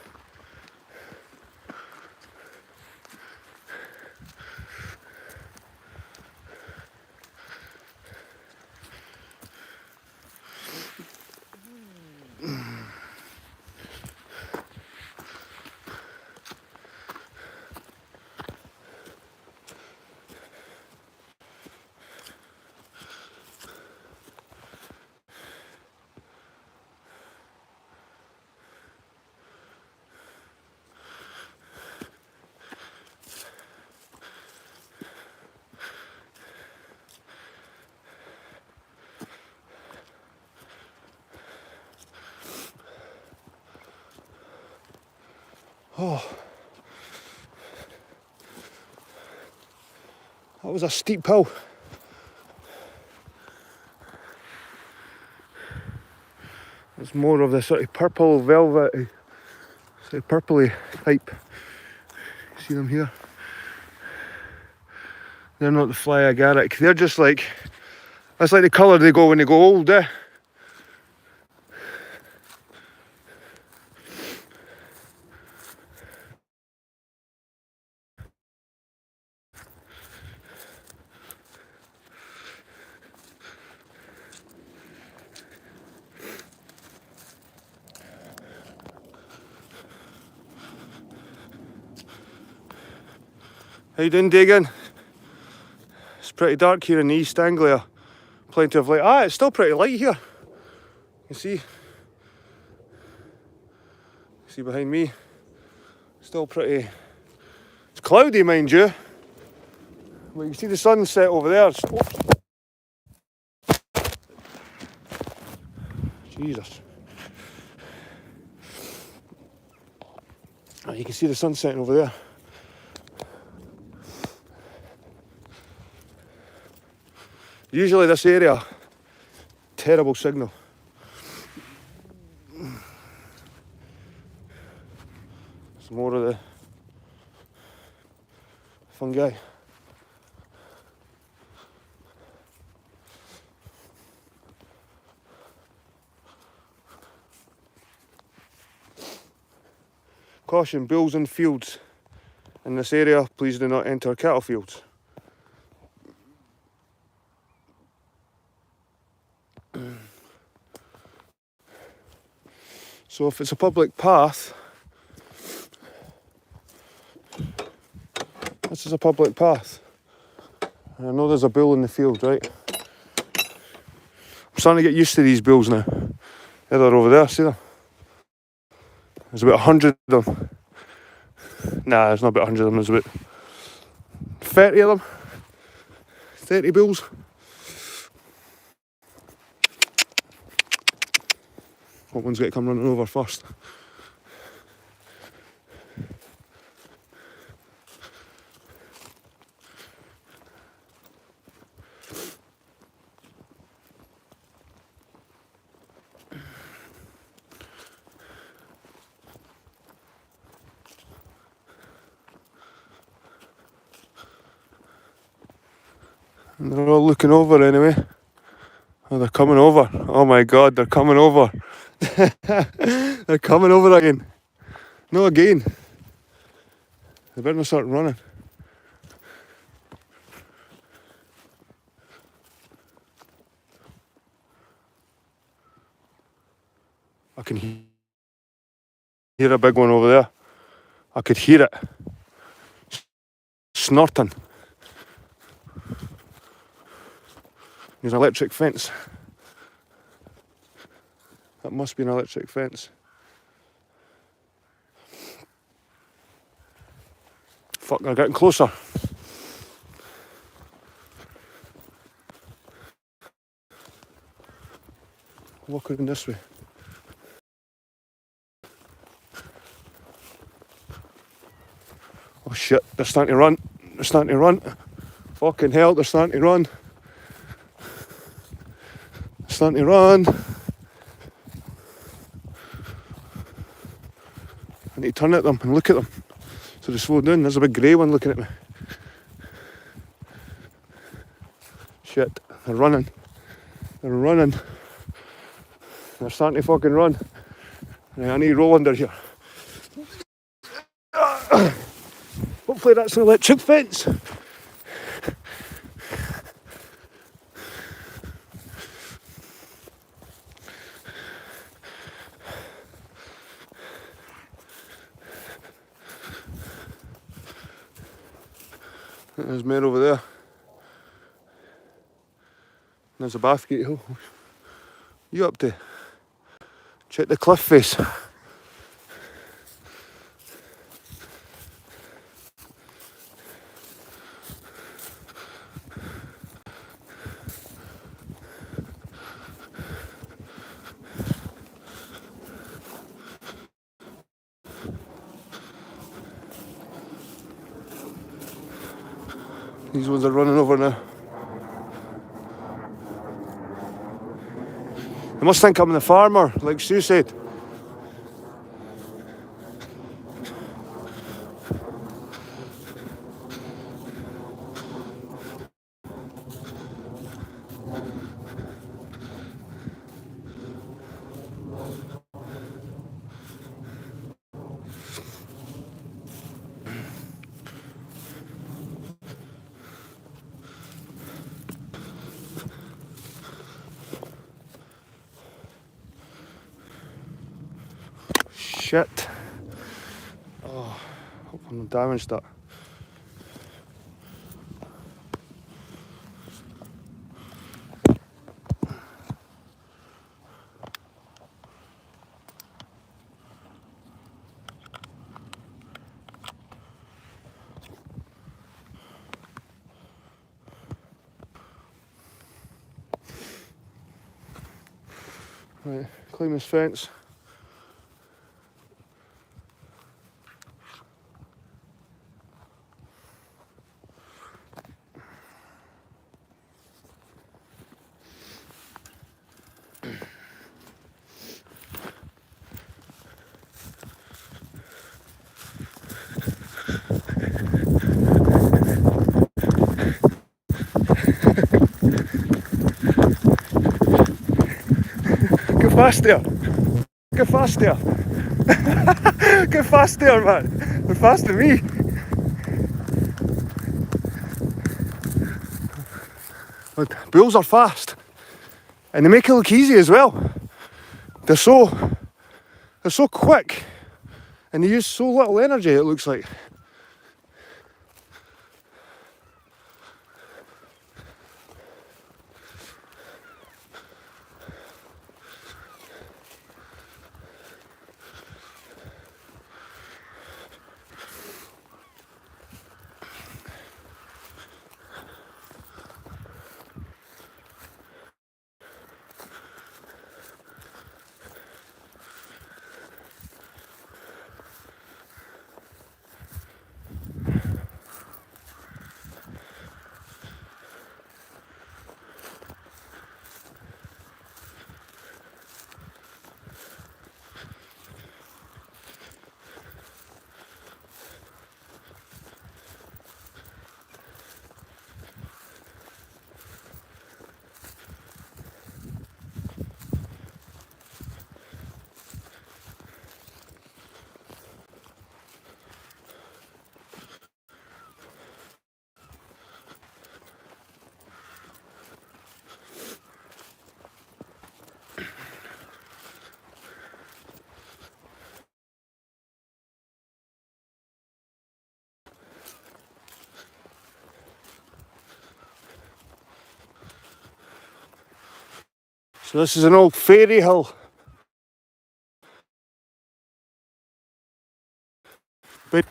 Oh, that was a steep hill. It's more of the sort of purple velvety, sort of purpley type. See them here? They're not the fly agaric. They're just like, that's like the colour they go when they go old, eh? How you doing, Dagan? It's pretty dark here in the East Anglia. Plenty of light. Ah, it's still pretty light here. You see? See behind me? Still pretty... It's cloudy, mind you. But you can see the sunset over there. Jesus. Oh, you can see the sun setting over there. Usually this area, terrible signal. Some more of the fungi. Caution, bulls in fields. In this area, please do not enter cattle fields. So if it's a public path, this is a public path. And I know there's a bull in the field, right? I'm starting to get used to these bulls now. Yeah, they're over there, see them? There's about 100 of them. Nah, there's not about 100 of them, there's about 30 of them. 30 bulls. What one's got to come running over first? And they're all looking over anyway. Oh, they're coming over. Oh my God, they're coming over. They're coming over again. No, again. They better not start running. I can hear a big one over there. I could hear it snorting. There's an electric fence. That must be an electric fence. Fuck, they're getting closer. Walk around this way. Oh shit, they're starting to run. They're starting to run. Fucking hell, they're starting to run. They're starting to run. I need to turn at them and look at them. So they slow down. There's a big grey one looking at me. Shit, they're running. They're running. They're starting to fucking run. Right, I need to roll under here. Hopefully that's an electric fence. There's men over there. There's a bath gate. Oh, you up to? Check the cliff face. These ones are running over now. They must think I'm the farmer, like Sue said. Shit. Oh, hope I'm not damaged that. Right, climb this fence. Go fast there. Go fast there. Go fast there, man. Go faster than me. But bulls are fast. And they make it look easy as well. They're so quick. And they use so little energy, it looks like. So this is an old fairy hill. But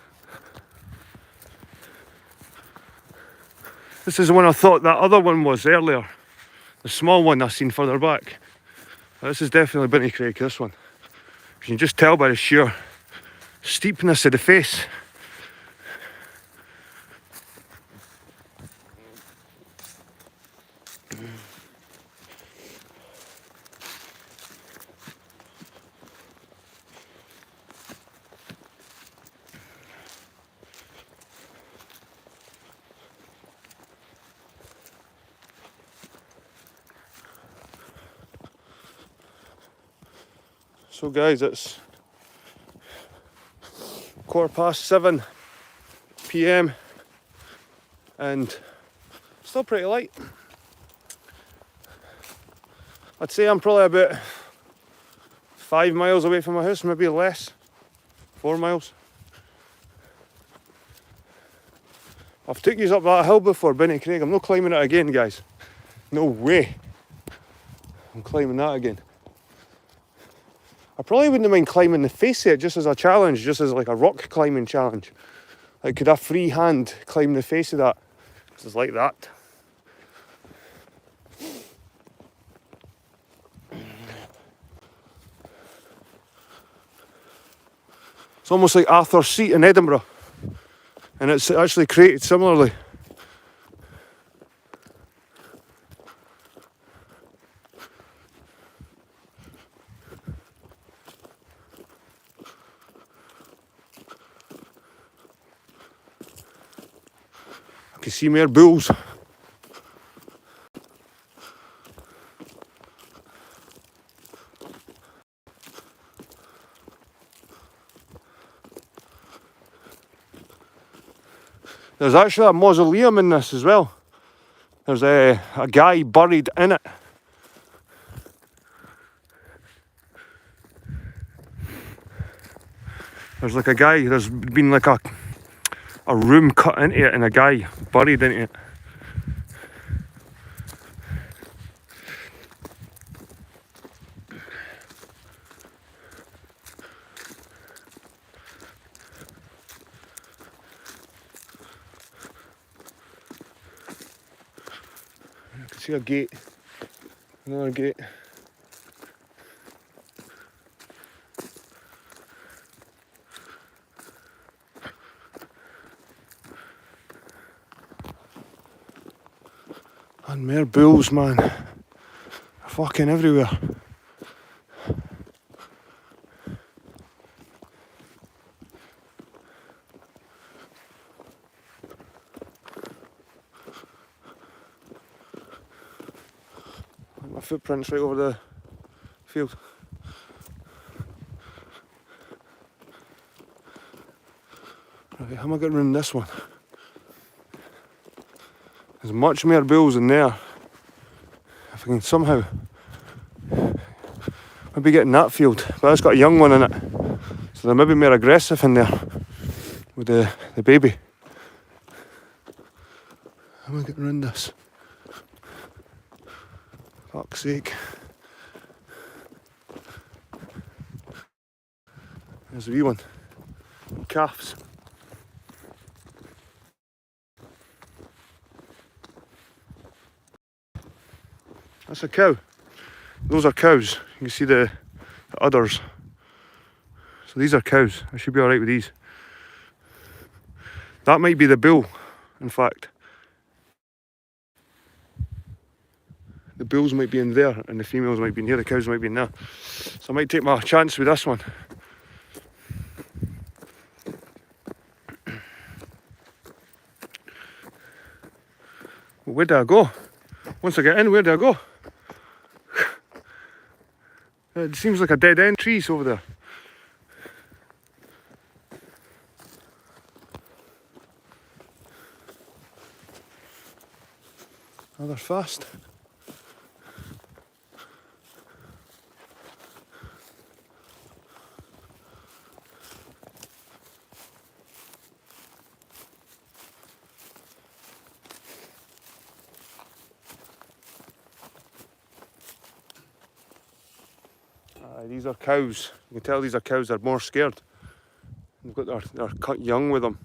this is the one I thought that other one was earlier. The small one I seen further back. This is definitely Binny Craig, this one. You can just tell by the sheer steepness of the face. So guys, it's 7:15 p.m. and still pretty light. I'd say I'm probably about 5 miles away from my house, maybe less, 4 miles. I've took you up that hill before, Binny Craig. I'm not climbing it again, guys. No way. I'm climbing that again. I probably wouldn't mind climbing the face of it just as a challenge, just as like a rock climbing challenge. Like, could I free hand climb the face of that? Because it's like that. It's almost like Arthur's Seat in Edinburgh. And it's actually created similarly. I can see more bulls. There's actually a mausoleum in this as well. There's a guy buried in it. There's like a guy, there's been like a room cut into it and a guy buried into it. I can see a gate, another gate. And more bulls, man. They're fucking everywhere. My footprints right over the field. Right, how am I getting around this one? There's much more bulls in there. If I can somehow maybe get in that field, but it's got a young one in it, so they're maybe more aggressive in there with the baby. How am I getting around this? Fuck's sake. There's a wee one. Calves. That's a cow. Those are cows. You can see the udders. So these are cows. I should be alright with these. That might be the bull, in fact. The bulls might be in there and the females might be in here, the cows might be in there. So I might take my chance with this one. Well, where do I go? Once I get in, where do I go? It seems like a dead end trees over there. Oh, they're fast. These are cows. You can tell these are cows. They're more scared. They've got their cut young with them.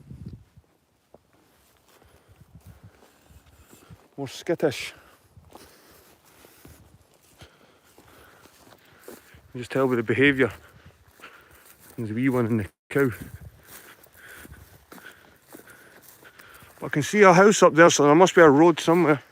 More skittish. You just tell by the behaviour. There's a wee one in the cow. But I can see a house up there, so there must be a road somewhere.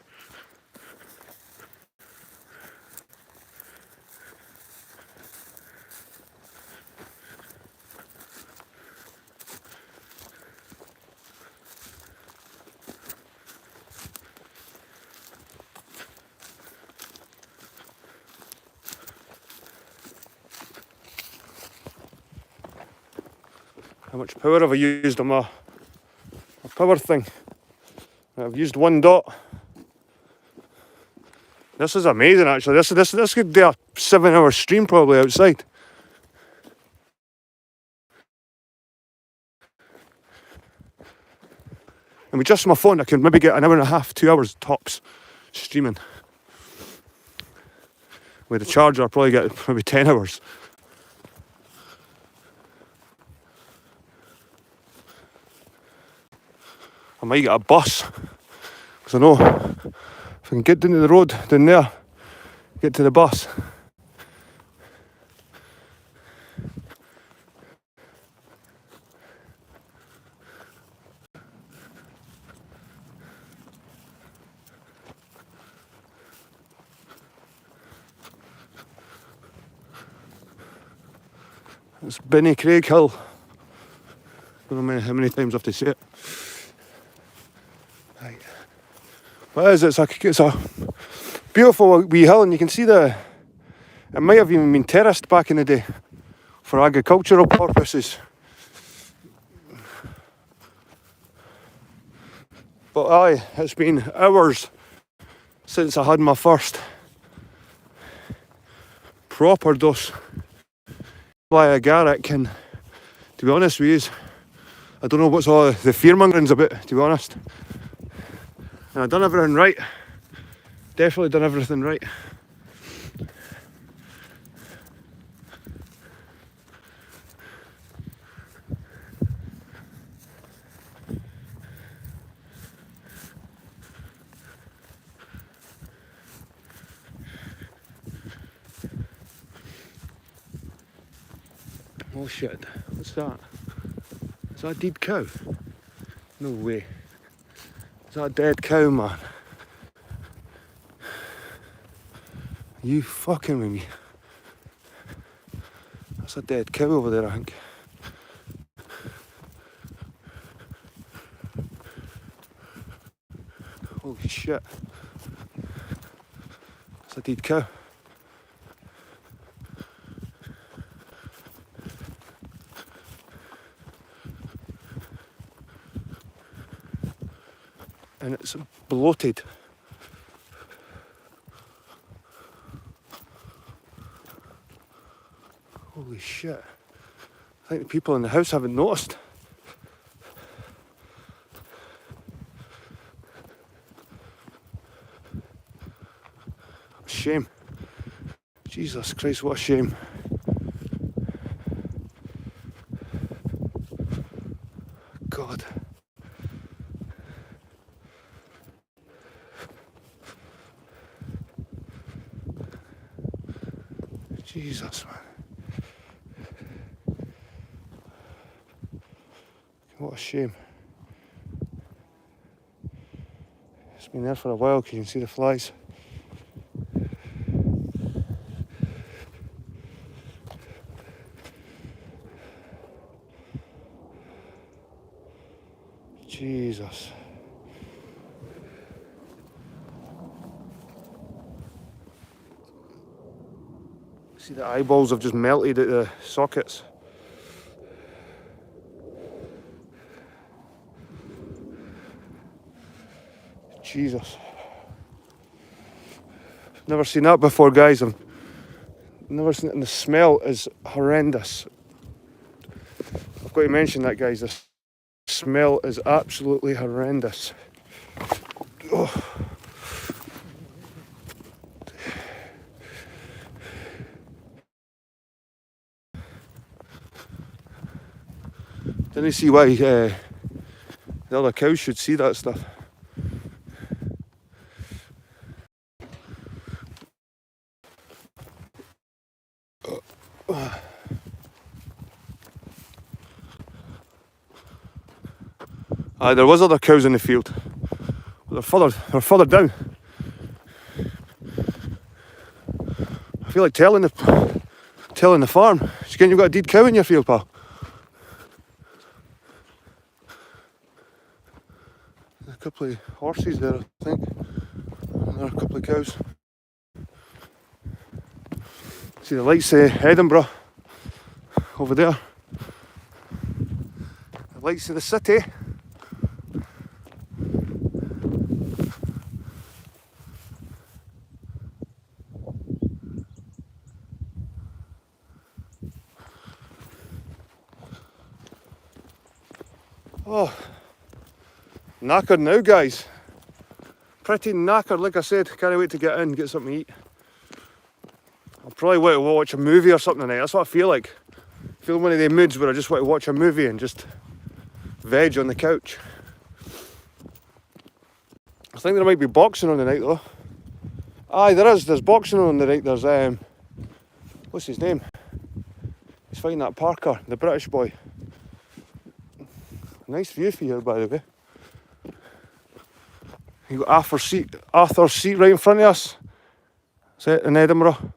How much power have I used on my power thing? I've used 1 dot. This is amazing actually. This could do a 7-hour stream probably outside. And with just my phone I can maybe get 1.5 hours, 2 hours tops streaming. With the charger I'll probably get maybe 10 hours. I might get a bus, because I know if I can get down to the road down there, get to the bus. It's Benny Craig Hill. Don't know how many times I have to say it. Right. What is it? It's a beautiful wee hill, and you can see it might have even been terraced back in the day for agricultural purposes. But aye, it's been hours since I had my first proper dose by a Garrick, and to be honest with you, I don't know what's all the fearmongering's about, to be honest. And I've done everything right. Definitely done everything right. Oh shit, what's that? Is that a dead cow? No way. Is that a dead cow, man? Are you fucking with me? That's a dead cow over there, I think. Holy shit. That's a dead cow. And it's bloated. Holy shit. I think the people in the house haven't noticed. Shame. Jesus Christ, what a shame. God. Jesus, man. What a shame. It's been there for a while, because you can see the flies. Jesus. See, the eyeballs have just melted at the sockets. Jesus. Never seen that before, guys. I've never seen it, and the smell is horrendous. I've got to mention that, guys. The smell is absolutely horrendous. Oh. Didn't see why the other cows should see that stuff. Aye, there was other cows in the field, but they're further down. I feel like telling the farm, you've got a dead cow in your field, pal. A couple of horses there, I think. And there are a couple of cows. See the lights of Edinburgh over there. The lights of the city. Oh, knackered now, guys. Pretty knackered, like I said. Can't wait to get in, get something to eat. I'll probably want to watch a movie or something tonight. That's what I feel like. I feel one of the moods where I just want to watch a movie and just veg on the couch. I think there might be boxing on the night though. Aye, there is. There's boxing on the night. There's what's his name? He's fighting that Parker, the British boy. Nice view for you, by the way. You got Arthur's Seat right in front of us. That's it, in Edinburgh.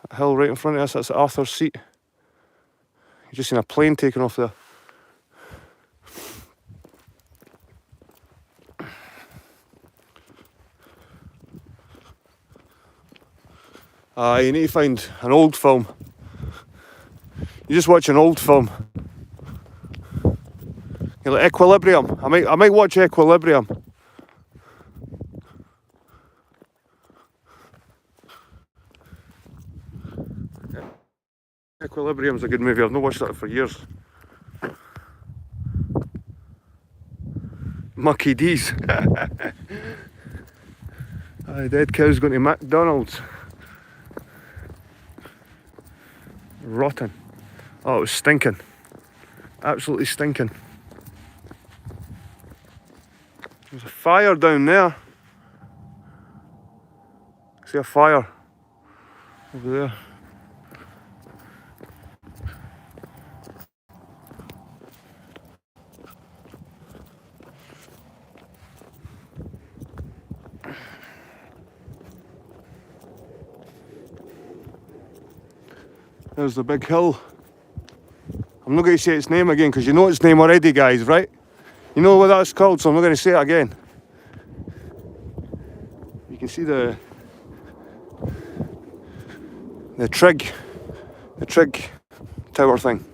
That hill right in front of us, that's Arthur's Seat. You just seen a plane taking off there. You need to find an old film. You just watch an old film. You're like Equilibrium. I might watch Equilibrium. Equilibrium's a good movie. I've not watched that for years. Mucky D's. Aye, dead cow's going to McDonald's. Rotten. Oh, it was stinking. Absolutely stinking. There's a fire down there. See a fire over there. There's the big hill. I'm not going to say its name again because you know its name already, guys, right? You know what that's called, so I'm not going to say it again. You can see the Trig tower thing.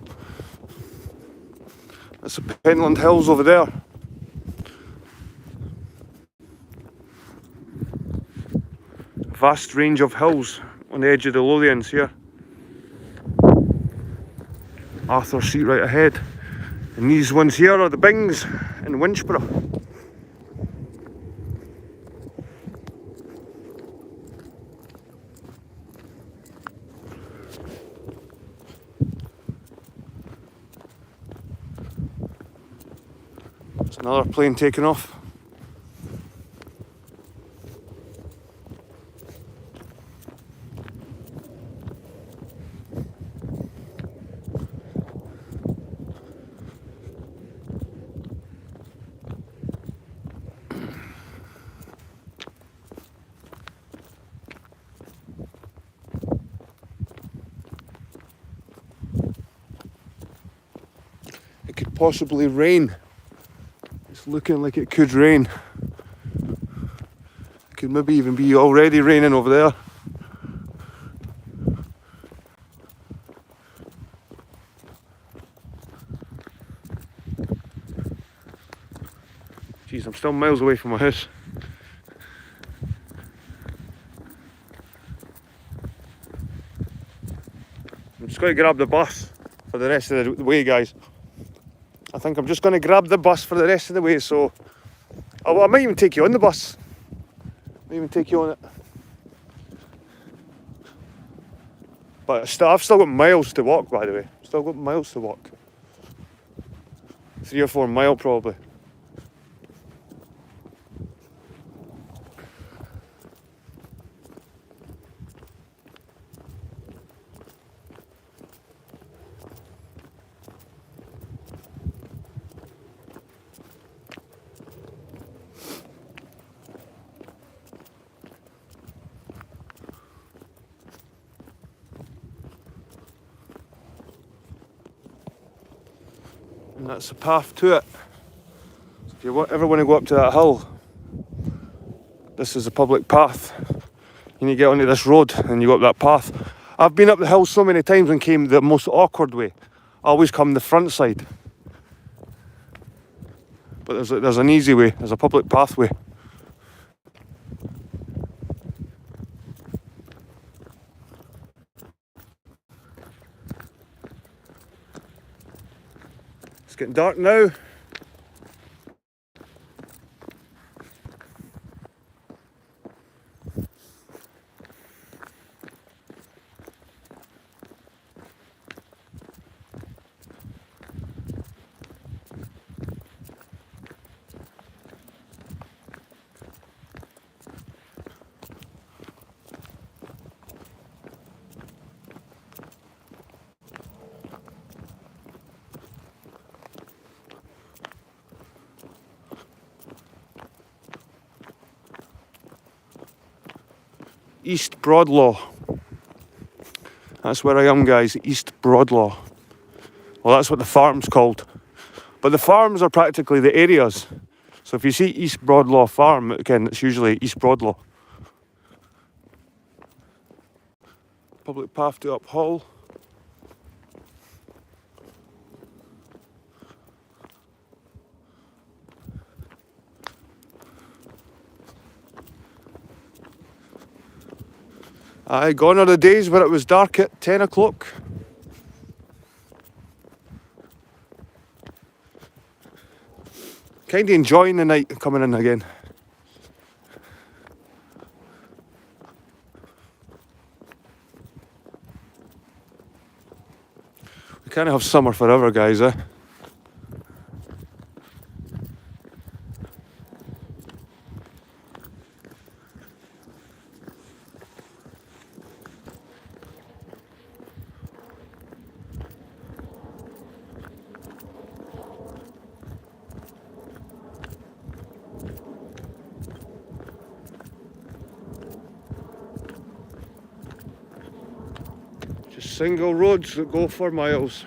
That's the Pentland Hills over there. Vast range of hills on the edge of the Lothians here. Arthur's Seat right ahead. And these ones here are the Bings in Winchborough. There's another plane taking off. It could possibly rain. It's looking like it could rain. It could maybe even be already raining over there. Jeez, I'm still miles away from my house. I'm just going to grab the bus for the rest of the way, guys. I think I'm just going to grab the bus for the rest of the way, so I might even take you on the bus. I might even take you on it. But I've still got miles to walk, by the way. Still got miles to walk. 3 or 4 mile probably. And that's the path to it. So if you ever want to go up to that hill, this is a public path. You need to get onto this road and you go up that path. I've been up the hill so many times and came the most awkward way. I always come the front side. But there's an easy way, there's a public pathway. It's getting dark now. East Broadlaw. That's where I am, guys, East Broadlaw. Well, that's what the farm's called. But the farms are practically the areas. So if you see East Broadlaw Farm, again, it's usually East Broadlaw. Public path to Uphall. Aye, gone are the days where it was dark at 10 o'clock. Kind of enjoying the night coming in again. We can't have summer forever, guys, eh? Just single roads that go for miles.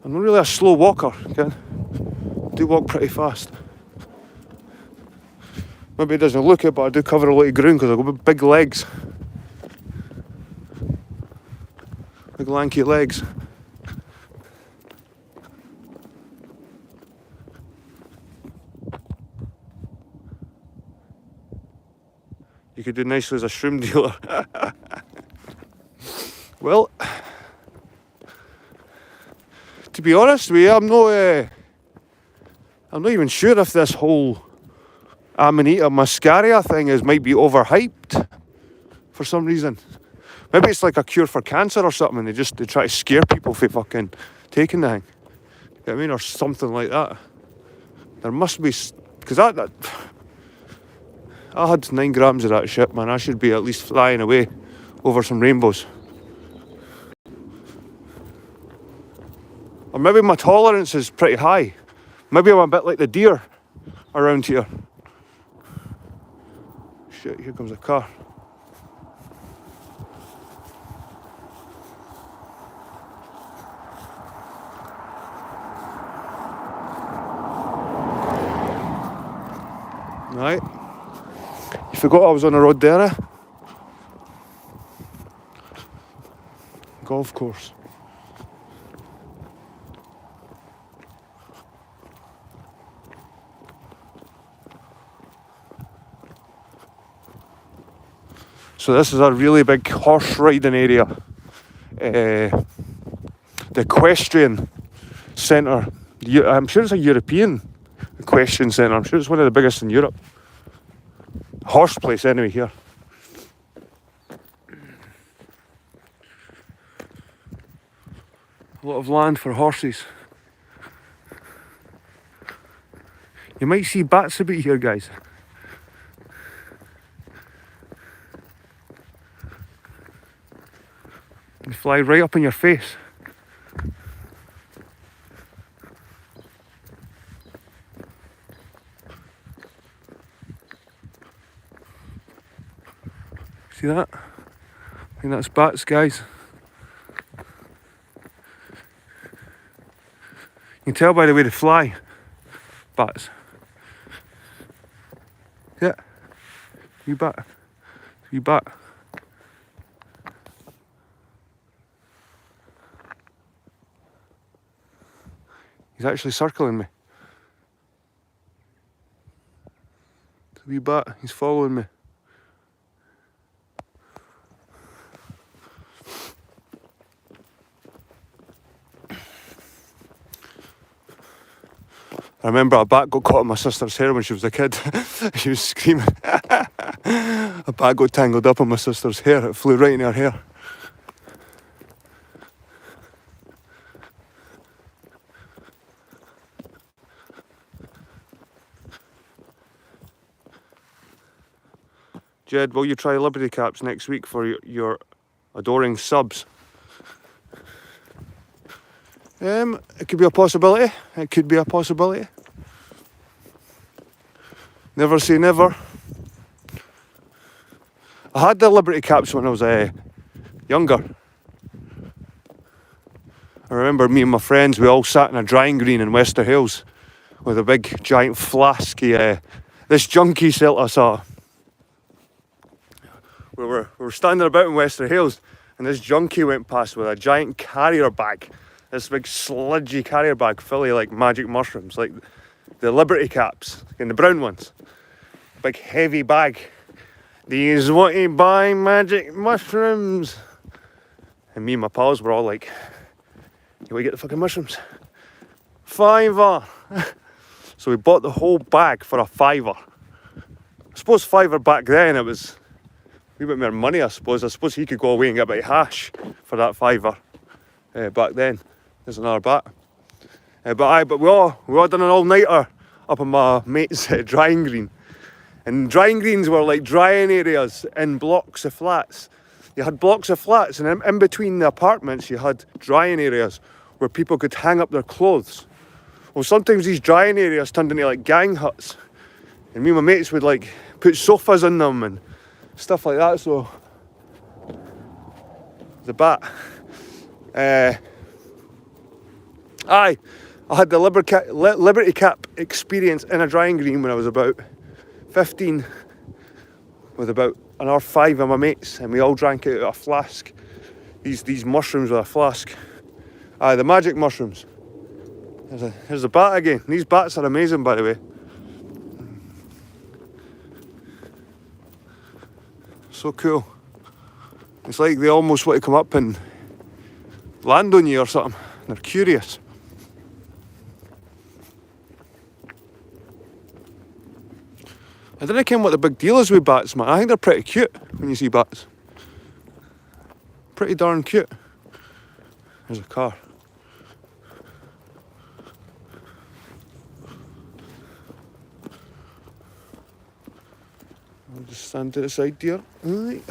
I'm not really a slow walker, again. I do walk pretty fast. Maybe it doesn't look it, but I do cover a lot of ground because I've got big legs. Big lanky legs. You could do nicely as a shroom dealer. Well, to be honest with you, I'm not even sure if this whole Amanita muscaria thing might be overhyped for some reason. Maybe it's like a cure for cancer or something, and they try to scare people for fucking taking the thing. You know what I mean? Or something like that. There must be, because I had 9 grams of that shit, man. I should be at least flying away over some rainbows. Or maybe my tolerance is pretty high. Maybe I'm a bit like the deer around here. Shit, here comes a car. Right. You forgot I was on the road there, eh? Golf course. So this is a really big horse riding area. The equestrian centre. I'm sure it's a European equestrian centre. I'm sure it's one of the biggest in Europe. Horse place anyway here. A lot of land for horses. You might see bats a bit here, guys. They fly right up in your face. See that? I think that's bats, guys. You can tell by the way they fly. Bats. Yeah. You bat. You bat. He's actually circling me. It's a wee bat. He's following me. I remember a bat got caught in my sister's hair when she was a kid. She was screaming. A bat got tangled up in my sister's hair. It flew right in her hair. Jed, will you try Liberty Caps next week for your adoring subs? It could be a possibility. It could be a possibility. Never say never. I had the Liberty Caps when I was younger. I remember me and my friends, we all sat in a drying green in Wester Hills with a big giant flask. This junkie sold us we were standing about in Wester Hills and this junkie went past with a giant carrier bag. This big sludgy carrier bag full of like magic mushrooms, like the Liberty Caps and the brown ones. Big heavy bag. These what you buy magic mushrooms. And me and my pals were all like, you want to get the fucking mushrooms? £5. So we bought the whole bag for £5. I suppose £5 back then it was a wee bit more money, I suppose. I suppose he could go away and get a bit of hash for that £5 back then. There's another bat. But we all done an all-nighter up on my mate's drying green. And drying greens were like drying areas in blocks of flats. You had blocks of flats, and in between the apartments you had drying areas where people could hang up their clothes. Well, sometimes these drying areas turned into like gang huts. And me and my mates would like put sofas in them and stuff like that. So the bat. I had the Liberty Cap experience in a drying green when I was about 15 with about another 5 of my mates, and we all drank it out of a flask. These mushrooms with a flask. The magic mushrooms. Here's a bat again. These bats are amazing, by the way. So cool. It's like they almost want to come up and land on you or something. They're curious. I don't know what the big deal is with bats, man. I think they're pretty cute when you see bats. Pretty darn cute. There's a car. I'll just stand to the side here. Right.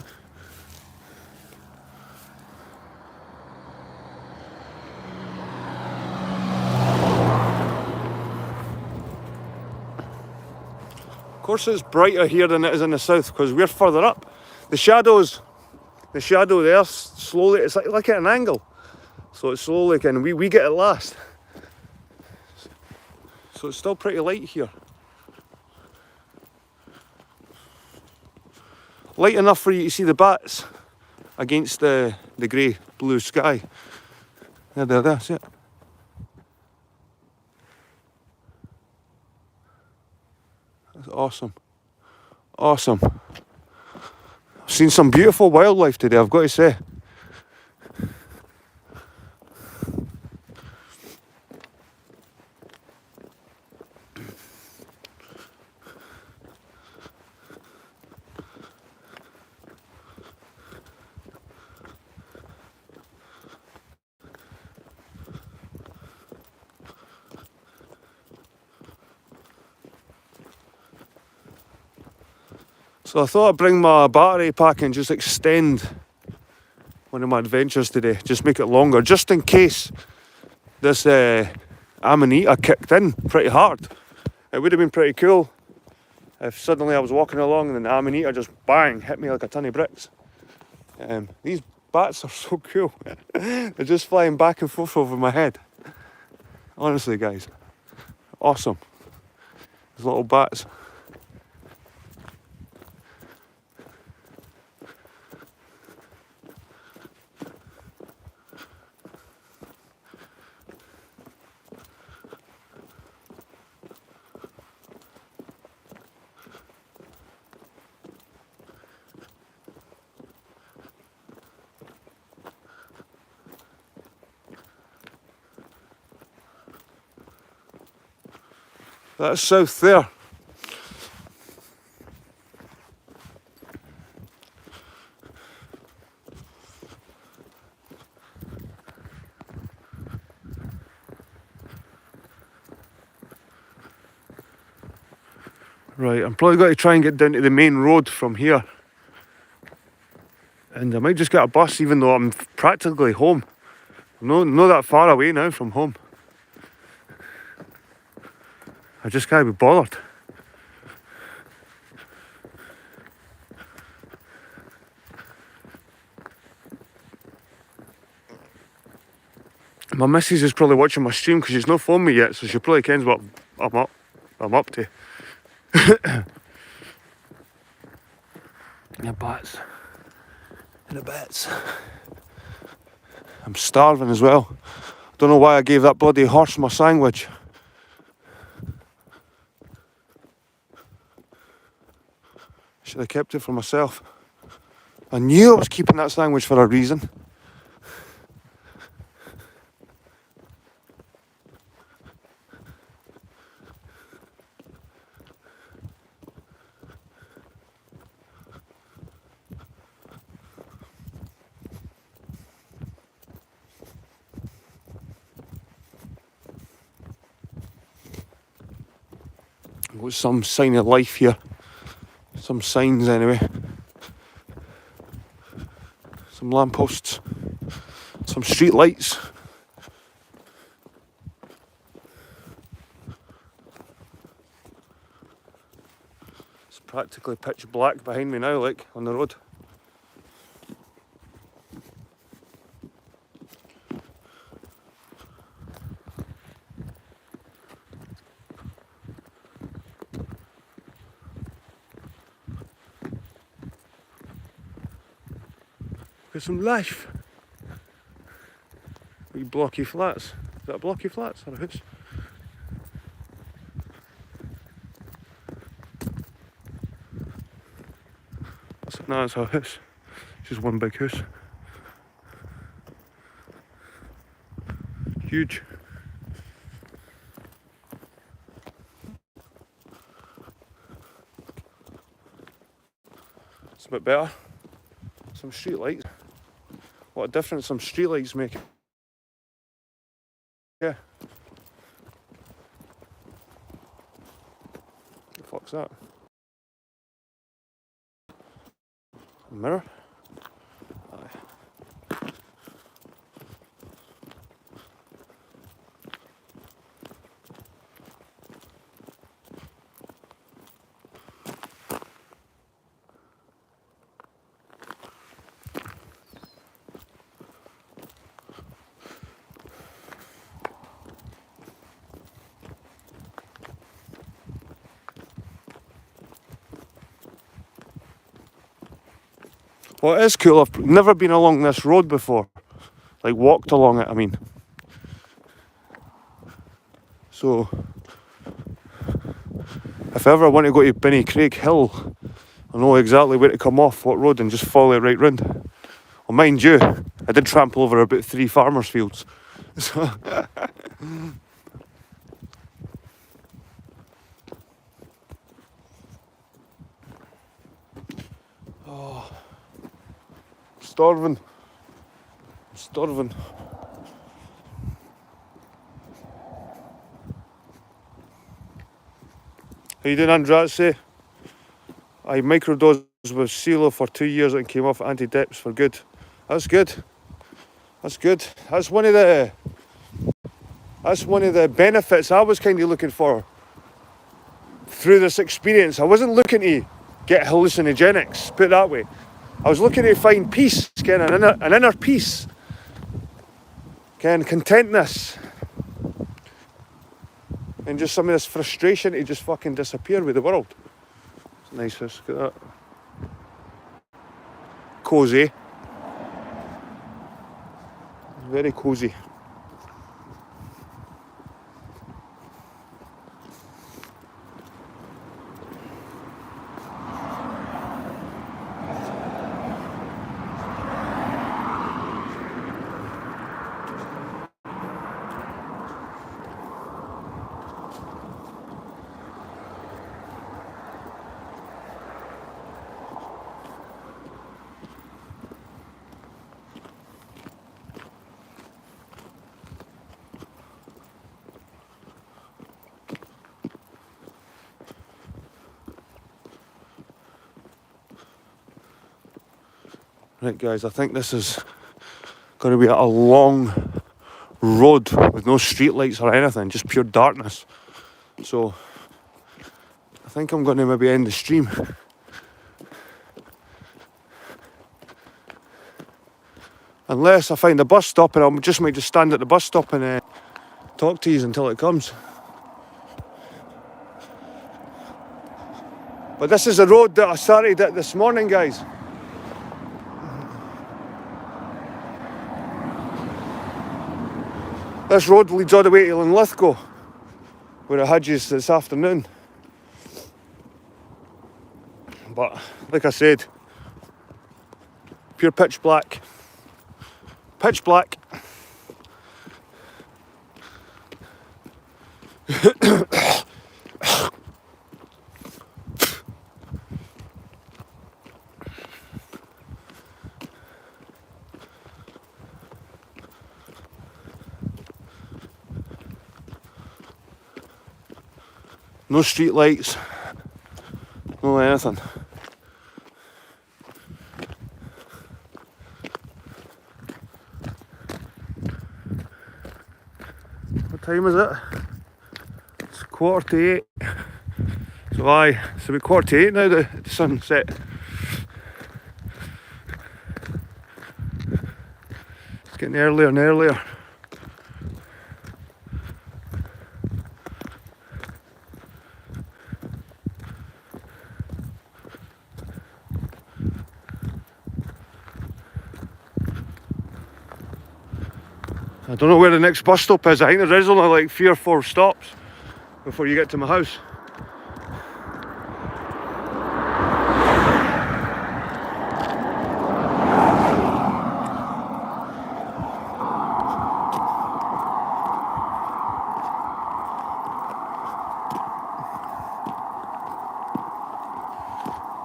Of course it's brighter here than it is in the south because we're further up. The shadow there slowly, it's like at an angle. So it's slowly and we get it last. So it's still pretty light here. Light enough for you to see the bats against the grey blue sky. There, see it? That's awesome. Awesome. I've seen some beautiful wildlife today, I've got to say. So I thought I'd bring my battery pack and just extend one of my adventures today. Just make it longer, just in case this Amanita kicked in pretty hard. It would have been pretty cool if suddenly I was walking along and then the Amanita just bang hit me like a ton of bricks. These bats are so cool. They're just flying back and forth over my head. Honestly, guys, awesome. These little bats. That's south there. Right, I'm probably going to try and get down to the main road from here. And I might just get a bus even though I'm practically home. I'm not that far away now from home. I just can't be bothered. My missus is probably watching my stream because she's not phoned me yet, so she probably kens what I'm up to. Yeah, bats. And the bats. I'm starving as well. Don't know why I gave that bloody horse my sandwich. Should have kept it for myself. I knew I was keeping that sandwich for a reason. Got some sign of life here. Some signs anyway. Some lampposts. Some street lights. It's practically pitch black behind me now, like, on the road. Got some life. Wee blocky flats. Is that a blocky flats or a house? No, it's a house. It's just one big house. Huge. It's a bit better. Some street lights. What a difference some street lights make. Yeah. What the fuck's that? A mirror? Aye. Well, it is cool. I've never been along this road before. Like, walked along it, I mean. So, if I ever want to go to Benny Craig Hill, I know exactly where to come off what road and just follow it right round. Well, mind you, I did trample over about 3 farmers' fields. So oh, starving. I'm starving. How you doing, Andrazzi? I microdosed with CeeLo for 2 years and came off anti-deps for good. That's good. That's good. That's one of the benefits I was kind of looking for through this experience. I wasn't looking to get hallucinogenics, put it that way. I was looking to find peace, kind of an inner peace, kind of contentness, and just some of this frustration to just fucking disappear with the world. It's nice, let's get that. Cozy. Very cozy. Right guys, I think this is going to be a long road with no street lights or anything, just pure darkness. So I think I'm going to maybe end the stream. Unless I find a bus stop, and I might just stand at the bus stop and talk to you until it comes. But this is the road that I started at this morning, guys. This road leads all the way to Linlithgow, where it hedges this afternoon. But like I said, pure pitch black. Pitch black. No street lights, no anything. What time is it? It's 7:45. So aye, it's about 7:45 now that the sun's set. It's getting earlier and earlier. I don't know where the next bus stop is. I think there is only like 3 or 4 stops before you get to my house.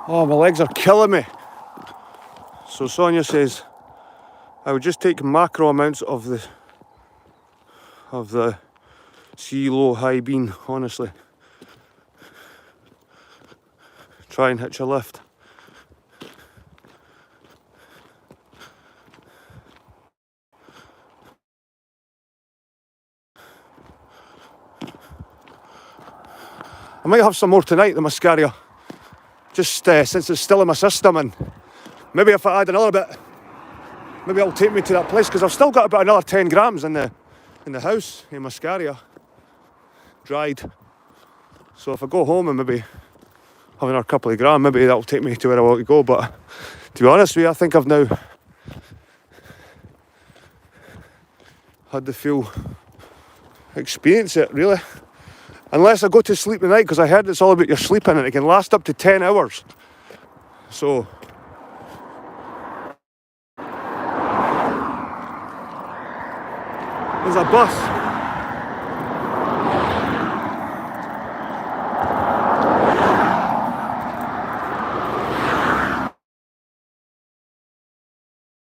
Oh, my legs are killing me. So Sonia says I would just take macro amounts of the CeeLo high bean, honestly. Try and hitch a lift. I might have some more tonight, the mascara. Just since it's still in my system, and maybe if I add another bit, maybe it'll take me to that place, because I've still got about another 10 grams in the house in mascara, dried. So if I go home and maybe have another couple of grams, maybe that'll take me to where I want to go. But to be honest with you, I think I've now had the full experience it, really. Unless I go to sleep tonight, because I heard it's all about your sleeping and it can last up to 10 hours. So there's a bus.